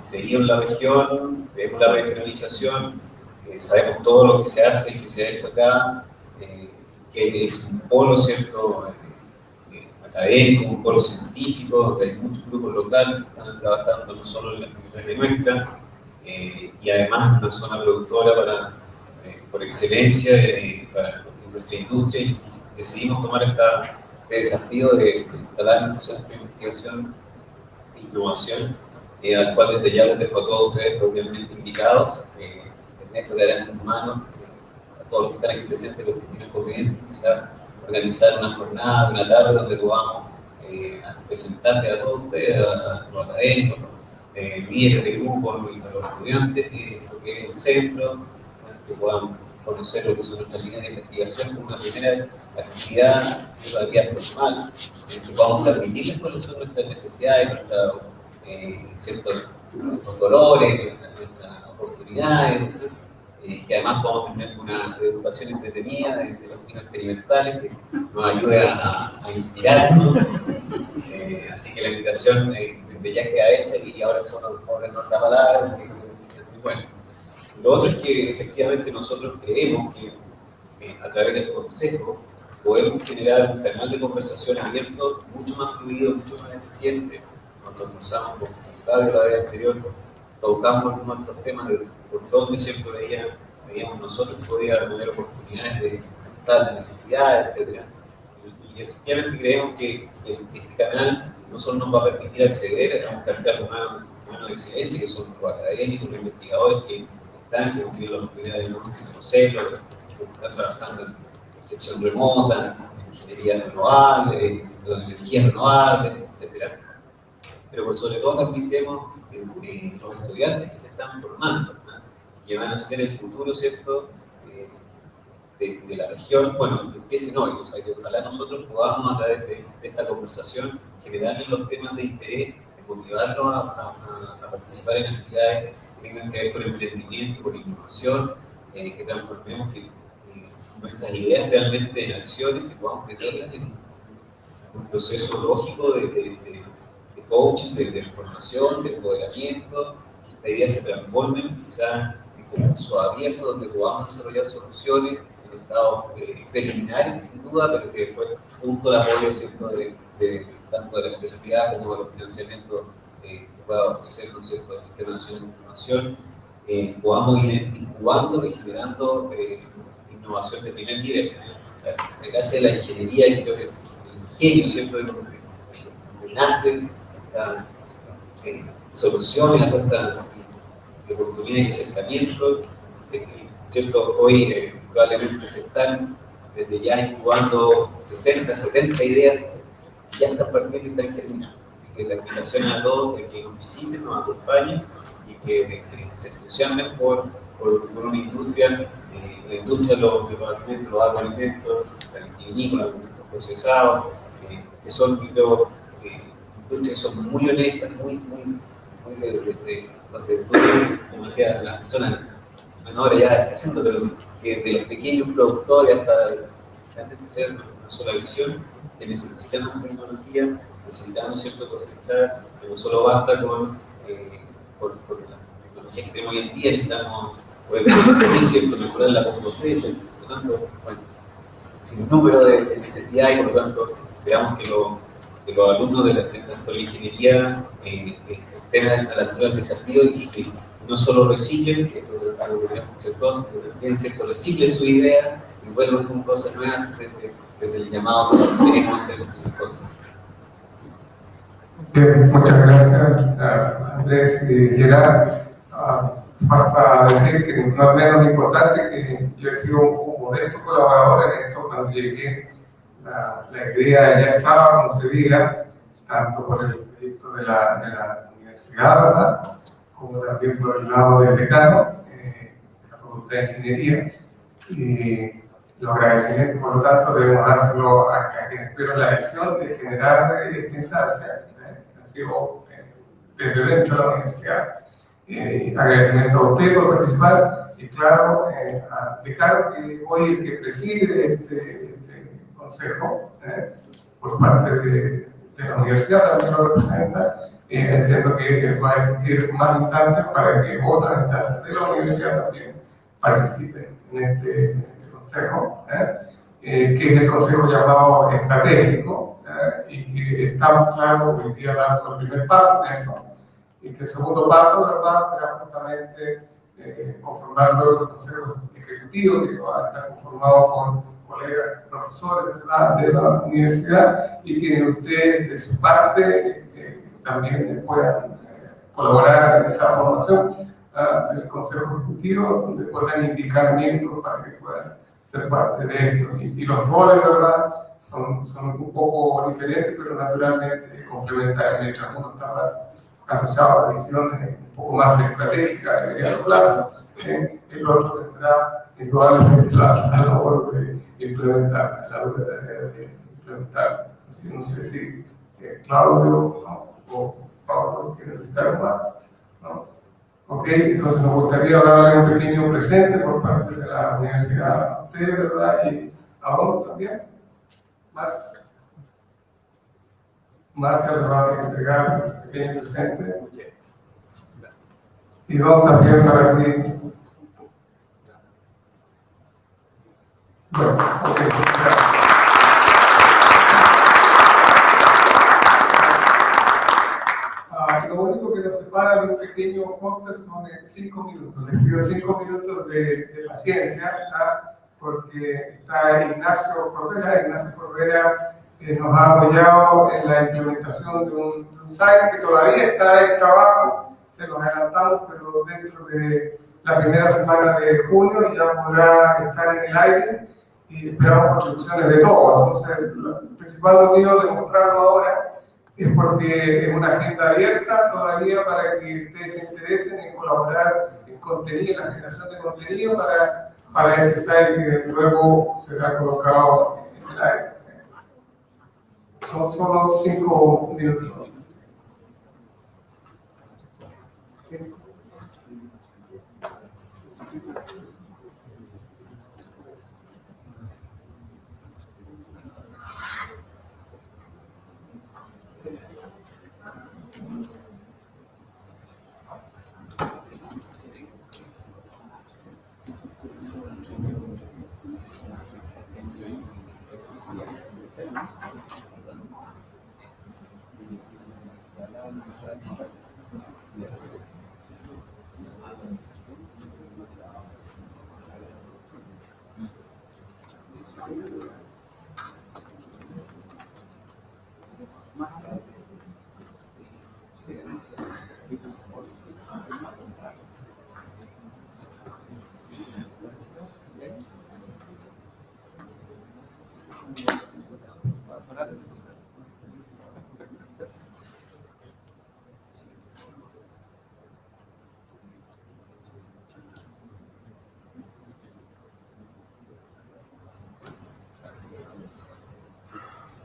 creído en la región, creemos en la regionalización, sabemos todo lo que se hace y que se ha hecho acá, que es un polo, ¿cierto? Académico, un polo científico, donde hay muchos grupos locales que están trabajando no solo en la comunidad nuestra, y además una zona productora por excelencia para nuestra industria, y decidimos tomar este desafío de instalar un centro de investigación e innovación, al cual desde ya les dejo a todos ustedes cordialmente invitados. Ernesto quedará en tus manos, a todos los que están aquí presentes, los que tienen conveniente, quizás organizar una jornada, una tarde donde podamos presentarle a todos ustedes, a los académicos, líderes de grupos, a los estudiantes, lo que es el centro, que puedan conocer lo que son nuestras líneas de investigación como una primera actividad todavía formal, que podamos transmitirles cuáles son nuestras necesidades, nuestros dolores, nuestras oportunidades, que además podamos tener una educación entretenida de los niños experimentales que nos ayude a inspirarnos. Así que la invitación desde ya queda hecha y ahora solo poner nuestras palabras. Bueno, lo otro es que efectivamente nosotros creemos que a través del consejo podemos generar un canal de conversación abierto mucho más fluido, mucho más eficiente. Cuando conversamos con Claudio la vez anterior, tocamos nuestros temas de por dónde siempre veíamos nosotros que podía haber oportunidades de tal necesidades, etc. Y efectivamente creemos que este canal no solo nos va a permitir acceder a un capital humano de excelencia, que son los académicos, los investigadores que hemos tenido la oportunidad de conocerlos, que están trabajando en sección remota, en ingeniería renovable, en energías renovables, etc. Pero por sobre todo también creemos en los estudiantes que se están formando, ¿no? Que van a ser el futuro, ¿cierto?, de la región. Bueno, empiecen hoy, o sea, que ojalá nosotros podamos a través de esta conversación generarles los temas de interés, de motivarlos a participar en actividades que tengan que ver con emprendimiento, con innovación, que transformemos nuestras ideas realmente en acciones, que podamos meterlas en un proceso lógico de coaching, de formación, de empoderamiento, que estas ideas se transformen quizás en concursos abiertos donde podamos desarrollar soluciones en estados preliminares, sin duda, pero que después, junto al apoyo, ¿cierto?, tanto de la empresa privada como de los financiamientos que pueda ofrecer, ¿no es cierto?, el Sistema Nacional de Innovación, podamos ir incubando y generando innovación de primer nivel. En el caso de la ingeniería, creo que es el ingenio, ¿cierto?, de donde nacen soluciones a todas estas oportunidades y acercamientos, ¿cierto? Hoy probablemente se están desde ya incubando 60, 70 ideas, ya están partiendo y están germinando. Así que la invitación a todos de que nos visiten, nos acompañen y que se entusiasmen por una industria, la industria de los alimentos, los agroalimentos, la vitivinícola, los alimentos procesados, que son, creo, industrias que son muy honestas, muy donde como decía, las personas menores ya haciendo de los pequeños productores hasta antes de ser una sola visión, que necesitamos tecnología, necesitamos cierto cosechar, que no solo basta con la tecnología que tenemos hoy en día, necesitamos poder cierto, mejorar la cosecha, por lo tanto, bueno, sin número de necesidades, y por lo tanto esperamos que los alumnos de la Escuela de Ingeniería estén a la altura del desafío y que no solo reciclen, que eso es algo que debemos hacer todos, pero también ¿cierto? Reciclen su idea y vuelvan con cosas nuevas desde el llamado que tenemos en el consejo. Bien, muchas gracias Andrés y Gerard. Falta decir que no es menos importante que yo he sido un modesto colaborador en esto. Cuando llegué, la idea ya estaba concebida, tanto por el proyecto de la universidad, ¿verdad?, como también por el lado del decano, de la Facultad de Ingeniería. Y los agradecimientos, por lo tanto, debemos dárselo a quienes tuvieron la decisión de generar esta instancia, ha sido desde dentro de la universidad. Agradecimiento a usted por participar y, claro, al decano, que hoy el que preside este consejo, por parte de la universidad, también lo representa. Entiendo que va a existir más instancias para que otras instancias de la universidad también participen en este consejo, que es el consejo llamado estratégico, y que estamos, claro, hoy día dando el primer paso en eso, y que el segundo paso, ¿verdad?, será justamente conformando el consejo ejecutivo, que va a estar conformado por colegas profesores, ¿verdad?, de la universidad, y que ustedes de su parte también puedan colaborar en esa formación del Consejo Ejecutivo, donde puedan indicar miembros para que puedan ser parte de esto. Y los roles, ¿verdad?, son un poco diferentes, pero naturalmente complementarios. Mientras uno está más asociado a visiones un poco más estratégicas de mediano plazo, el otro tendrá indudablemente la labor de implementar, la dura tarea de implementar. Así que no sé si Claudio, ¿no?, o Pablo quieren decir algo más, ¿no? Ok, entonces nos gustaría darle un pequeño presente por parte de la universidad a ustedes, ¿verdad? Y a Don también. Marcia le va a entregar un pequeño presente. Y Don también para ti. Bueno, ok, gracias. Lo único que nos separa de un pequeño póster son 5 minutos. Les pido 5 minutos de paciencia, ¿está? Porque está Ignacio Corbera nos ha apoyado en la implementación de un site que todavía está en trabajo. Se los adelantamos, pero dentro de la primera semana de junio ya podrá estar en el aire y esperamos contribuciones de todos. Entonces, el principal motivo de mostrarlo ahora es porque es una agenda abierta todavía para que ustedes se interesen en colaborar en contenido, en la generación de contenido para este site que luego será colocado en el aire. Son solo 5 minutos.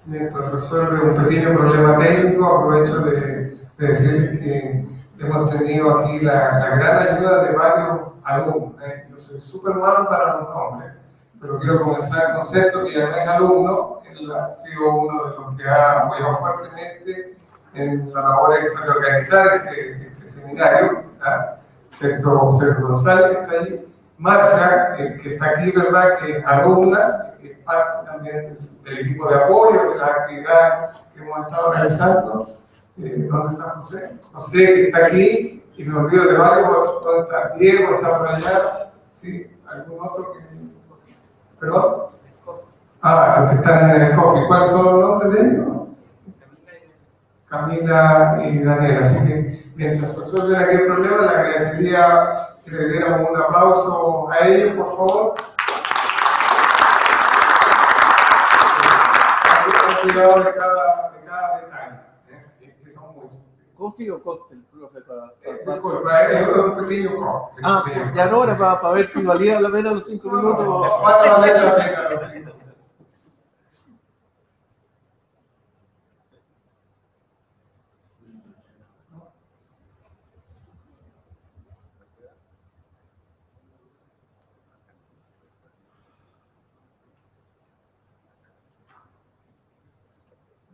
Mientras resuelve un pequeño problema técnico, aprovecho de decirles que hemos tenido aquí la gran ayuda de varios alumnos. Yo soy súper malo para los nombres, pero quiero comenzar con Sergio, que ya no es alumno. Él ha sido uno de los que ha apoyado fuertemente en la labor de organizar este seminario. Sergio González, que está allí. Marcia, que está aquí, ¿verdad?, que es alumna, que es parte también del del equipo de apoyo, de las actividades que hemos estado realizando. ¿Dónde está José? José, que está aquí, y me olvido de varios otros. ¿Dónde está Diego? ¿Está por allá? ¿Sí? ¿Algún otro que...? ¿Perdón? Los que están en el coffee. ¿Cuáles son los nombres de ellos? Camila y Daniela. Así que mientras resuelven aquel problema, le agradecería que le diéramos un aplauso a ellos, por favor. Cuidado de cada detalle, que son muchos. ¿Coffee o cóctel, profe? Disculpa, es un pequeño cóctel. Ya no era para ver si valía la pena los 5 minutos. No, va a valer la pena los 5 minutos.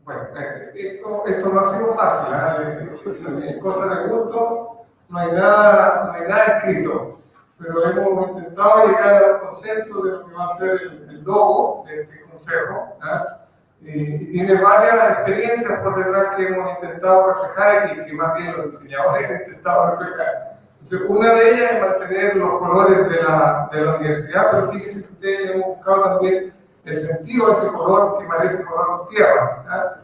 Bueno, esto no ha sido fácil, es cosa de gusto, no hay nada escrito, pero hemos intentado llegar a un consenso de lo que va a ser el logo de este consejo, y tiene varias experiencias por detrás que hemos intentado reflejar y que más bien los diseñadores han intentado reflejar. Entonces, una de ellas es mantener los colores de la universidad, pero fíjense que ustedes hemos buscado también el sentido de ese color que parece color tierra.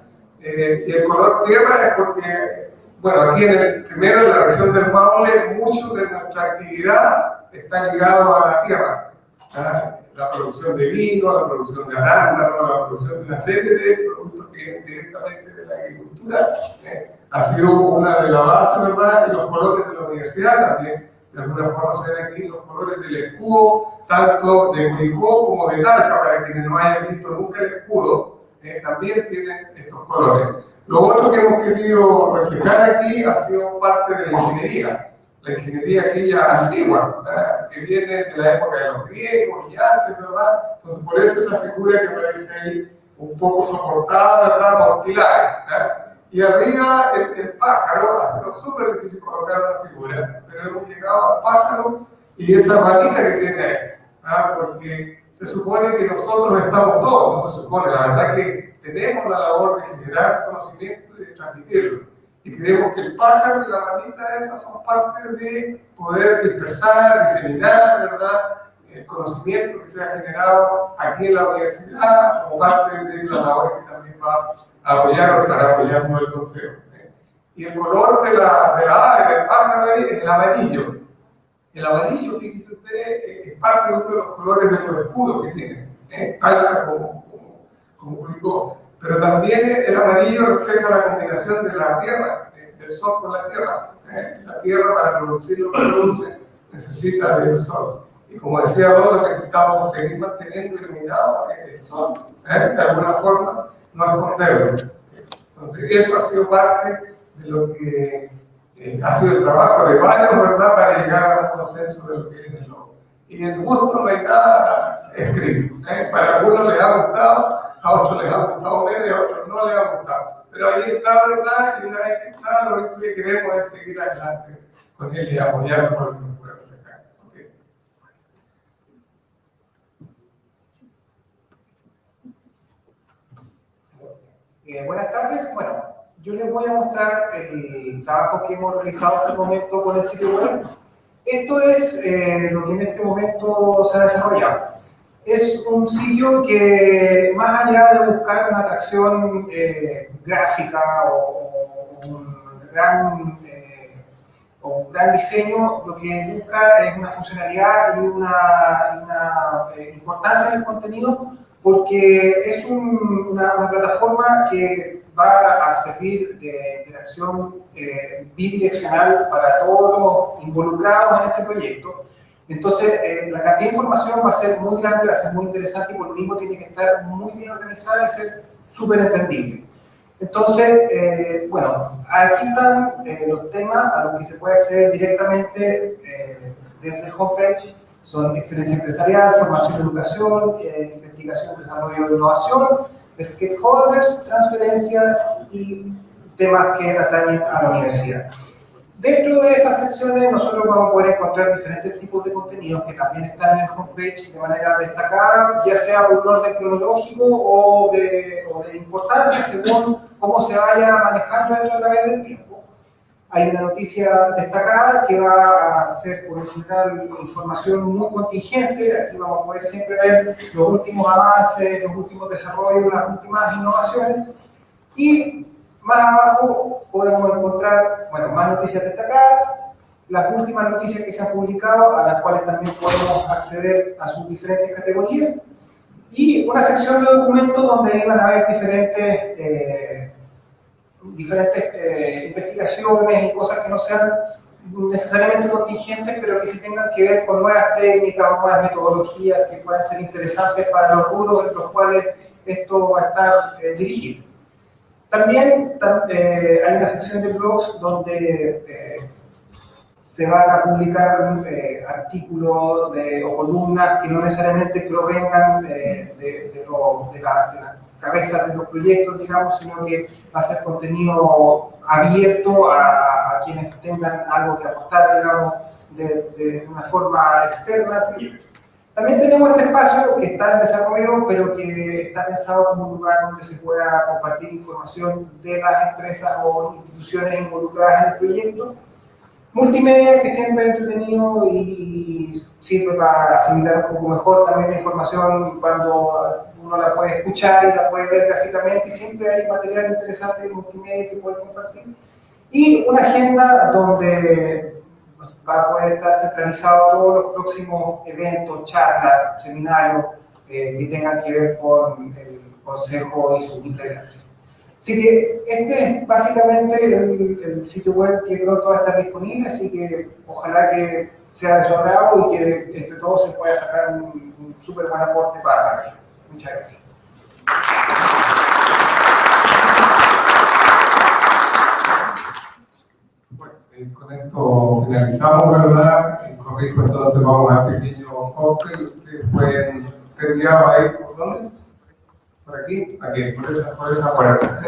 Y el color tierra es porque, bueno, aquí primero en la región del Maule, mucho de nuestra actividad está ligado a la tierra. La producción de vino, la producción de arándano, la producción de una serie de productos que vienen directamente de la agricultura, ha sido una de las bases, ¿verdad? Y los colores de la universidad también, de alguna forma se ven aquí los colores del escudo, tanto de Curicó como de Talca, para quienes no hayan visto nunca el escudo, también tienen estos colores. Lo otro que hemos querido reflejar aquí ha sido parte de la ingeniería aquella antigua, ¿verdad? Que viene de la época de los griegos y antes, ¿verdad? Entonces, por eso esa figura que aparece ahí un poco soportada, ¿verdad? Por pilares, ¿verdad? Y arriba el pájaro, ha sido súper difícil colocar una figura, pero hemos llegado al pájaro y esa ranita que tiene ahí, porque se supone que nosotros estamos todos, no se supone, la verdad que tenemos la labor de generar conocimiento y de transmitirlo. Y creemos que el pájaro y la ranita esas son parte de poder dispersar, diseminar, ¿verdad? El conocimiento que se ha generado aquí en la universidad, como parte de las labores que también va a apoyar o estará apoyando el consejo. Y el color de la ave, del pájaro ahí, es el amarillo. El amarillo, fíjese usted, es parte de uno de los colores de los escudos que tiene, Talca como Curicó. Pero también el amarillo refleja la combinación de la tierra, del sol con la tierra. La tierra, para producir lo que produce, necesita del sol. Y como decía Don, lo que necesitamos seguir manteniendo iluminado es el sol, de alguna forma, no esconderlo. Entonces, eso ha sido parte de lo que ha sido el trabajo de varios, ¿verdad?, para llegar a un consenso de lo que es el logo. Y en el gusto no hay nada escrito. Para algunos les ha gustado, a otros les ha gustado menos y a otros no les ha gustado. Pero ahí está, ¿verdad? Y una vez que está, lo único que queremos es seguir adelante con él y apoyarlo por lo que nos puede reflejar. ¿Okay? Buenas tardes. Bueno, yo les voy a mostrar el trabajo que hemos realizado hasta el momento con el sitio web. Esto es lo que en este momento se ha desarrollado. Es un sitio que, más allá de buscar una atracción gráfica o un gran diseño, lo que busca es una funcionalidad y una importancia en el contenido, porque es una plataforma que va a servir de interacción bidireccional para todos los involucrados en este proyecto. Entonces, la cantidad de información va a ser muy grande, va a ser muy interesante y por lo mismo tiene que estar muy bien organizada y ser súper entendible. Entonces, bueno, aquí están los temas a los que se puede acceder directamente desde el homepage. Son excelencia empresarial, formación y educación, investigación, desarrollo e innovación, stakeholders, transferencia y temas que atañen a la universidad. Dentro de esas secciones nosotros vamos a poder encontrar diferentes tipos de contenidos que también están en el homepage de manera destacada, ya sea por un orden cronológico o de importancia según cómo se vaya manejando esto a través del tiempo. Hay una noticia destacada que va a ser por lo general información muy contingente. Aquí vamos a poder siempre ver los últimos avances, los últimos desarrollos, las últimas innovaciones. Y más abajo podemos encontrar, bueno, más noticias destacadas, las últimas noticias que se han publicado, a las cuales también podemos acceder a sus diferentes categorías, y una sección de documentos donde iban a haber diferentes investigaciones y cosas que no sean necesariamente contingentes, pero que sí tengan que ver con nuevas técnicas o nuevas metodologías que puedan ser interesantes para los rubros en los cuales esto va a estar dirigido. También hay una sección de blogs donde se van a publicar artículos o columnas que no necesariamente provengan de la cabeza de los proyectos, digamos, sino que va a ser contenido abierto a quienes tengan algo que aportar, digamos, de una forma externa. También tenemos este espacio que está en desarrollo, pero que está pensado como un lugar donde se pueda compartir información de las empresas o instituciones involucradas en el proyecto. Multimedia, que siempre es entretenido y sirve para asimilar un poco mejor también la información cuando uno la puede escuchar y la puede ver gráficamente, y siempre hay material interesante de multimedia que puede compartir. Y una agenda donde va a poder estar centralizado todos los próximos eventos, charlas, seminarios que tengan que ver con el Consejo y sus integrantes. Así que este es básicamente el sitio web que pronto va a estar disponible, así que ojalá que sea de su agrado y que entre todos se pueda sacar un súper buen aporte para la región. Muchas gracias. Bueno, con esto finalizamos, ¿verdad? Corrijo, entonces vamos al pequeño cóctel. Ustedes pueden ser guiados ahí, ¿por dónde? Por aquí, por esa puerta.